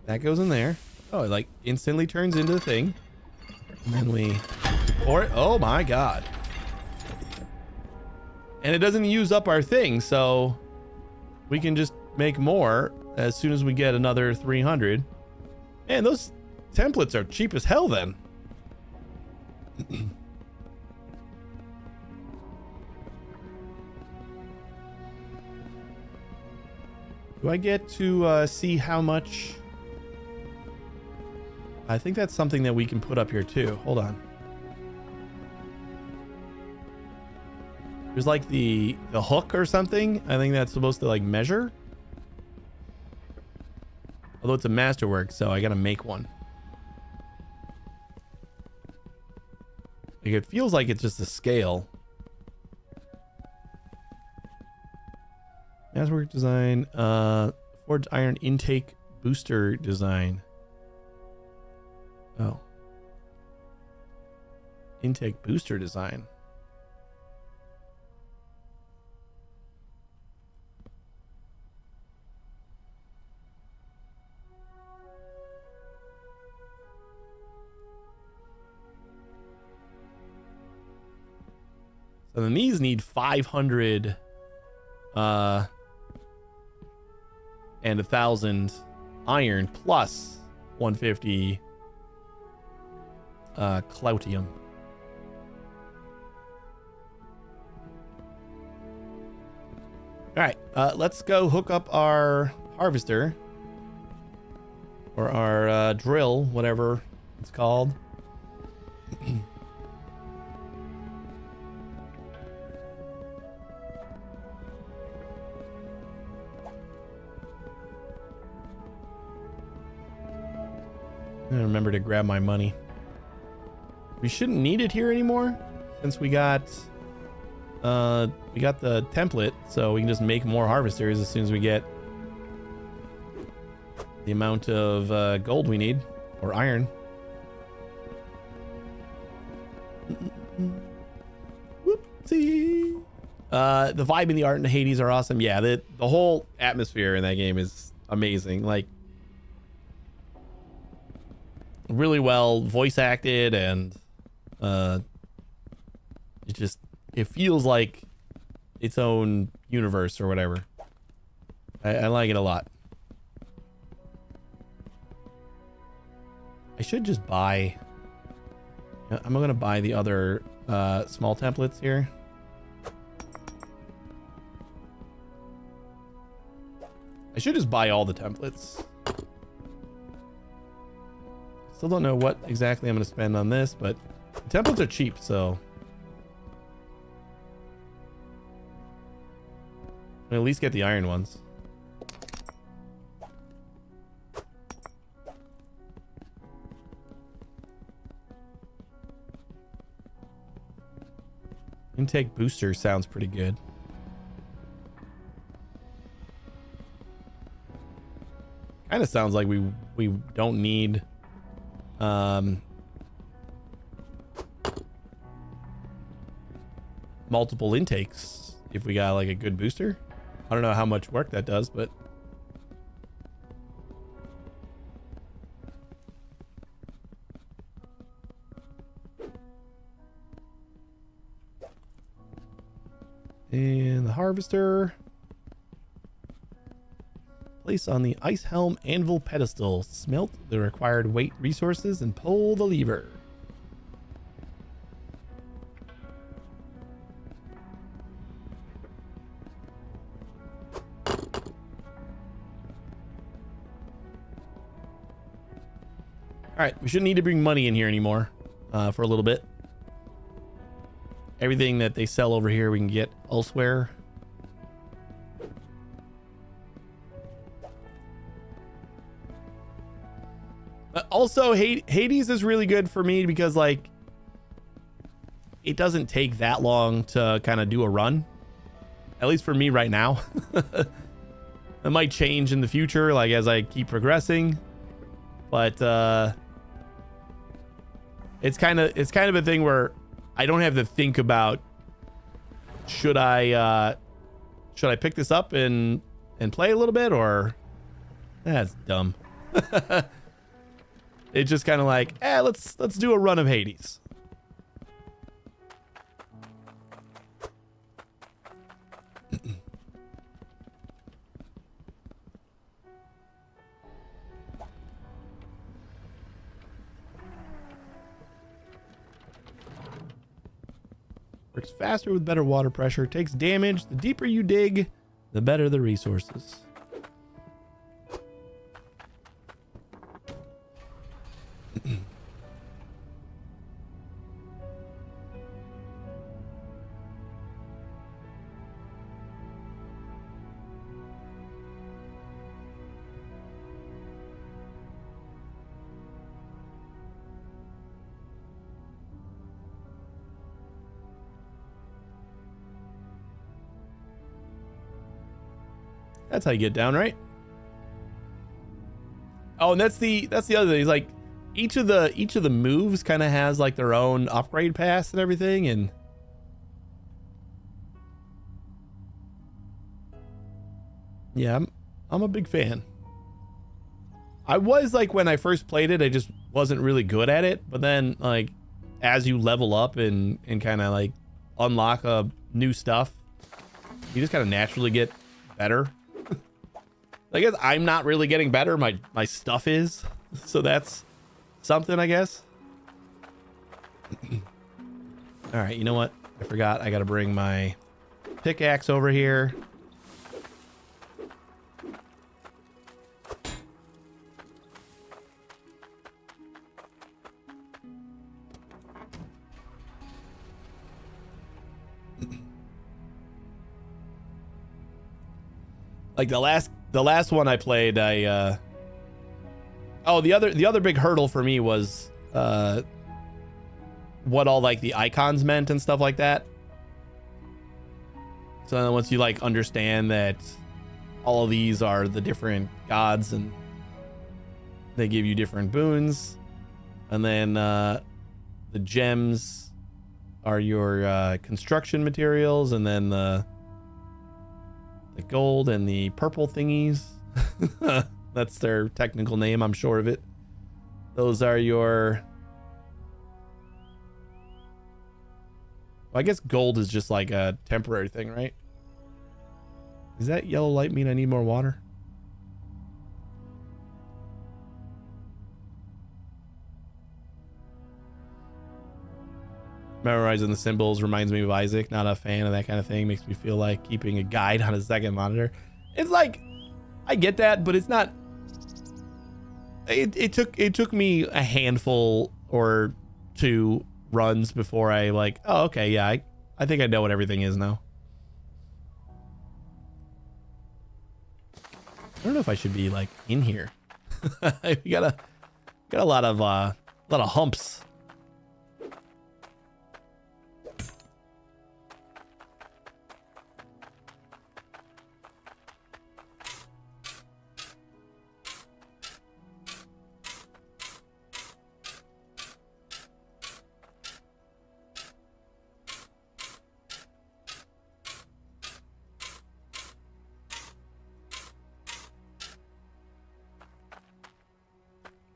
That goes in there. Oh, it like instantly turns into the thing. And then we pour it. Oh my God. And it doesn't use up our thing, so we can just make more as soon as we get another 300. Man, those templates are cheap as hell then. Do I get to see how much? I think that's something that we can put up here too. Hold on. There's like the hook or something. I think that's supposed to like measure. Although it's a masterwork, so I gotta make one. Like, it feels like it's just a scale. Masterwork design, forged iron intake booster design. Oh. Intake booster design. So then these need 500 and 1,000 iron plus 150 cloutium. All right, let's go hook up our harvester or our drill, whatever it's called. I remember to grab my money. We shouldn't need it here anymore since we got the template, so we can just make more harvesters as soon as we get the amount of gold we need, or iron. Whoopsie. The vibe and the art in Hades are awesome. Yeah, the whole atmosphere in that game is amazing. Like, really well voice acted, and it feels like its own universe or whatever. I like it a lot. I should just buy, I'm gonna buy the other small templates here. I should just buy all the templates. Still don't know what exactly I'm going to spend on this, but the templates are cheap, so I'll at least get the iron ones. Intake booster sounds pretty good. Kind of sounds like we don't need multiple intakes if we got like a good booster. I don't know how much work that does, but and the harvester. Place on the ice helm anvil pedestal. Smelt the required weight resources and pull the lever. All right, we shouldn't need to bring money in here anymore for a little bit. Everything that they sell over here we can get elsewhere. But also, Hades is really good for me because, like, it doesn't take that long to kind of do a run. At least for me right now. It might change in the future, like, as I keep progressing. But it's kind of a thing where I don't have to think about should I pick this up and play a little bit, or that's dumb. It's just kind of like, let's do a run of Hades. Works faster with better water pressure, takes damage. The deeper you dig, the better the resources. That's how you get down, right? Oh, and that's the other thing. Is like each of the moves kind of has like their own upgrade paths and everything, and yeah, I'm a big fan. I was like, when I first played it, I just wasn't really good at it, but then like as you level up and kind of like unlock new stuff, you just kind of naturally get better. I guess I'm not really getting better. My stuff is. So that's something, I guess. All right, you know what? I forgot. I got to bring my pickaxe over here. Like the last one I played, the other big hurdle for me was what all like the icons meant and stuff like that. So then once you like understand that all of these are the different gods and they give you different boons, and then the gems are your construction materials, and then the gold and the purple thingies, that's their technical name, I'm sure of it. Those are your, well, I guess gold is just like a temporary thing, right? Does that yellow light mean I need more water? Memorizing the symbols reminds me of Isaac. Not a fan of that kind of thing. Makes me feel like keeping a guide on a second monitor. It's like, I get that, but it's not. It took me a handful or two runs before I like, oh, okay, yeah, I think I know what everything is now. I don't know if I should be like in here. We got a lot of humps.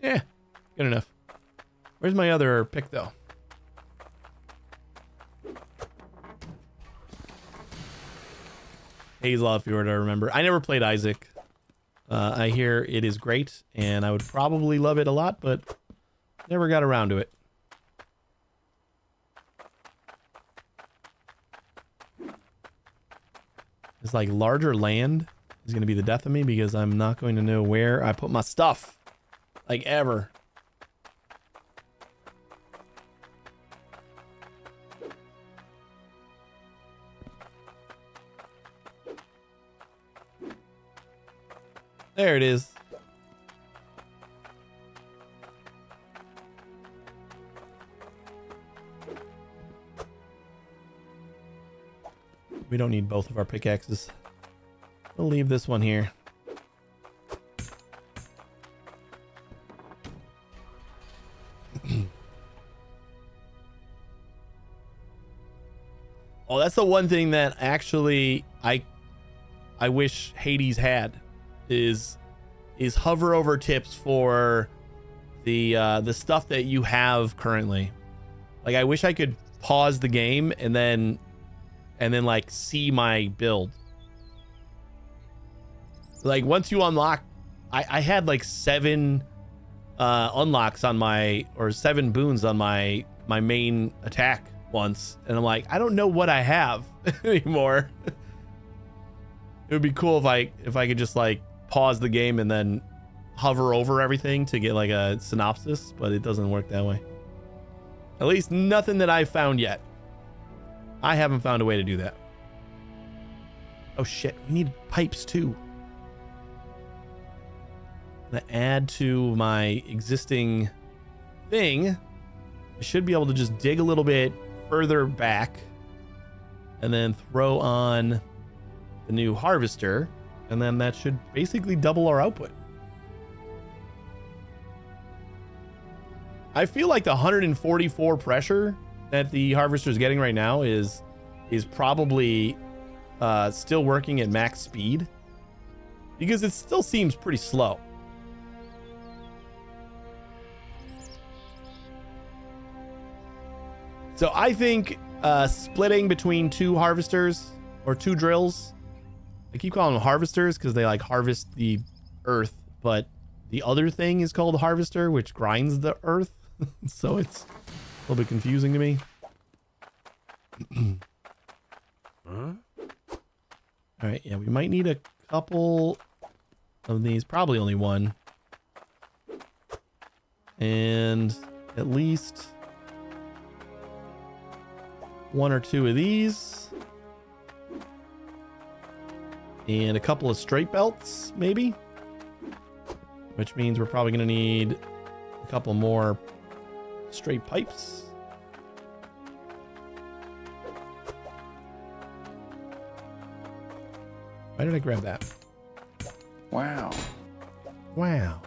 Yeah, good enough. Where's my other pick, though? Hazel, if you were to remember. I never played Isaac. I hear it is great, and I would probably love it a lot, but never got around to it. It's like larger land is going to be the death of me because I'm not going to know where I put my stuff. Like ever. There it is. We don't need both of our pickaxes. We'll leave this one here. Oh, that's the one thing that actually I wish Hades had is hover over tips for the stuff that you have currently. Like I wish I could pause the game and then like see my build. Like once you unlock, I had like 7 unlocks on my, or 7 boons on my main attack once, and I'm like, I don't know what I have anymore. It would be cool if I could just like pause the game and then hover over everything to get like a synopsis, but it doesn't work that way. At least nothing that I've found yet. I haven't found a way to do that. Oh shit, we need pipes too. I'm gonna add to my existing thing. I should be able to just dig a little bit further back and then throw on the new harvester, and then that should basically double our output. I feel like the 144 pressure that the harvester is getting right now is probably still working at max speed, because it still seems pretty slow. So I think splitting between 2 harvesters or 2 drills, I keep calling them harvesters because they like harvest the earth, but the other thing is called harvester, which grinds the earth. So it's a little bit confusing to me. All right, yeah, we might need a couple of these, probably only one, and at least 1 or 2 of these, and a couple of straight belts, maybe, which means we're probably going to need a couple more straight pipes. Why did I grab that? Wow. Wow.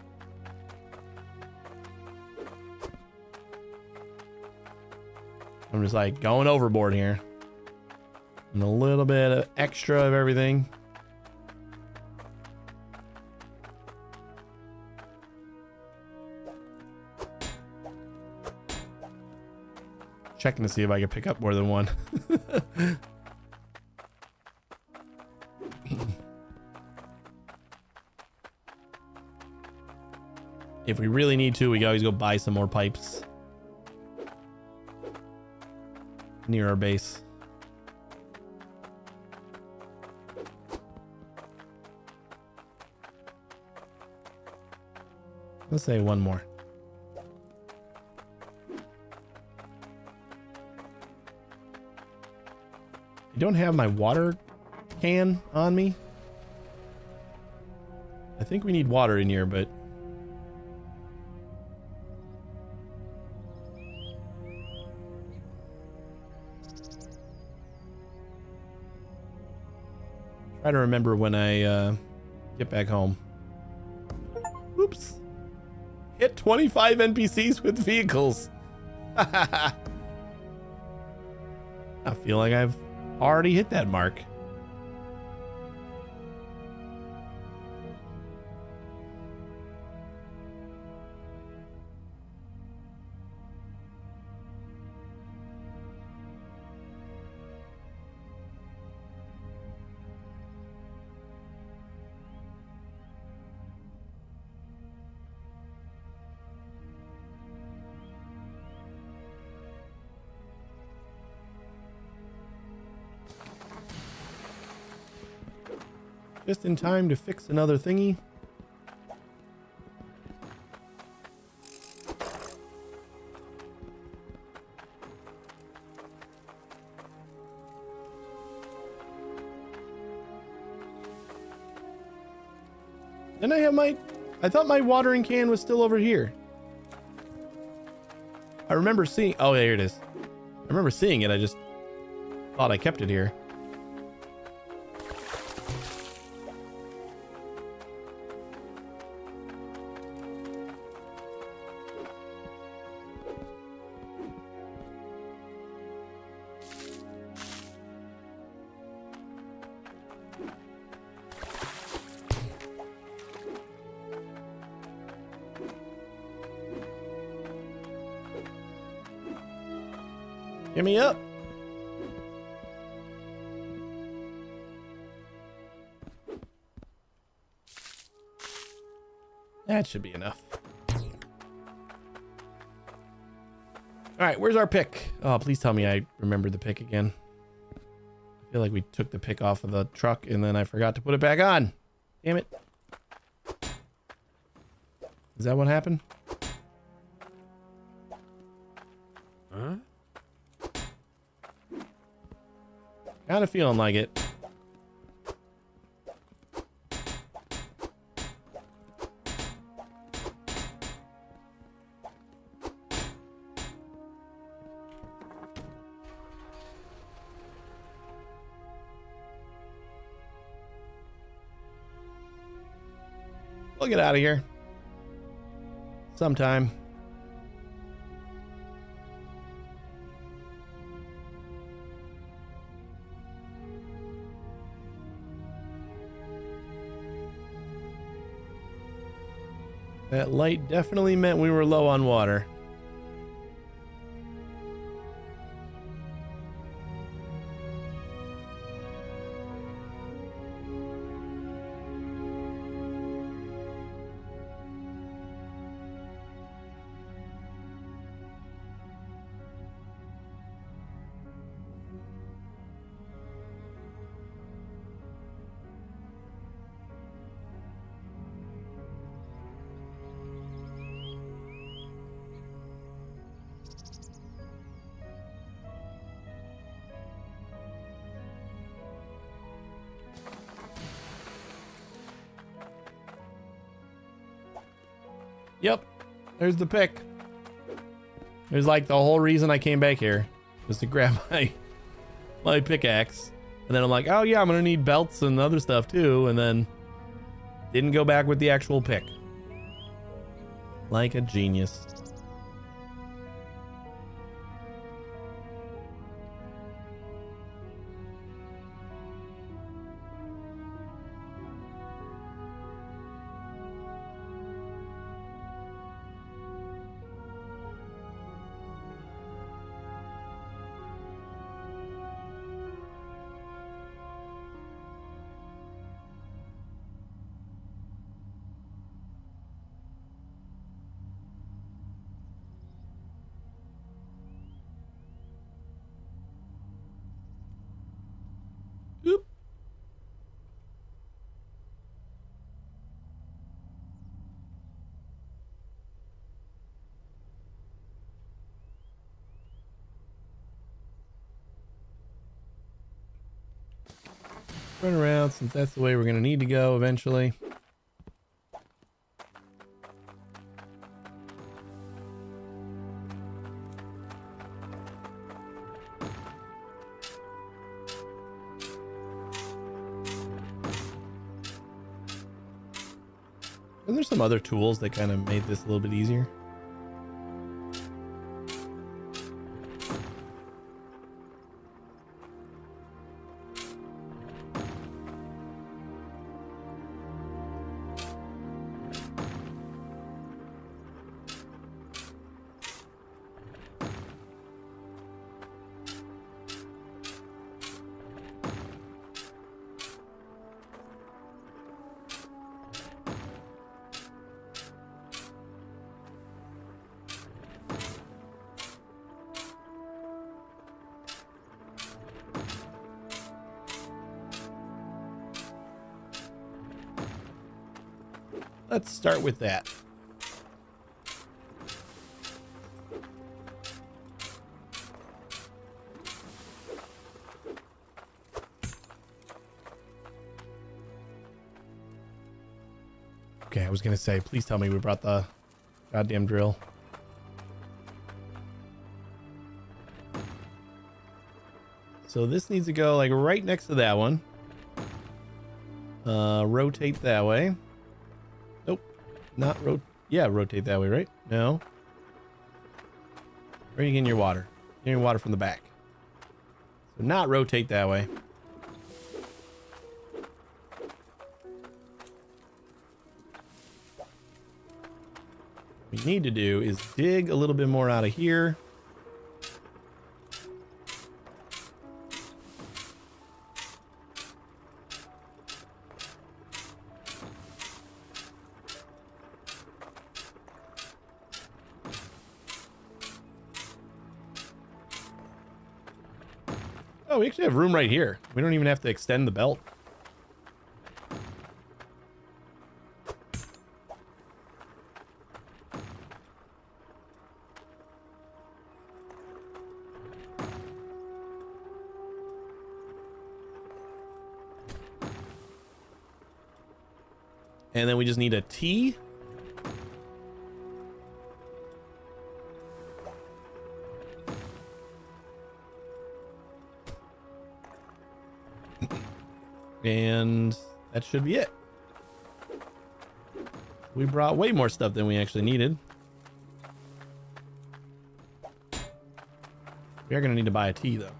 I'm just like going overboard here. And a little bit of extra of everything. Checking to see if I can pick up more than one. If we really need to, we can always go buy some more pipes near our base. Let's say one more. I don't have my water can on me. I think we need water in here, but try to remember when I get back home. Oops. Hit 25 NPCs with vehicles. I feel like I've already hit that mark. Just in time to fix another thingy. Then I have I thought my watering can was still over here. I remember seeing, oh yeah, here it is. I remember seeing it, I just thought I kept it here. Get me up. That should be enough. All right, where's our pick? Oh, please tell me I remembered the pick again. I feel like we took the pick off of the truck and then I forgot to put it back on. Damn it. Is that what happened? Huh? Kind of feeling like it. We'll get out of here sometime. That light definitely meant we were low on water. Yep, there's the pick. There's like the whole reason I came back here was to grab my pickaxe. And then I'm like, oh yeah, I'm gonna need belts and other stuff too. And then didn't go back with the actual pick. Like a genius. Run around since that's the way we're going to need to go eventually. And there's some other tools that kind of made this a little bit easier. Let's start with that. Okay, I was gonna say, please tell me we brought the goddamn drill. So this needs to go like right next to that one. Rotate that way. Nope, not rotate that way, right? No. Where are you getting your water? Getting your water from the back. So not rotate that way. What we need to do is dig a little bit more out of here. Oh, we actually have room right here. We don't even have to extend the belt. And then we just need a T. And that should be it. We brought way more stuff than we actually needed. We are going to need to buy a T though.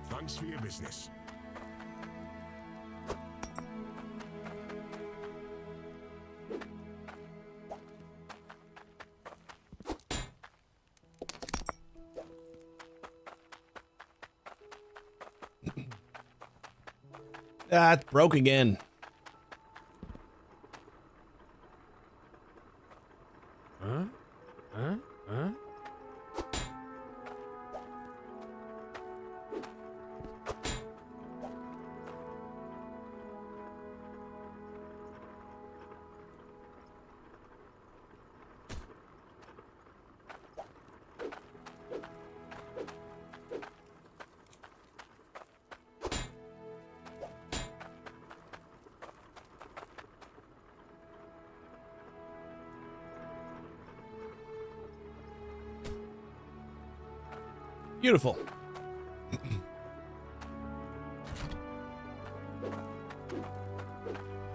Thanks for your business. Ah, it's broke again. Huh? Huh? Huh? Beautiful.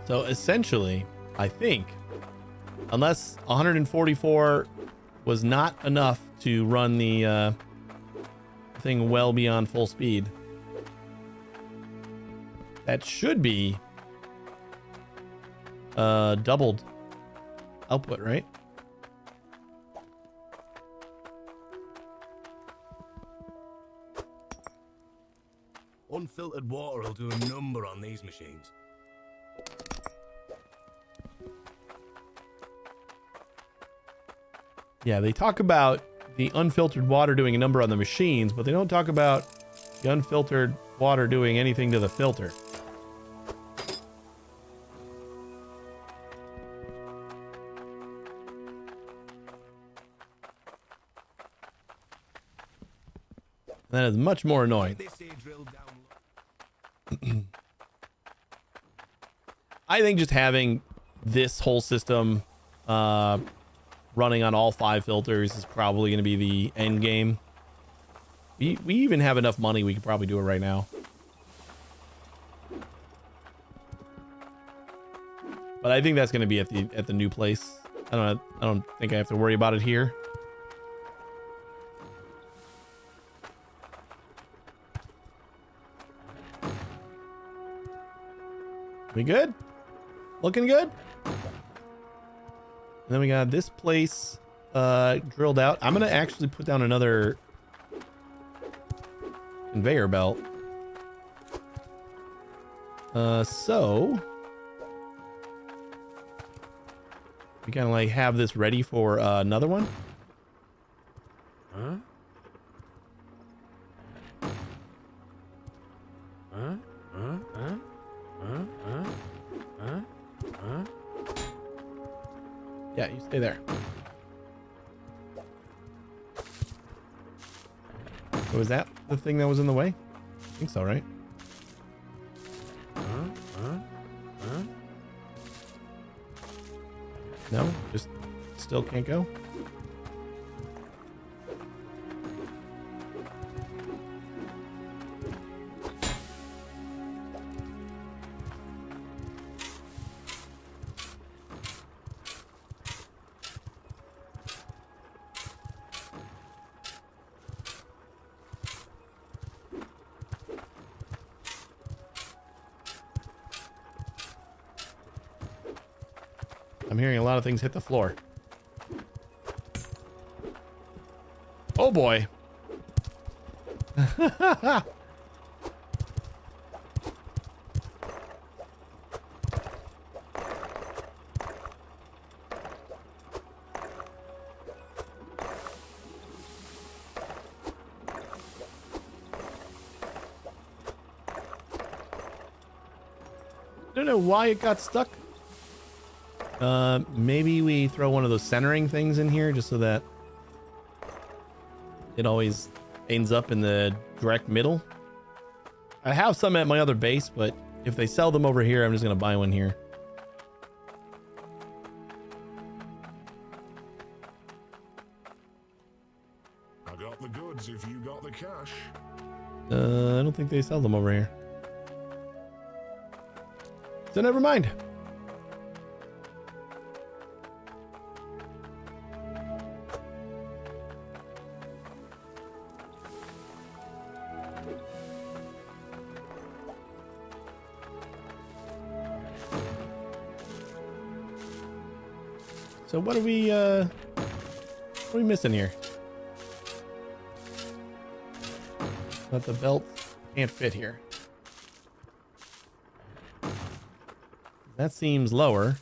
So essentially, I think, unless 144 was not enough to run the thing well beyond full speed, that should be doubled output, right? Unfiltered water will do a number on these machines. Yeah, they talk about the unfiltered water doing a number on the machines, but they don't talk about the unfiltered water doing anything to the filter. That is much more annoying. They say drill down. I think just having this whole system running on all 5 filters is probably going to be the end game. We even have enough money, we could probably do it right now. But I think that's going to be at the new place. I don't think I have to worry about it here. We good? Looking good? And then we got this place drilled out. I'm gonna actually put down another conveyor belt. So we kind of like have this ready for another one. Huh? Huh? Huh? Huh? Huh? Huh? Huh? Huh? Yeah, you stay there. So was that the thing that was in the way? I think so, right? Huh? Huh? Huh? No, just still can't go. I'm hearing a lot of things hit the floor. Oh boy. I don't know why it got stuck. Maybe we throw one of those centering things in here just so that it always ends up in the direct middle. I have some at my other base, but if they sell them over here, I'm just gonna buy one here. I got the goods if you got the cash. I don't think they sell them over here. So never mind. So what are we missing here? But the belt can't fit here. That seems lower.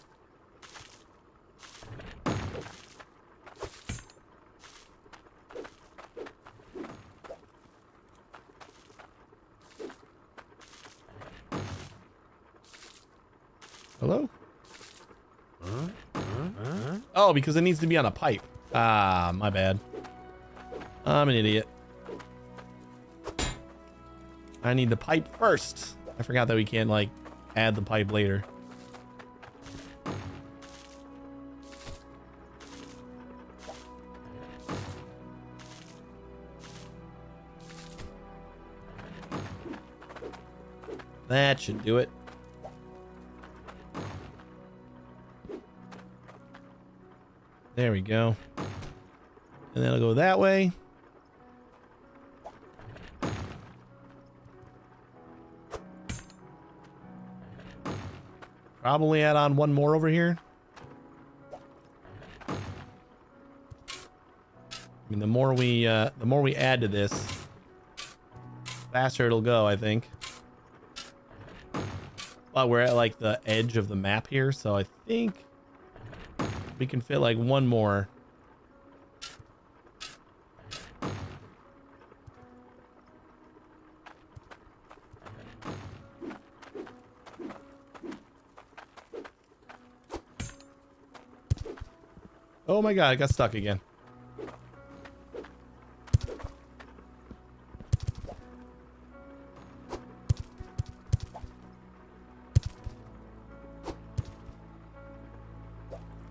Hello? Oh, because it needs to be on a pipe. Ah, my bad. I'm an idiot. I need the pipe first. I forgot that we can't, like, add the pipe later. That should do it. There we go. And then I'll go that way. Probably add on one more over here. I mean, the more we add to this, faster it'll go, I think. But we're at like the edge of the map here, so I think we can fit like one more Oh my god, I got stuck again.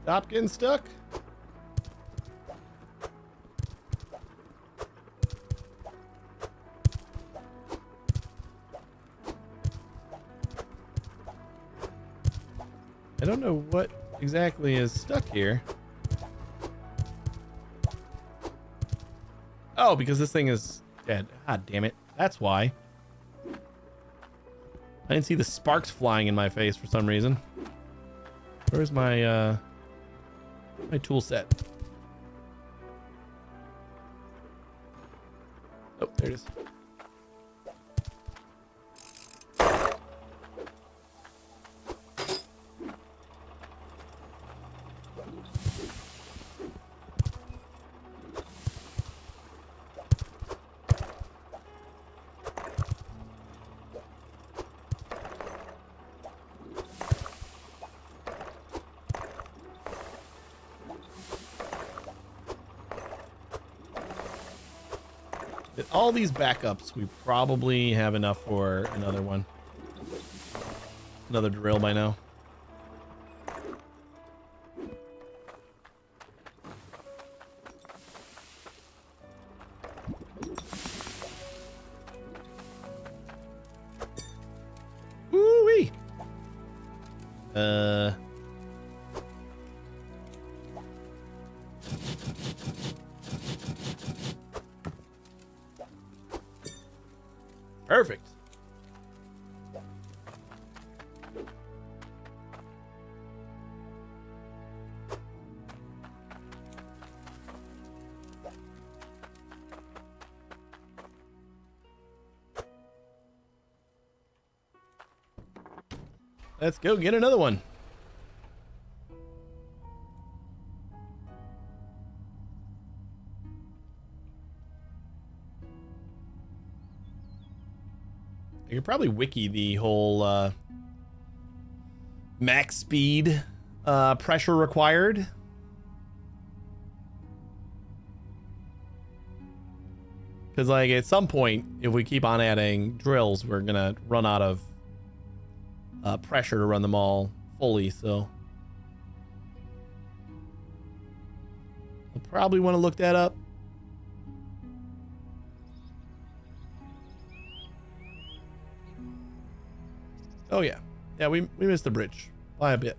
Stop getting stuck. I don't know what exactly is stuck here. Oh, because this thing is dead. God damn it. That's why. I didn't see the sparks flying in my face for some reason. Where's my my tool set? Oh, there it is. With all these backups, we probably have enough for another one. Another drill by now. Woo-wee! Perfect. Let's go get another one. You could probably wiki the whole max speed pressure required. Because like at some point, if we keep on adding drills, we're gonna run out of pressure to run them all fully. So we'll probably want to look that up. Oh yeah. Yeah, we missed the bridge by a bit.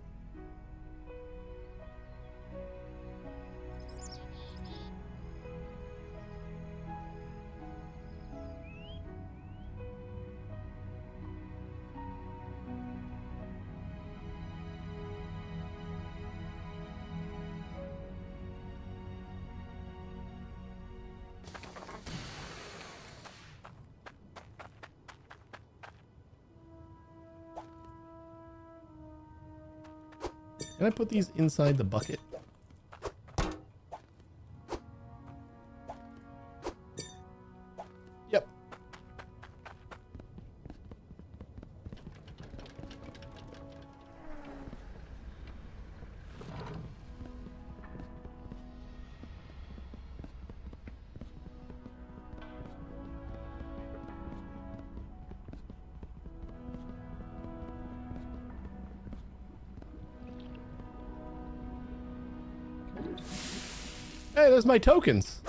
Can I put these inside the bucket? Yep. Hey, there's my tokens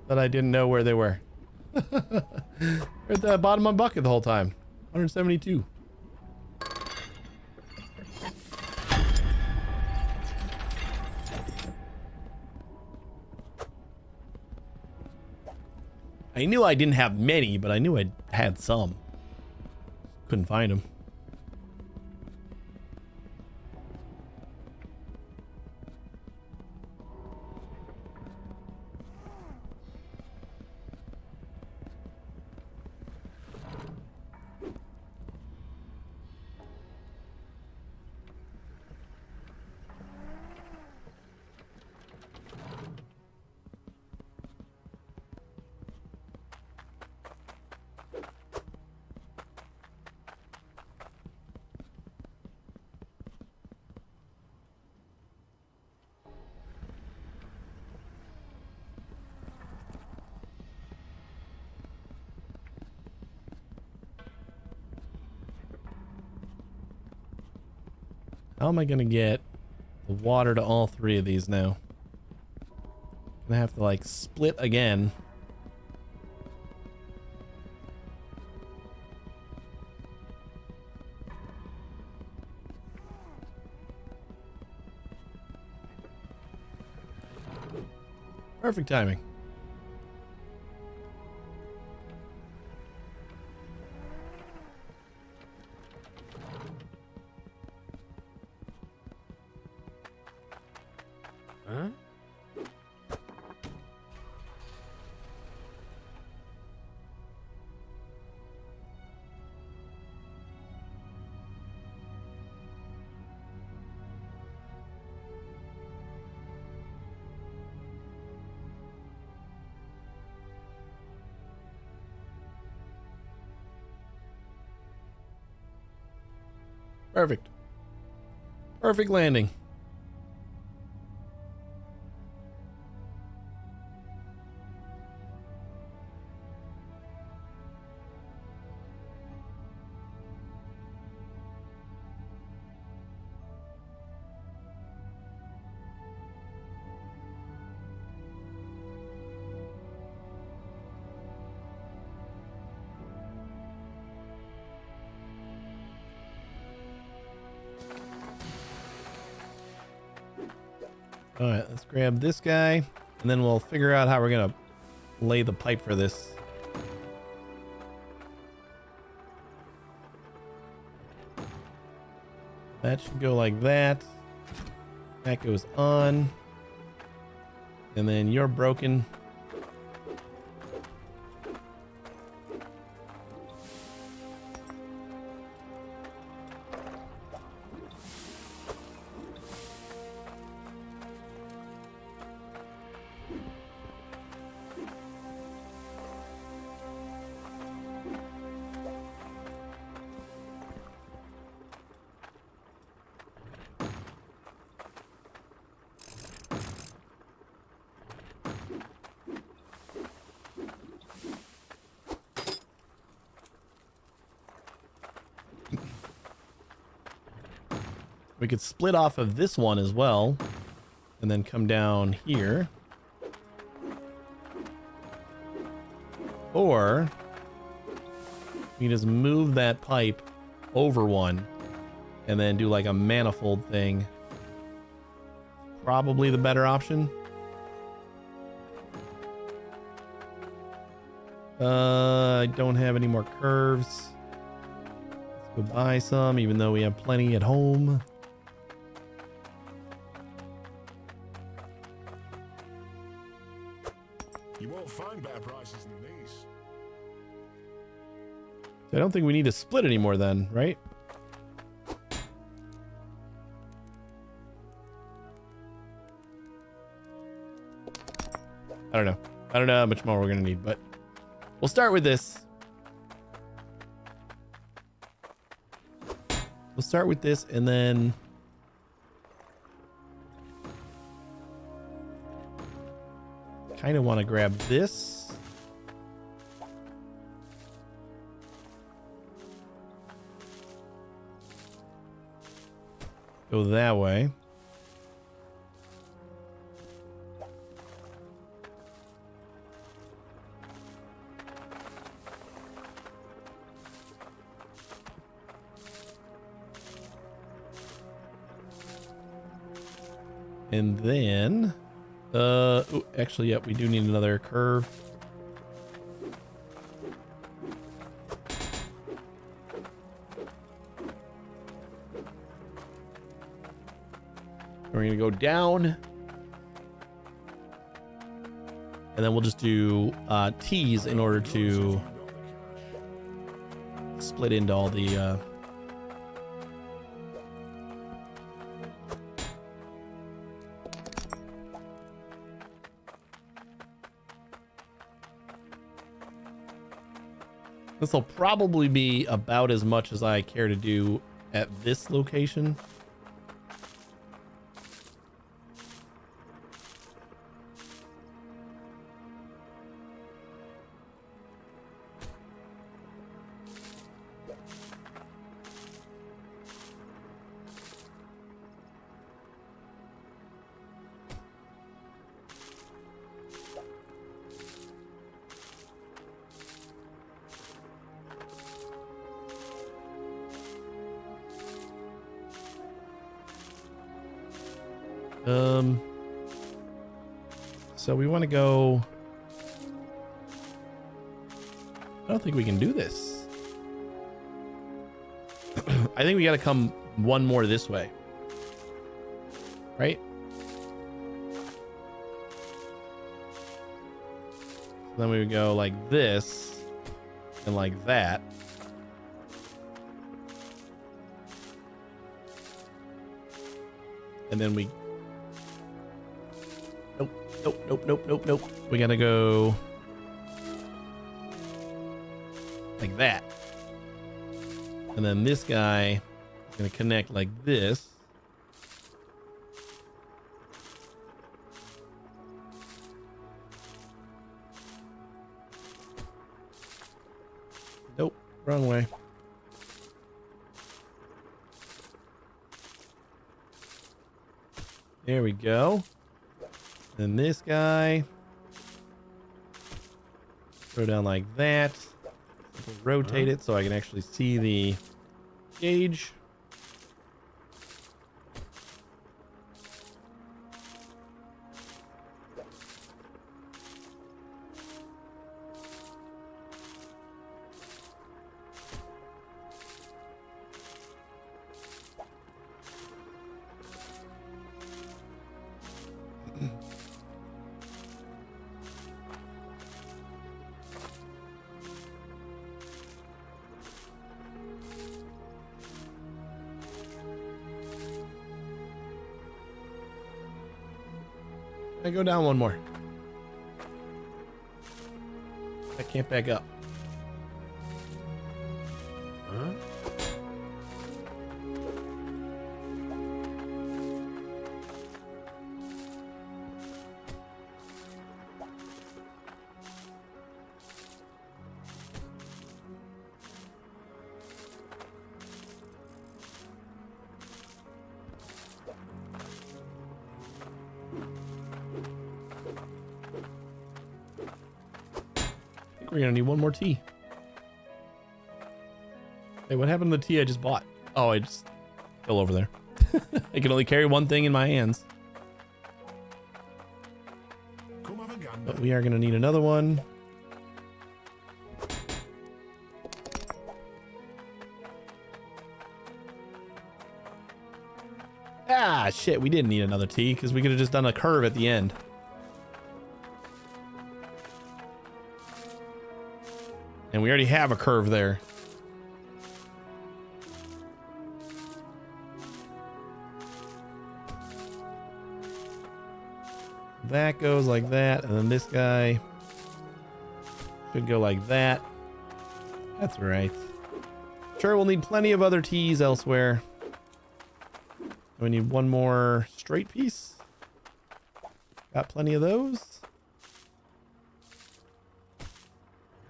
that I didn't know where they were. They're at the bottom of my bucket the whole time. 172. I knew I didn't have many, but I knew I had some. Couldn't find them. How am I gonna get the water to all three of these now? Gonna have to like split again. Perfect timing. Huh? Perfect. Perfect landing. All right, let's grab this guy, and then we'll figure out how we're gonna lay the pipe for this. That should go like that. That goes on. And then you're broken. We could split off of this one as well, and then come down here. Or we can just move that pipe over one and then do like a manifold thing. Probably the better option. I don't have any more curves. Let's go buy some, even though we have plenty at home. You won't find better prices than these. I don't think we need to split anymore then, right? I don't know. I don't know how much more we're gonna need, but we'll start with this. We'll start with this and then kind of want to grab this. Go that way. And then, ooh, actually, yep, we do need another curve. We're gonna go down, and then we'll just do T's in order to split into all the This will probably be about as much as I care to do at this location. So we want to go. I don't think we can do this. I think we got to come one more this way. Right? Then we would go like this and like that. And then we... Nope. We gotta go like that. And then this guy is gonna connect like this. Nope, wrong way. There we go. Then this guy. Throw down like that. Rotate it so I can actually see the gauge. I go down one more. I can't back up. Huh? We're gonna need one more tea. Hey, what happened to the tea I just bought? Oh, I just fell over there. I can only carry one thing in my hands. Come have a gander. But we are gonna need another one. Ah, shit, we didn't need another tea because we could have just done a curve at the end. And we already have a curve there. That goes like that, and then this guy should go like that. That's right. Sure, we'll need plenty of other tees elsewhere. We need one more straight piece. Got plenty of those.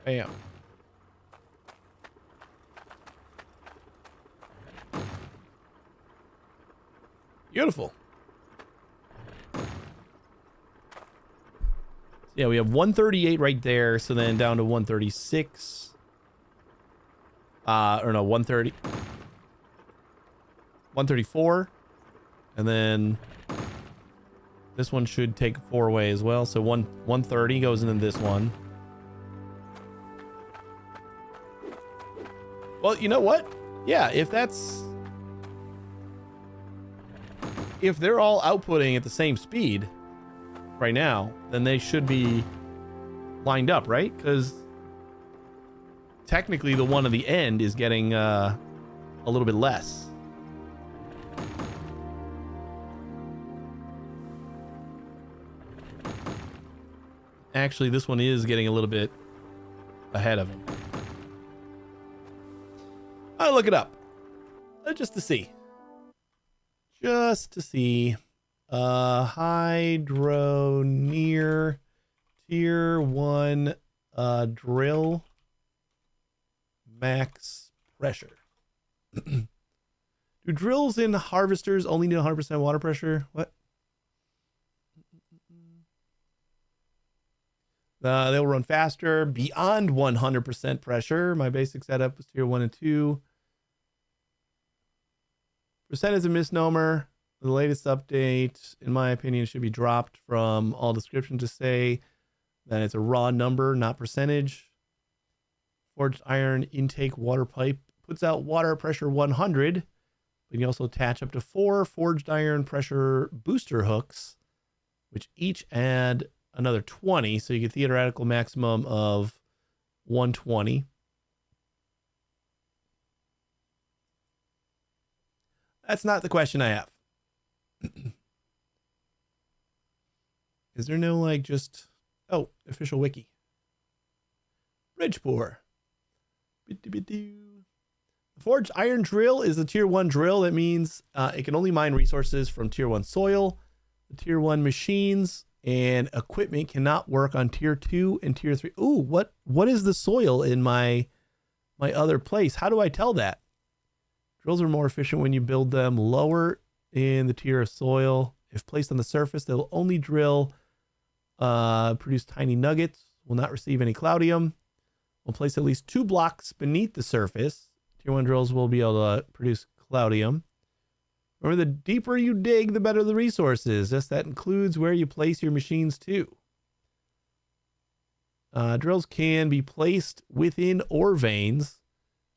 Bam. Beautiful. Yeah, we have 138 right there. So then down to 136. Or no, 130. 134. And then this one should take 4-way as well. So 130 goes into this one. Well, you know what? Yeah, if they're all outputting at the same speed right now, then they should be lined up, right? Because technically the one at the end is getting a little bit less. Actually, this one is getting a little bit ahead of him. I'll look it up just to see. Hydro near tier 1 drill max pressure. Do drills in harvesters only need 100% water pressure? What? They'll run faster beyond 100% pressure. My basic setup was tier 1 and 2. Percent is a misnomer. The latest update, in my opinion, should be dropped from all description to say that it's a raw number, not percentage. Forged iron intake water pipe puts out water pressure 100. But you can also attach up to 4 forged iron pressure booster hooks, which each add another 20. So you get theoretical maximum of 120. That's not the question I have. Is there no like just, oh, official wiki. Bridgeport. The forged iron drill is the tier 1 drill. That means it can only mine resources from tier 1 soil. The tier 1 machines and equipment cannot work on tier 2 and tier 3. Ooh, what is the soil in my other place? How do I tell that? Drills are more efficient when you build them lower in the tier of soil. If placed on the surface, they'll only drill, produce tiny nuggets, will not receive any cloudium. Will place at least 2 blocks beneath the surface. Tier 1 drills will be able to produce cloudium. Remember, the deeper you dig, the better the resources. Yes, that includes where you place your machines too. Drills can be placed within ore veins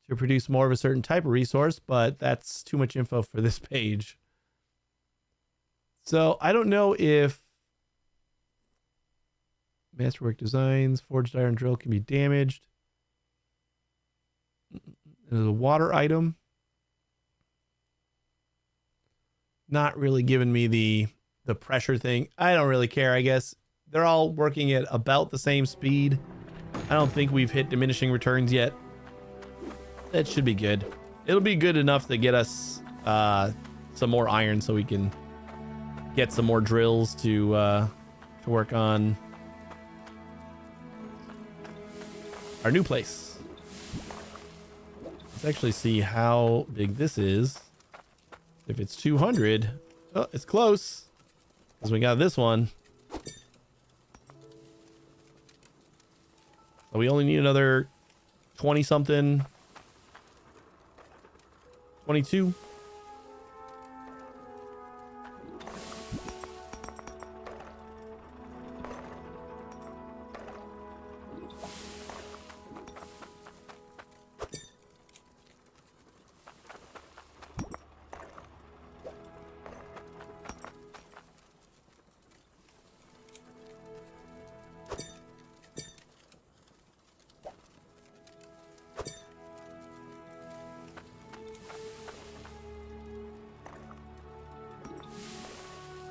to produce more of a certain type of resource, but that's too much info for this page. So I don't know if Masterwork Designs, forged iron drill can be damaged. There's a water item. Not really giving me the pressure thing. I don't really care, I guess. They're all working at about the same speed. I don't think we've hit diminishing returns yet. That should be good. It'll be good enough to get us some more iron so we can get some more drills to work on our new place. Let's actually see how big this is. If it's 200, oh, it's close because we got this one. So we only need another 20 something, 22.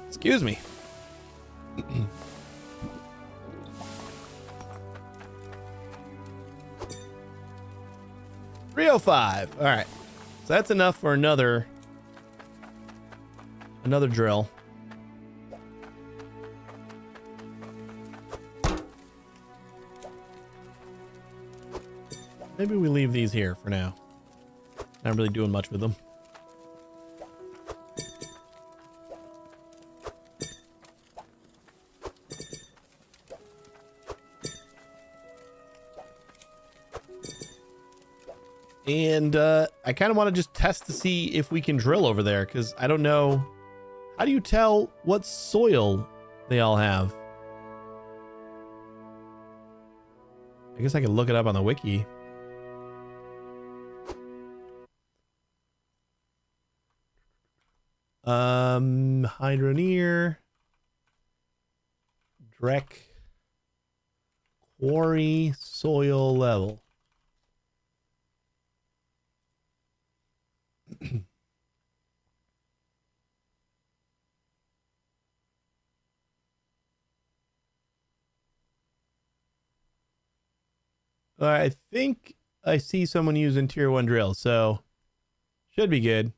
Excuse me. $305. All right. So that's enough for another drill. Maybe we leave these here for now. Not really doing much with them. And I kind of want to just test to see if we can drill over there, because I don't know. How do you tell what soil they all have? I guess I could look it up on the wiki. Hydroneer, Drek, quarry soil level. I think I see someone using tier 1 drill, so should be good.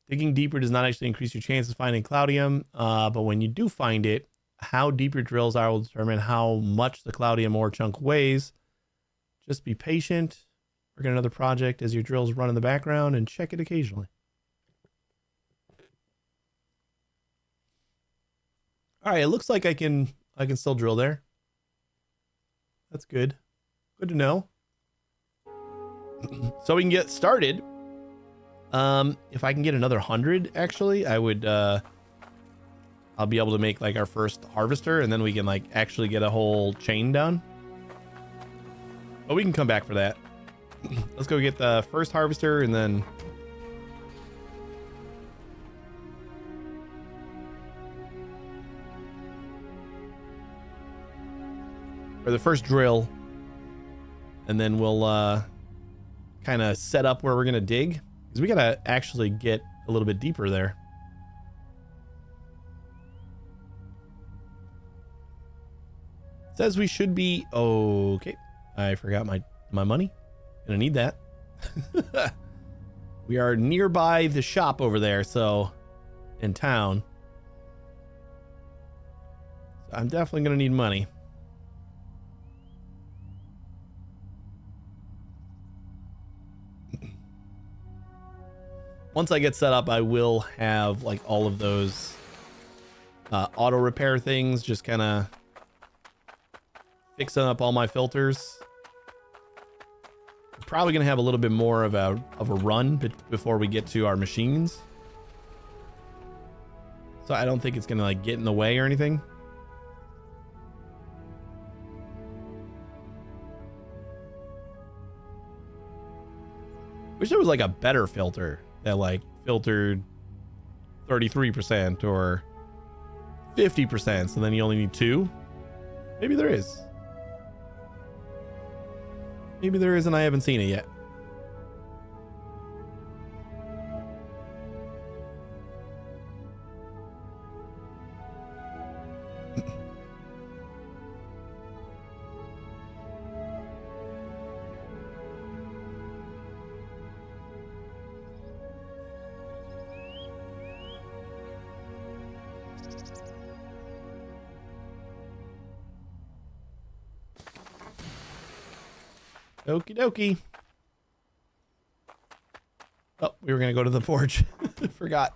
Digging deeper does not actually increase your chances of finding cloudium, but when you do find it, how deep your drills are will determine how much the cloudium ore chunk weighs. Just be patient. Work on another project as your drills run in the background and check it occasionally. All right, it looks like I can still drill there. That's good. Good to know. So we can get started. If I can get another 100, actually, I would I'll be able to make like our first harvester, and then we can like actually get a whole chain done. But we can come back for that. Let's go get the first harvester, and then or the first drill, and then we'll kind of set up where we're gonna dig, because we gotta actually get a little bit deeper there. Says we should be okay. I forgot my money. Gonna need that. We are nearby the shop over there, so in town. So I'm definitely gonna need money. Once I get set up, I will have like all of those auto repair things, just kind of fixing up all my filters. Probably gonna have a little bit more of a run before we get to our machines, so I don't think it's gonna like get in the way or anything. Wish there was like a better filter that like filtered 33% or 50%, so then you only need 2. Maybe there is. Maybe there is, and I haven't seen it yet. Okie dokie. Oh, we were gonna go to the forge. Forgot.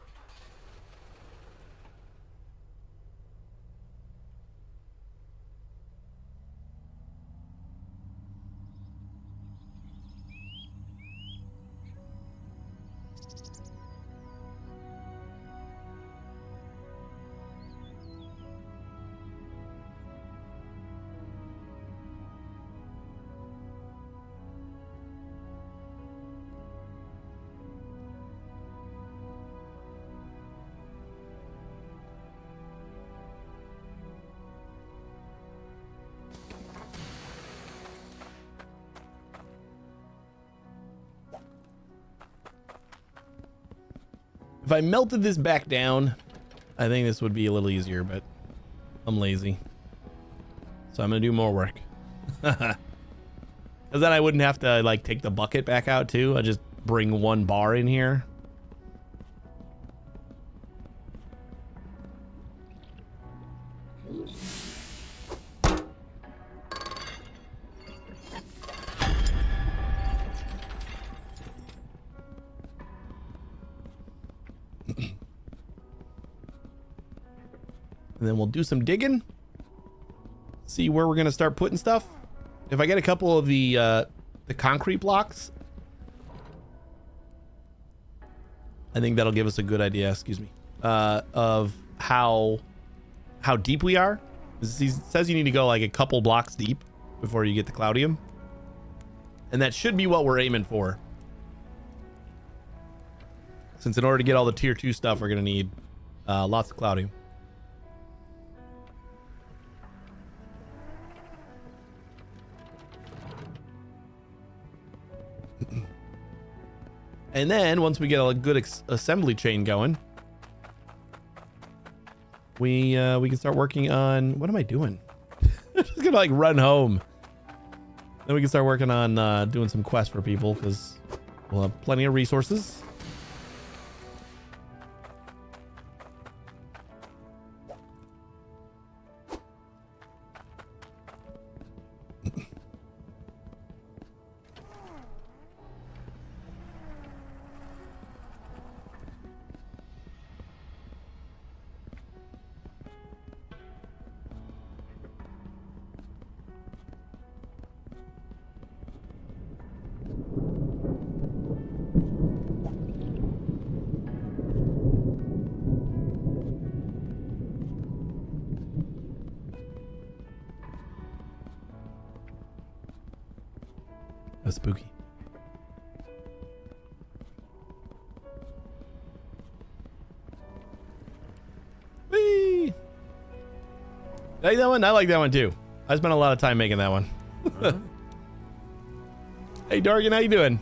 If I melted this back down, I think this would be a little easier, but I'm lazy. So I'm gonna do more work. Because then I wouldn't have to like take the bucket back out too. I just bring one bar in here. And then we'll do some digging. See where we're gonna start putting stuff. If I get a couple of the concrete blocks, I think that'll give us a good idea. Excuse me, of how deep we are. It says you need to go like a couple blocks deep before you get the Cloudium, and that should be what we're aiming for. Since in order to get all the tier 2 stuff, we're gonna need lots of Cloudium. And then once we get a good assembly chain going, we can start working on, what am I doing? I'm just gonna like run home. Then we can start working on doing some quests for people, because we'll have plenty of resources. Like that one? I like that one too. I spent a lot of time making that one. Hey, Dargan, how you doing?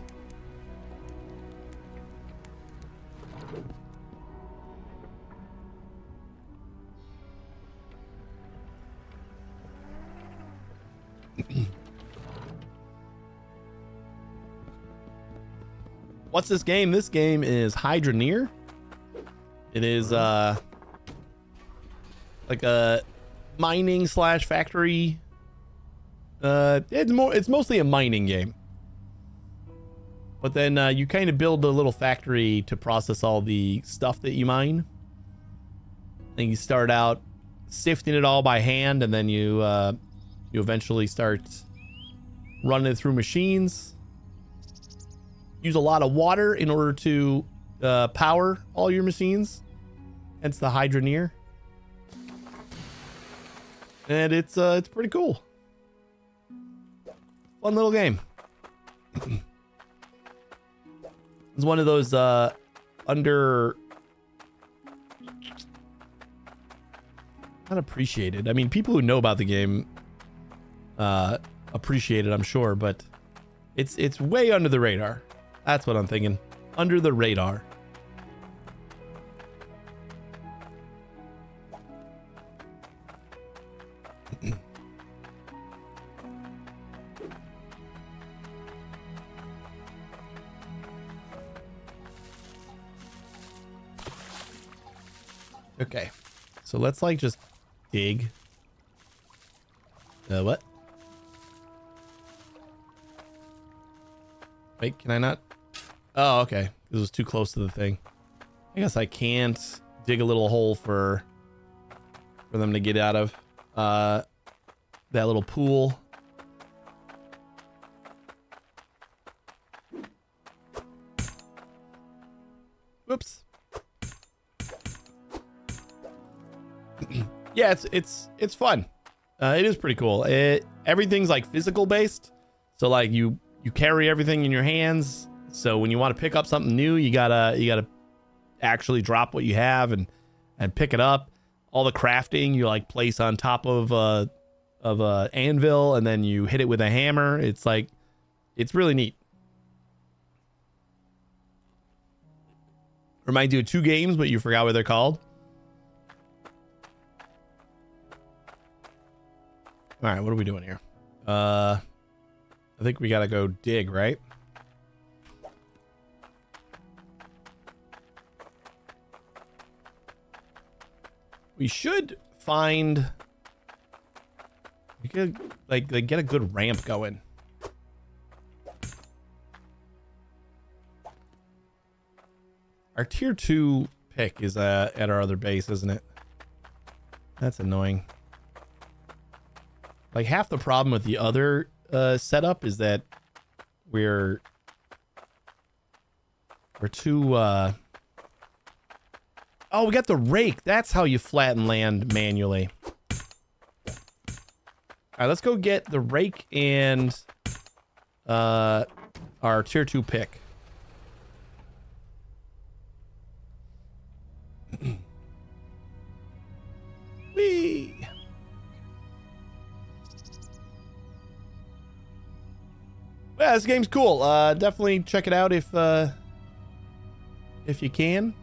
What's this game? This game is Hydroneer. It is like a mining slash factory. It's mostly a mining game. But then you kind of build a little factory to process all the stuff that you mine. And you start out sifting it all by hand, and then you eventually start running it through machines. Use a lot of water in order to power all your machines. Hence the Hydroneer. And it's pretty cool. Fun little game. It's one of those unappreciated. I mean, people who know about the game appreciate it, I'm sure, but it's way under the radar. That's what I'm thinking. Under the radar. Okay. So let's like just dig. What? Wait, can I not? Oh, okay. This was too close to the thing. I guess I can't dig a little hole for them to get out of. That little pool. Whoops. Yeah, it's fun. It is pretty cool. Everything's like physical based. So like you carry everything in your hands. So when you want to pick up something new, you gotta actually drop what you have and pick it up. All the crafting you like place on top of a anvil, and then you hit it with a hammer. It's really neat. Reminds you of 2 games, but you forgot what they're called. All right, what are we doing here? I think we gotta go dig, right? We should find. We could like get a good ramp going. Our tier 2 pick is at our other base, isn't it? That's annoying. Like half the problem with the other setup is that we're too oh, we got the rake. That's how you flatten land manually. All right, let's go get the rake and our tier 2 pick. Whee! Yeah, this game's cool. Definitely check it out if you can.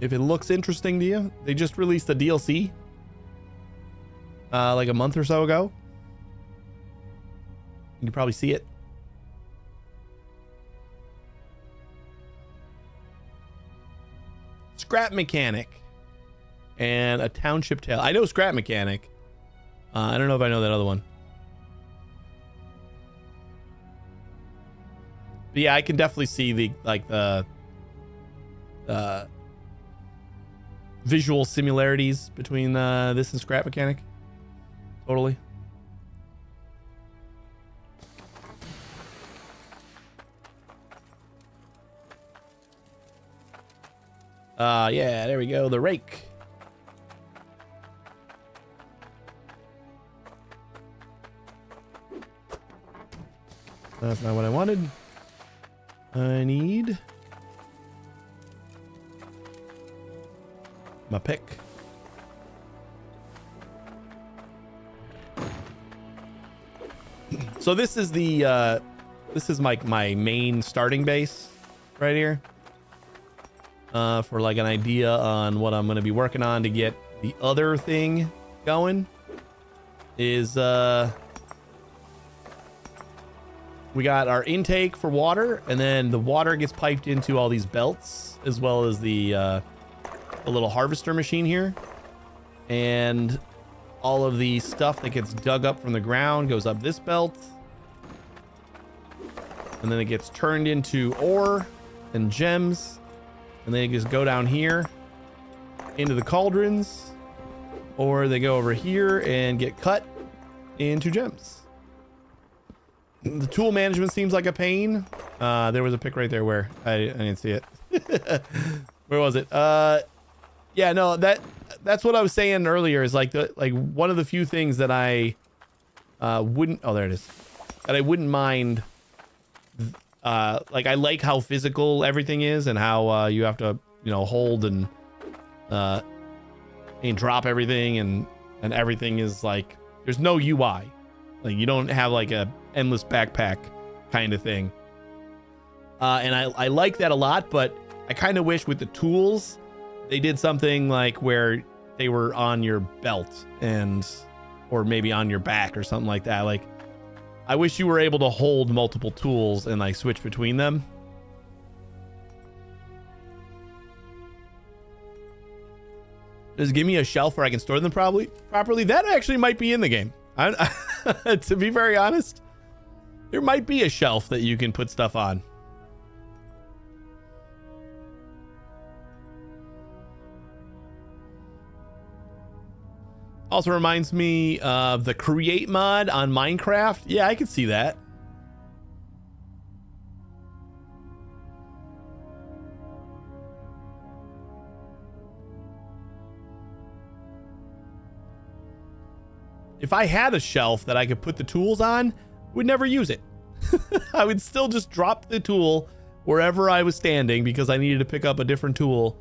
If it looks interesting to you. They just released a DLC like a month or so ago. You can probably see it. Scrap Mechanic and a Township Tale. I know Scrap Mechanic. I don't know if I know that other one. But yeah, I can definitely see the visual similarities between this and Scrap Mechanic. Totally. Yeah, there we go. The rake. That's not what I wanted. I need my pick. So this is the this is my main starting base right here. For like an idea on what I'm going to be working on to get the other thing going is we got our intake for water, and then the water gets piped into all these belts, as well as the little harvester machine here. And all of the stuff that gets dug up from the ground goes up this belt. And then it gets turned into ore and gems. And then it just go down here into the cauldrons. Or they go over here and get cut into gems. The tool management seems like a pain. There was a pic right there where I didn't see it. Where was it? Yeah, no, that's what I was saying earlier, is like one of the few things that I wouldn't, oh, there it is, that I wouldn't mind. Like, I like how physical everything is, and how you have to, you know, hold and drop everything, and everything is like, there's no UI. Like, you don't have like a endless backpack kind of thing. And I like that a lot, but I kind of wish with the tools they did something like where they were on your belt, or maybe on your back or something like that. Like, I wish you were able to hold multiple tools and like switch between them. Does it give me a shelf where I can store them properly? That actually might be in the game. To be very honest, there might be a shelf that you can put stuff on. Also reminds me of the create mod on Minecraft. Yeah, I could see that. If I had a shelf that I could put the tools on, would never use it. I would still just drop the tool wherever I was standing because I needed to pick up a different tool.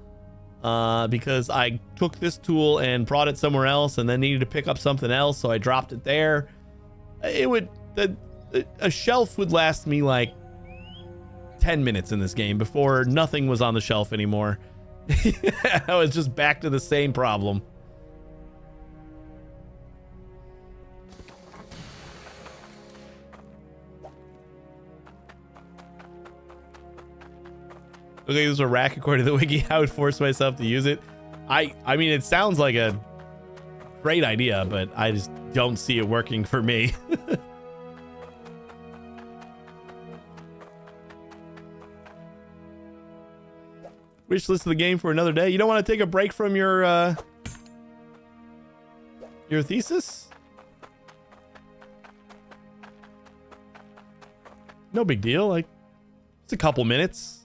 Because I took this tool and brought it somewhere else, and then needed to pick up something else, so I dropped it there. It would, a shelf would last me like 10 minutes in this game before nothing was on the shelf anymore. I was just back to the same problem. Okay, this is a rack according to the wiki. I would force myself to use it. I mean, it sounds like a great idea, but I just don't see it working for me. Wish list of the game for another day. You don't want to take a break from your thesis? No big deal. Like, it's a couple minutes.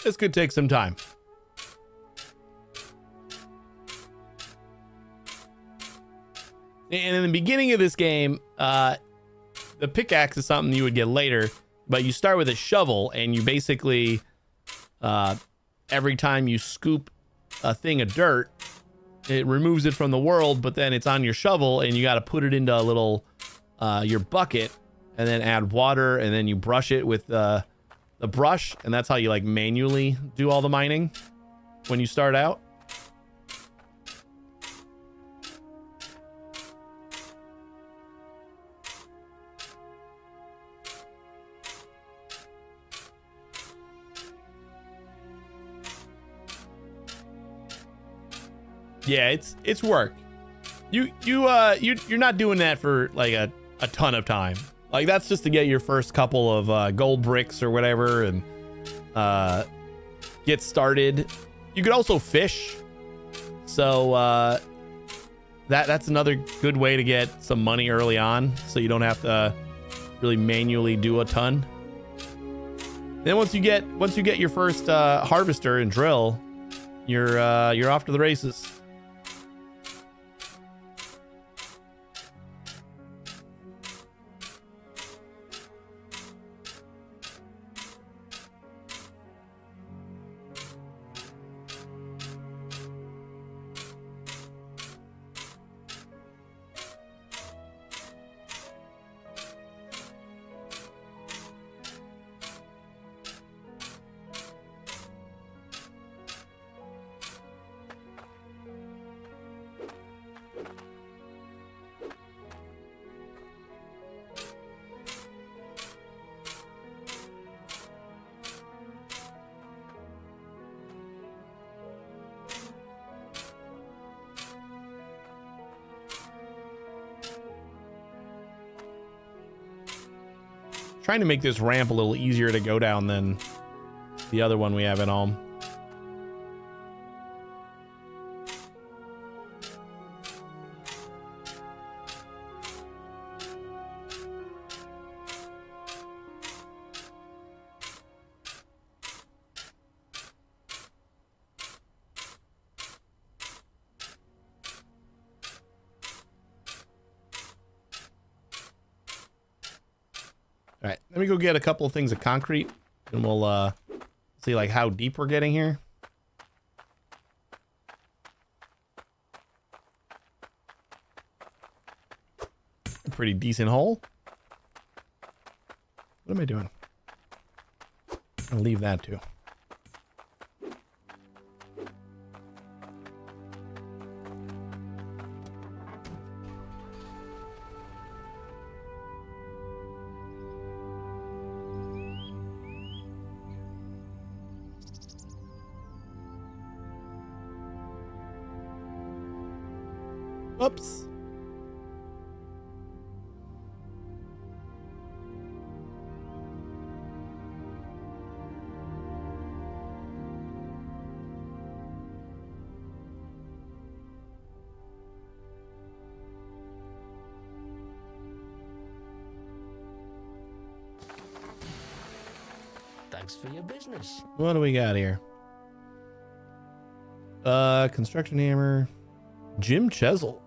This could take some time. And in the beginning of this game, the pickaxe is something you would get later, but you start with a shovel, and you basically, every time you scoop a thing of dirt, it removes it from the world, but then it's on your shovel, and you got to put it into a little, your bucket, and then add water, and then you brush it with the brush, and that's how you like manually do all the mining when you start out. Yeah, it's work. You're not doing that for like a ton of time. Like that's just to get your first couple of gold bricks or whatever and get started. You could also fish. So that's another good way to get some money early on, so you don't have to really manually do a ton. Then once you get your first harvester and drill, you're off to the races. Trying to make this ramp a little easier to go down than the other one we have at home. All right, let me go get a couple of things of concrete, and we'll see like how deep we're getting here. A pretty decent hole. What am I doing? I'll leave that too. Whoops. Thanks for your business. What do we got here? Construction hammer. Jim Chisel.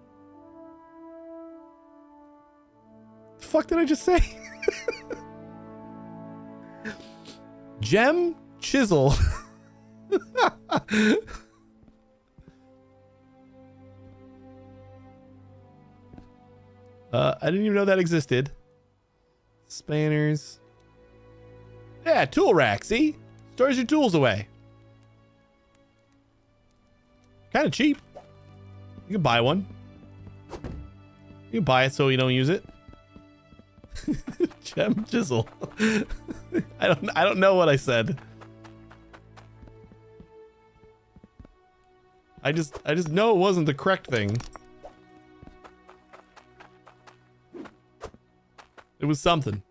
The fuck did I just say? Gem Chisel. I didn't even know that existed. Spanners. Yeah, tool rack, see? Stores your tools away. Kind of cheap. You can buy one. You can buy it so you don't use it. Gem chisel. I don't know what I said. I just know it wasn't the correct thing. It was something.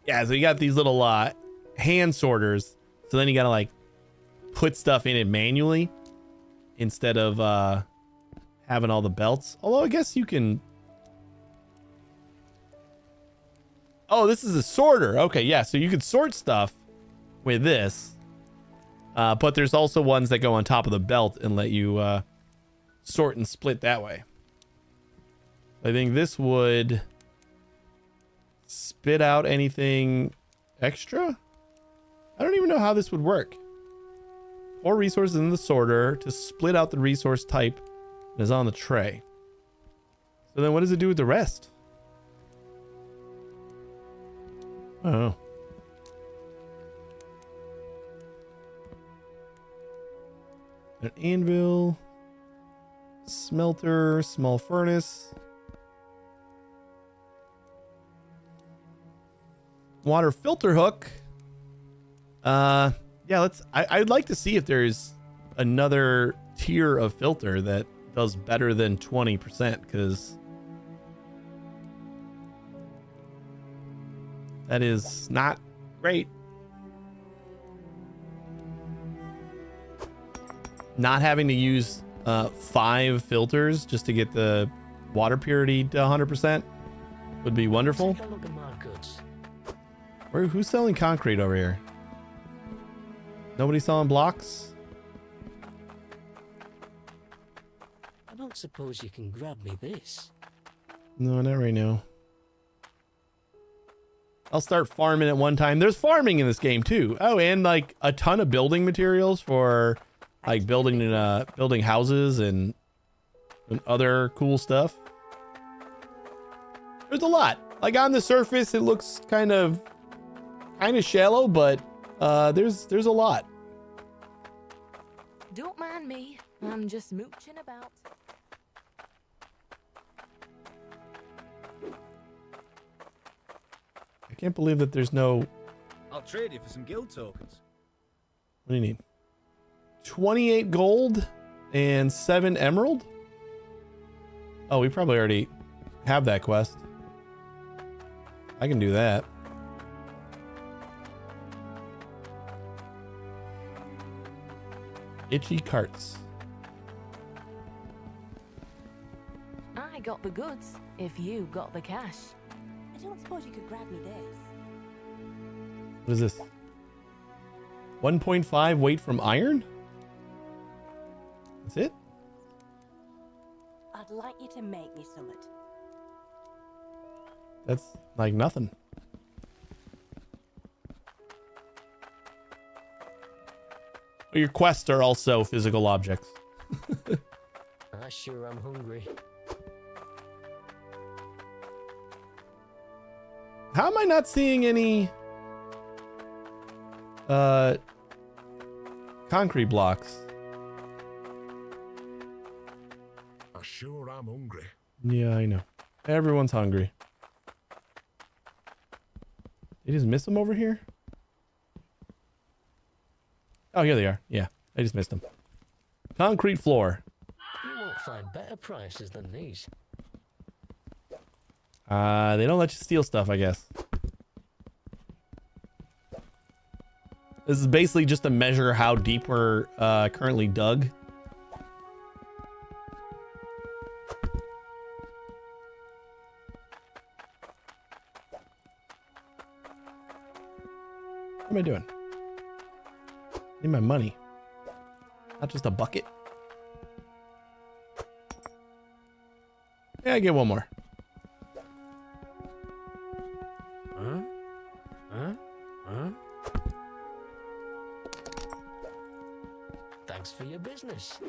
Yeah, so you got these little hand sorters. So then you gotta like put stuff in it manually instead of having all the belts. Although I guess you can. Oh, this is a sorter. Okay, yeah, so you could sort stuff with this. But there's also ones that go on top of the belt and let you sort and split that way. I think this would spit out anything extra. I don't even know how this would work. Pour resources in the sorter to split out the resource type that is on the tray. So then what does it do with the rest? Oh. An anvil, smelter, small furnace, water filter hook. Yeah, I'd like to see if there's another tier of filter that does better than 20%, because that is not great. Not having to use 5 filters just to get the water purity to 100% would be wonderful. Take a look at my goods. Who's selling concrete over here? Nobody selling blocks? I don't suppose you can grab me this. No, not right now. I'll start farming at one time. There's farming in this game too. Oh, and like a ton of building materials for like building houses and other cool stuff. There's a lot. Like on the surface, it looks kind of shallow, but there's a lot. Don't mind me. I'm just mooching about. I can't believe that there's no. I'll trade you for some guild tokens. What do you need? 28 gold and 7 emerald? Oh, we probably already have that quest. I can do that. Itchy carts. I got the goods if you got the cash. I don't suppose you could grab me this. What is this? 1.5 weight from iron? That's it? I'd like you to make me something. That's like nothing. Your quests are also physical objects. I sure am hungry. How am I not seeing any concrete blocks? I sure am hungry. Yeah, I know. Everyone's hungry. They just miss them over here? Oh, here they are. Yeah, I just missed them. Concrete floor. You won't find better prices than these. They don't let you steal stuff, I guess. This is basically just to measure how deep we're currently dug. What am I doing? I need my money. Not just a bucket. Yeah, I get one more. Thanks for your business.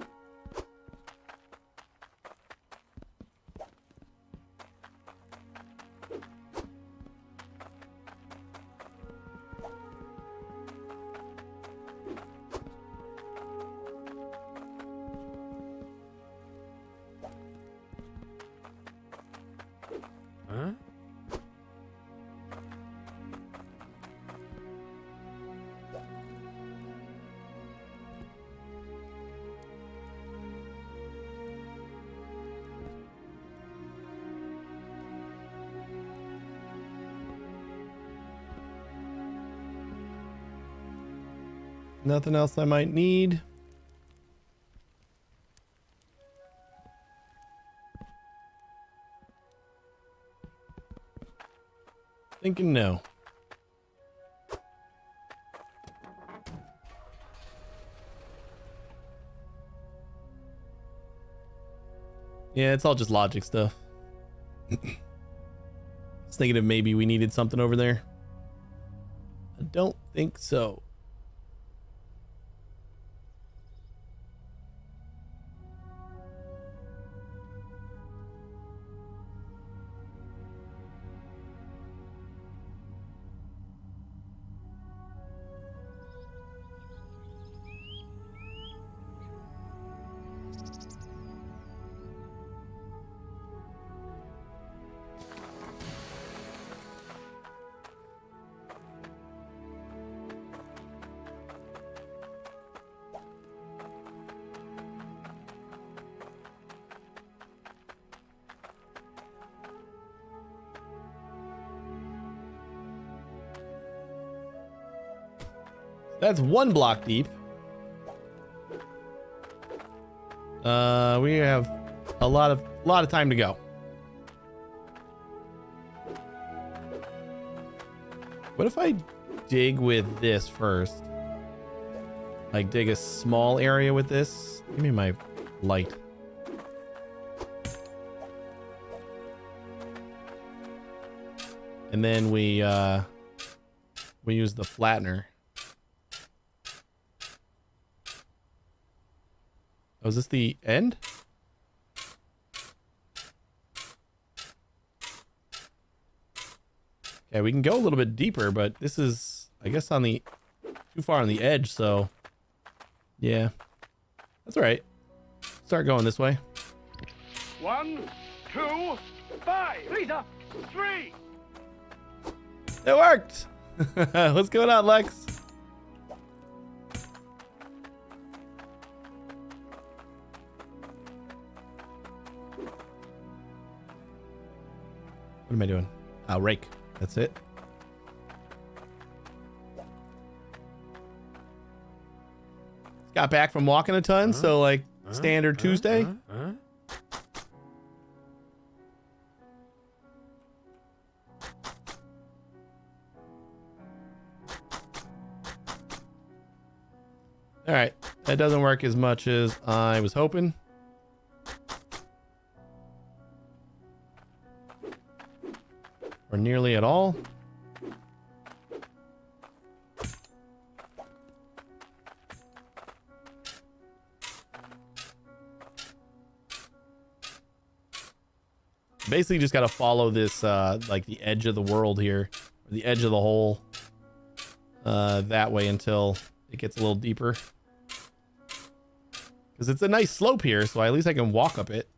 Nothing else I might need. Thinking no. Yeah, it's all just logic stuff. I was thinking if maybe we needed something over there. I don't think so. That's 1 block deep. We have a lot of time to go. What if I dig with this first? Like dig a small area with this? Give me my light. And then we use the flattener. Oh, is this the end? Okay, we can go a little bit deeper, but this is, I guess, on the too far on the edge, so yeah. That's all right. Start going this way. 1, 2, 5. Lisa, 3. It worked. What's going on, Lex? What am I doing? Rake. That's it. Got back from walking a ton, so like standard Tuesday. All right, that doesn't work as much as I was hoping. Or nearly at all. Basically just got to follow this like the edge of the world here, or the edge of the hole that way until it gets a little deeper, because it's a nice slope here, so at least I can walk up it.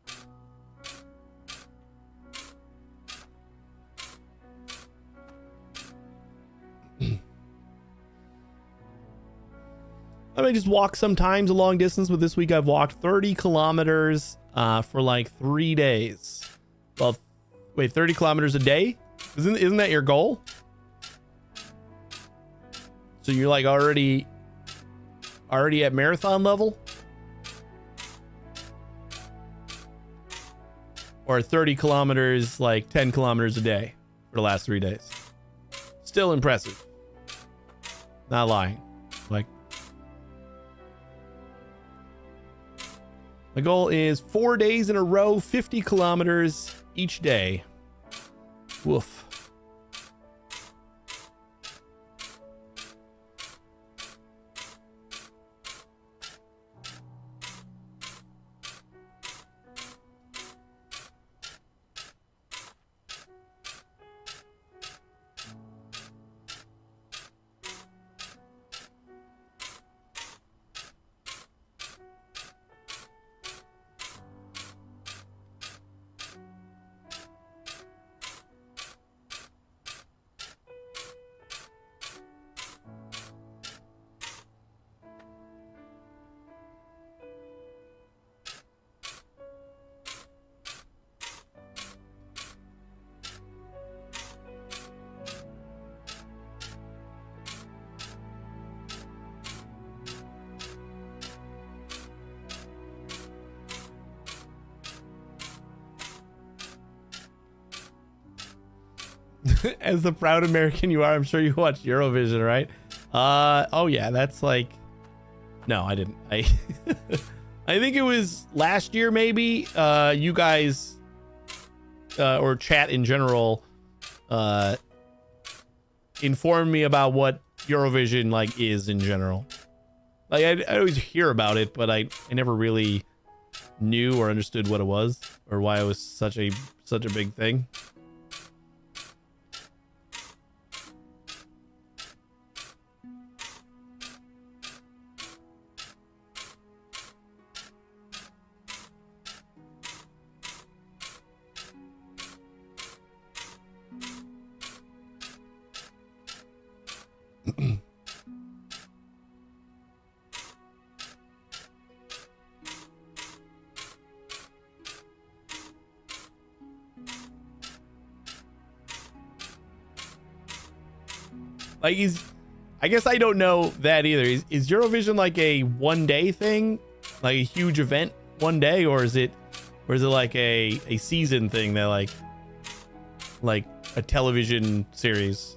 I may just walk sometimes a long distance, but this week I've walked 30 kilometers for like 3 days. Well, wait, 30 kilometers a day? Isn't that your goal? So you're like already at marathon level? Or 30 kilometers, like 10 kilometers a day for the last 3 days? Still impressive. Not lying. Like, the goal is 4 days in a row, 50 kilometers each day. Woof. As the proud American you are, I'm sure you watched Eurovision, right? Oh yeah, that's like, no, I didn't. I think it was last year, maybe. You guys, or chat in general, informed me about what Eurovision like is in general. Like I always hear about it, but I never really knew or understood what it was or why it was such a big thing. Like I guess I don't know that either. Is Eurovision like a one-day thing, like a huge event one day, or is it like a season thing that like a television series?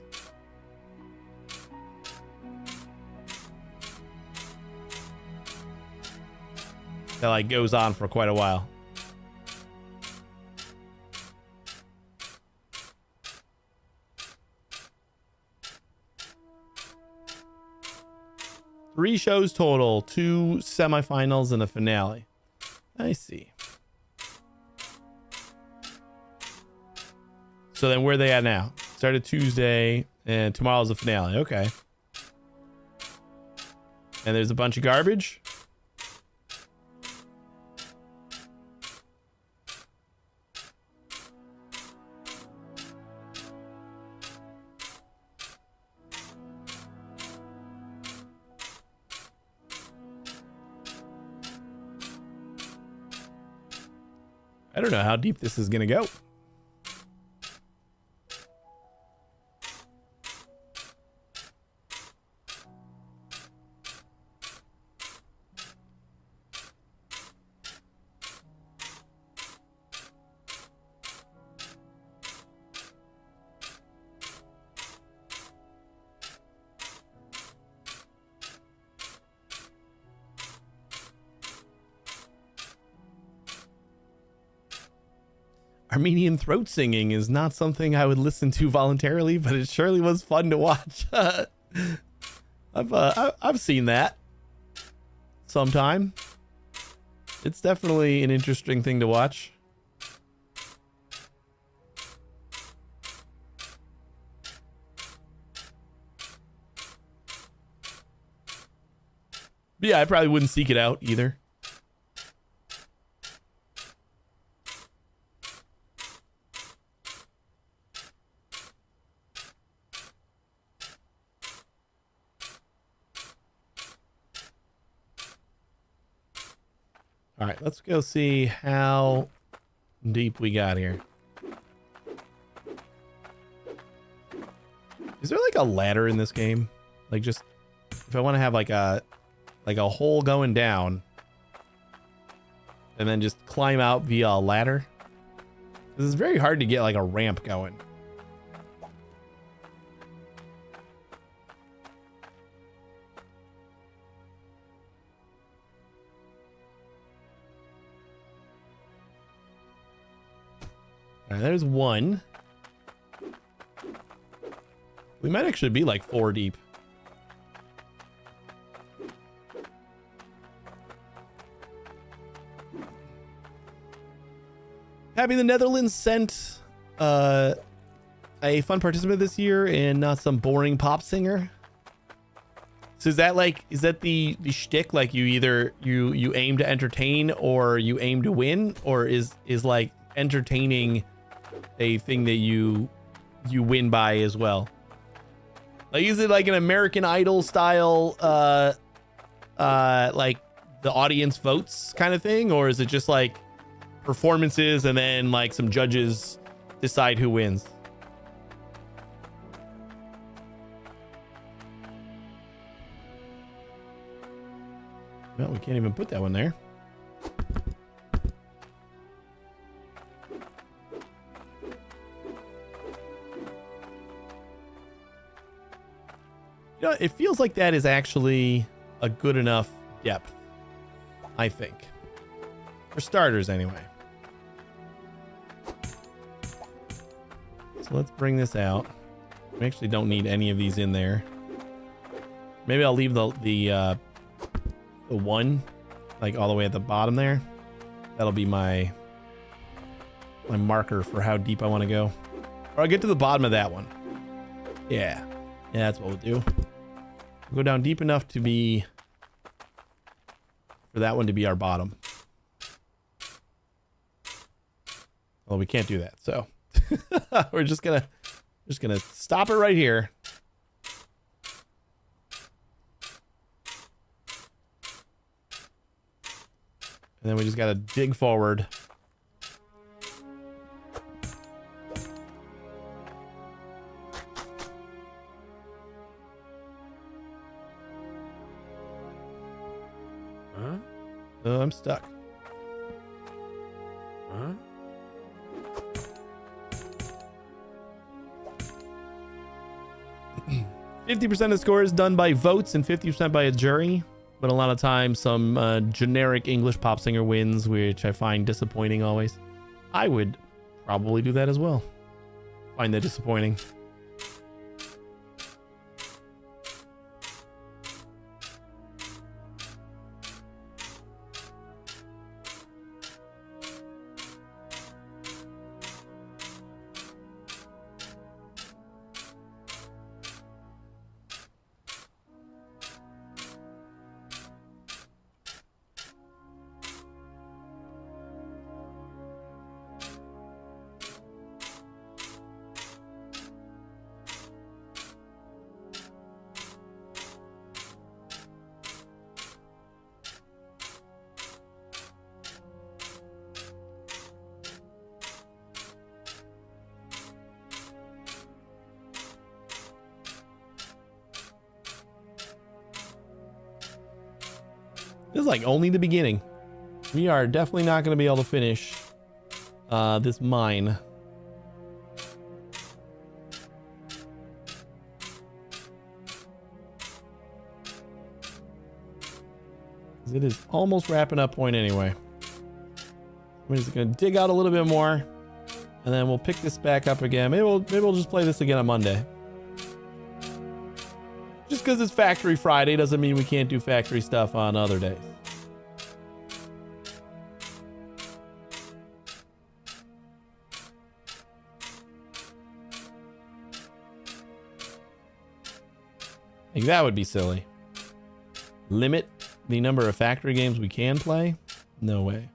That like goes on for quite a while. Three shows total, 2 semifinals and a finale. I see. So then where are they at now? Started Tuesday and tomorrow's the finale. Okay. And there's a bunch of garbage. I don't know how deep this is going to go. Armenian throat singing is not something I would listen to voluntarily, but it surely was fun to watch. I've seen that sometime. It's definitely an interesting thing to watch. But yeah, I probably wouldn't seek it out either. All right, let's go see how deep we got here. Is there like a ladder in this game? Like just if I want to have like a hole going down and then just climb out via a ladder. This is very hard to get like a ramp going. All right, there's one. We might actually be like 4 deep. Happy the Netherlands sent a fun participant this year and not some boring pop singer. So is that the shtick? Like you either you aim to entertain or you aim to win, or is like entertaining a thing that you win by as well? Like is it like an American Idol style like the audience votes kind of thing, or is it just like performances and then like some judges decide who wins? Well, we can't even put that one there. You know, it feels like that is actually a good enough depth, I think. For starters, anyway. So let's bring this out. We actually don't need any of these in there. Maybe I'll leave the one like all the way at the bottom there. That'll be my marker for how deep I want to go. Or I'll get to the bottom of that one. Yeah, that's what we'll do. We'll go down deep enough to be for that one to be our bottom. Well, we can't do that, so we're just gonna stop it right here. And then we just gotta dig forward. I'm stuck. Huh? 50% of the score is done by votes and 50% by a jury. But a lot of times some generic English pop singer wins, which I find disappointing always. I would probably do that as well. Find that disappointing. This is like only the beginning. We are definitely not going to be able to finish this mine. It is almost wrapping up point anyway. We're just going to dig out a little bit more, and then we'll pick this back up again. Maybe we'll just play this again on Monday. Just because it's Factory Friday doesn't mean we can't do factory stuff on other days. Like, that would be silly. Limit the number of factory games we can play? No way.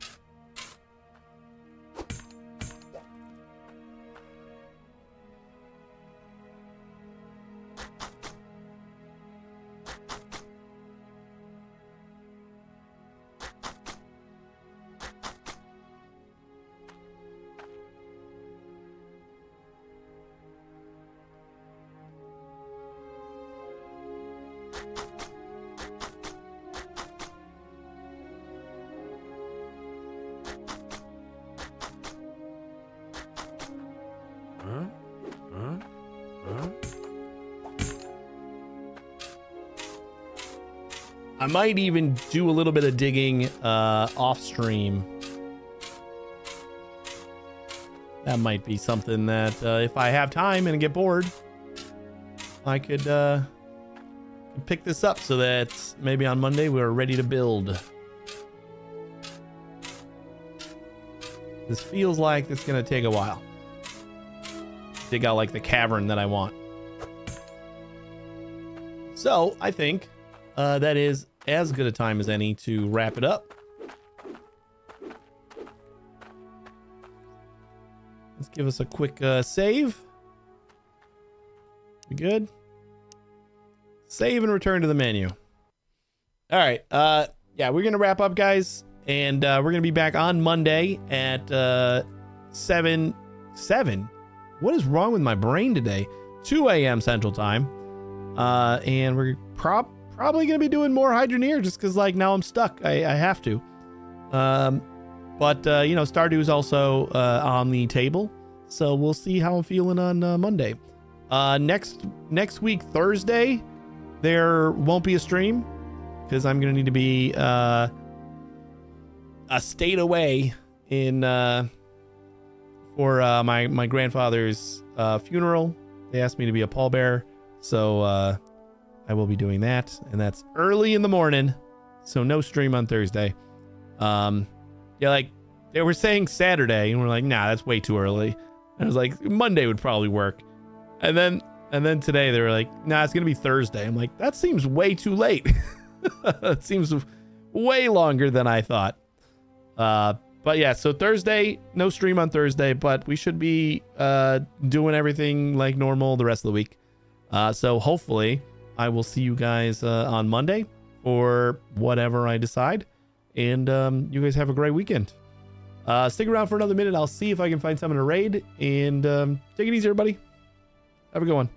I might even do a little bit of digging off stream. That might be something that if I have time and get bored, I could pick this up so that maybe on Monday we're ready to build. This feels like it's going to take a while. Dig out like the cavern that I want. So I think that is as good a time as any to wrap it up. Let's give us a quick save. We good? Save and return to the menu. All right. Yeah, we're going to wrap up, guys. And we're going to be back on Monday at 7. What is wrong with my brain today? 2 a.m. Central Time. And we're probably going to be doing more Hydroneer just because, like, now I'm stuck. I have to. But you know, Stardew is also on the table. So we'll see how I'm feeling on Monday. Next week, Thursday, there won't be a stream because I'm going to need to be a state away in for my grandfather's funeral. They asked me to be a pallbearer, so I will be doing that, and that's early in the morning, so no stream on Thursday. Yeah, like they were saying Saturday, and we're like, nah, that's way too early. I was like, Monday would probably work, and then today they were like, nah, it's gonna be Thursday. I'm like, that seems way too late. It seems way longer than I thought. But yeah, so Thursday, no stream on Thursday, but we should be doing everything like normal the rest of the week. So hopefully I will see you guys on Monday or whatever I decide. And you guys have a great weekend. Stick around for another minute. I'll see if I can find someone to raid. And take it easy, everybody. Have a good one.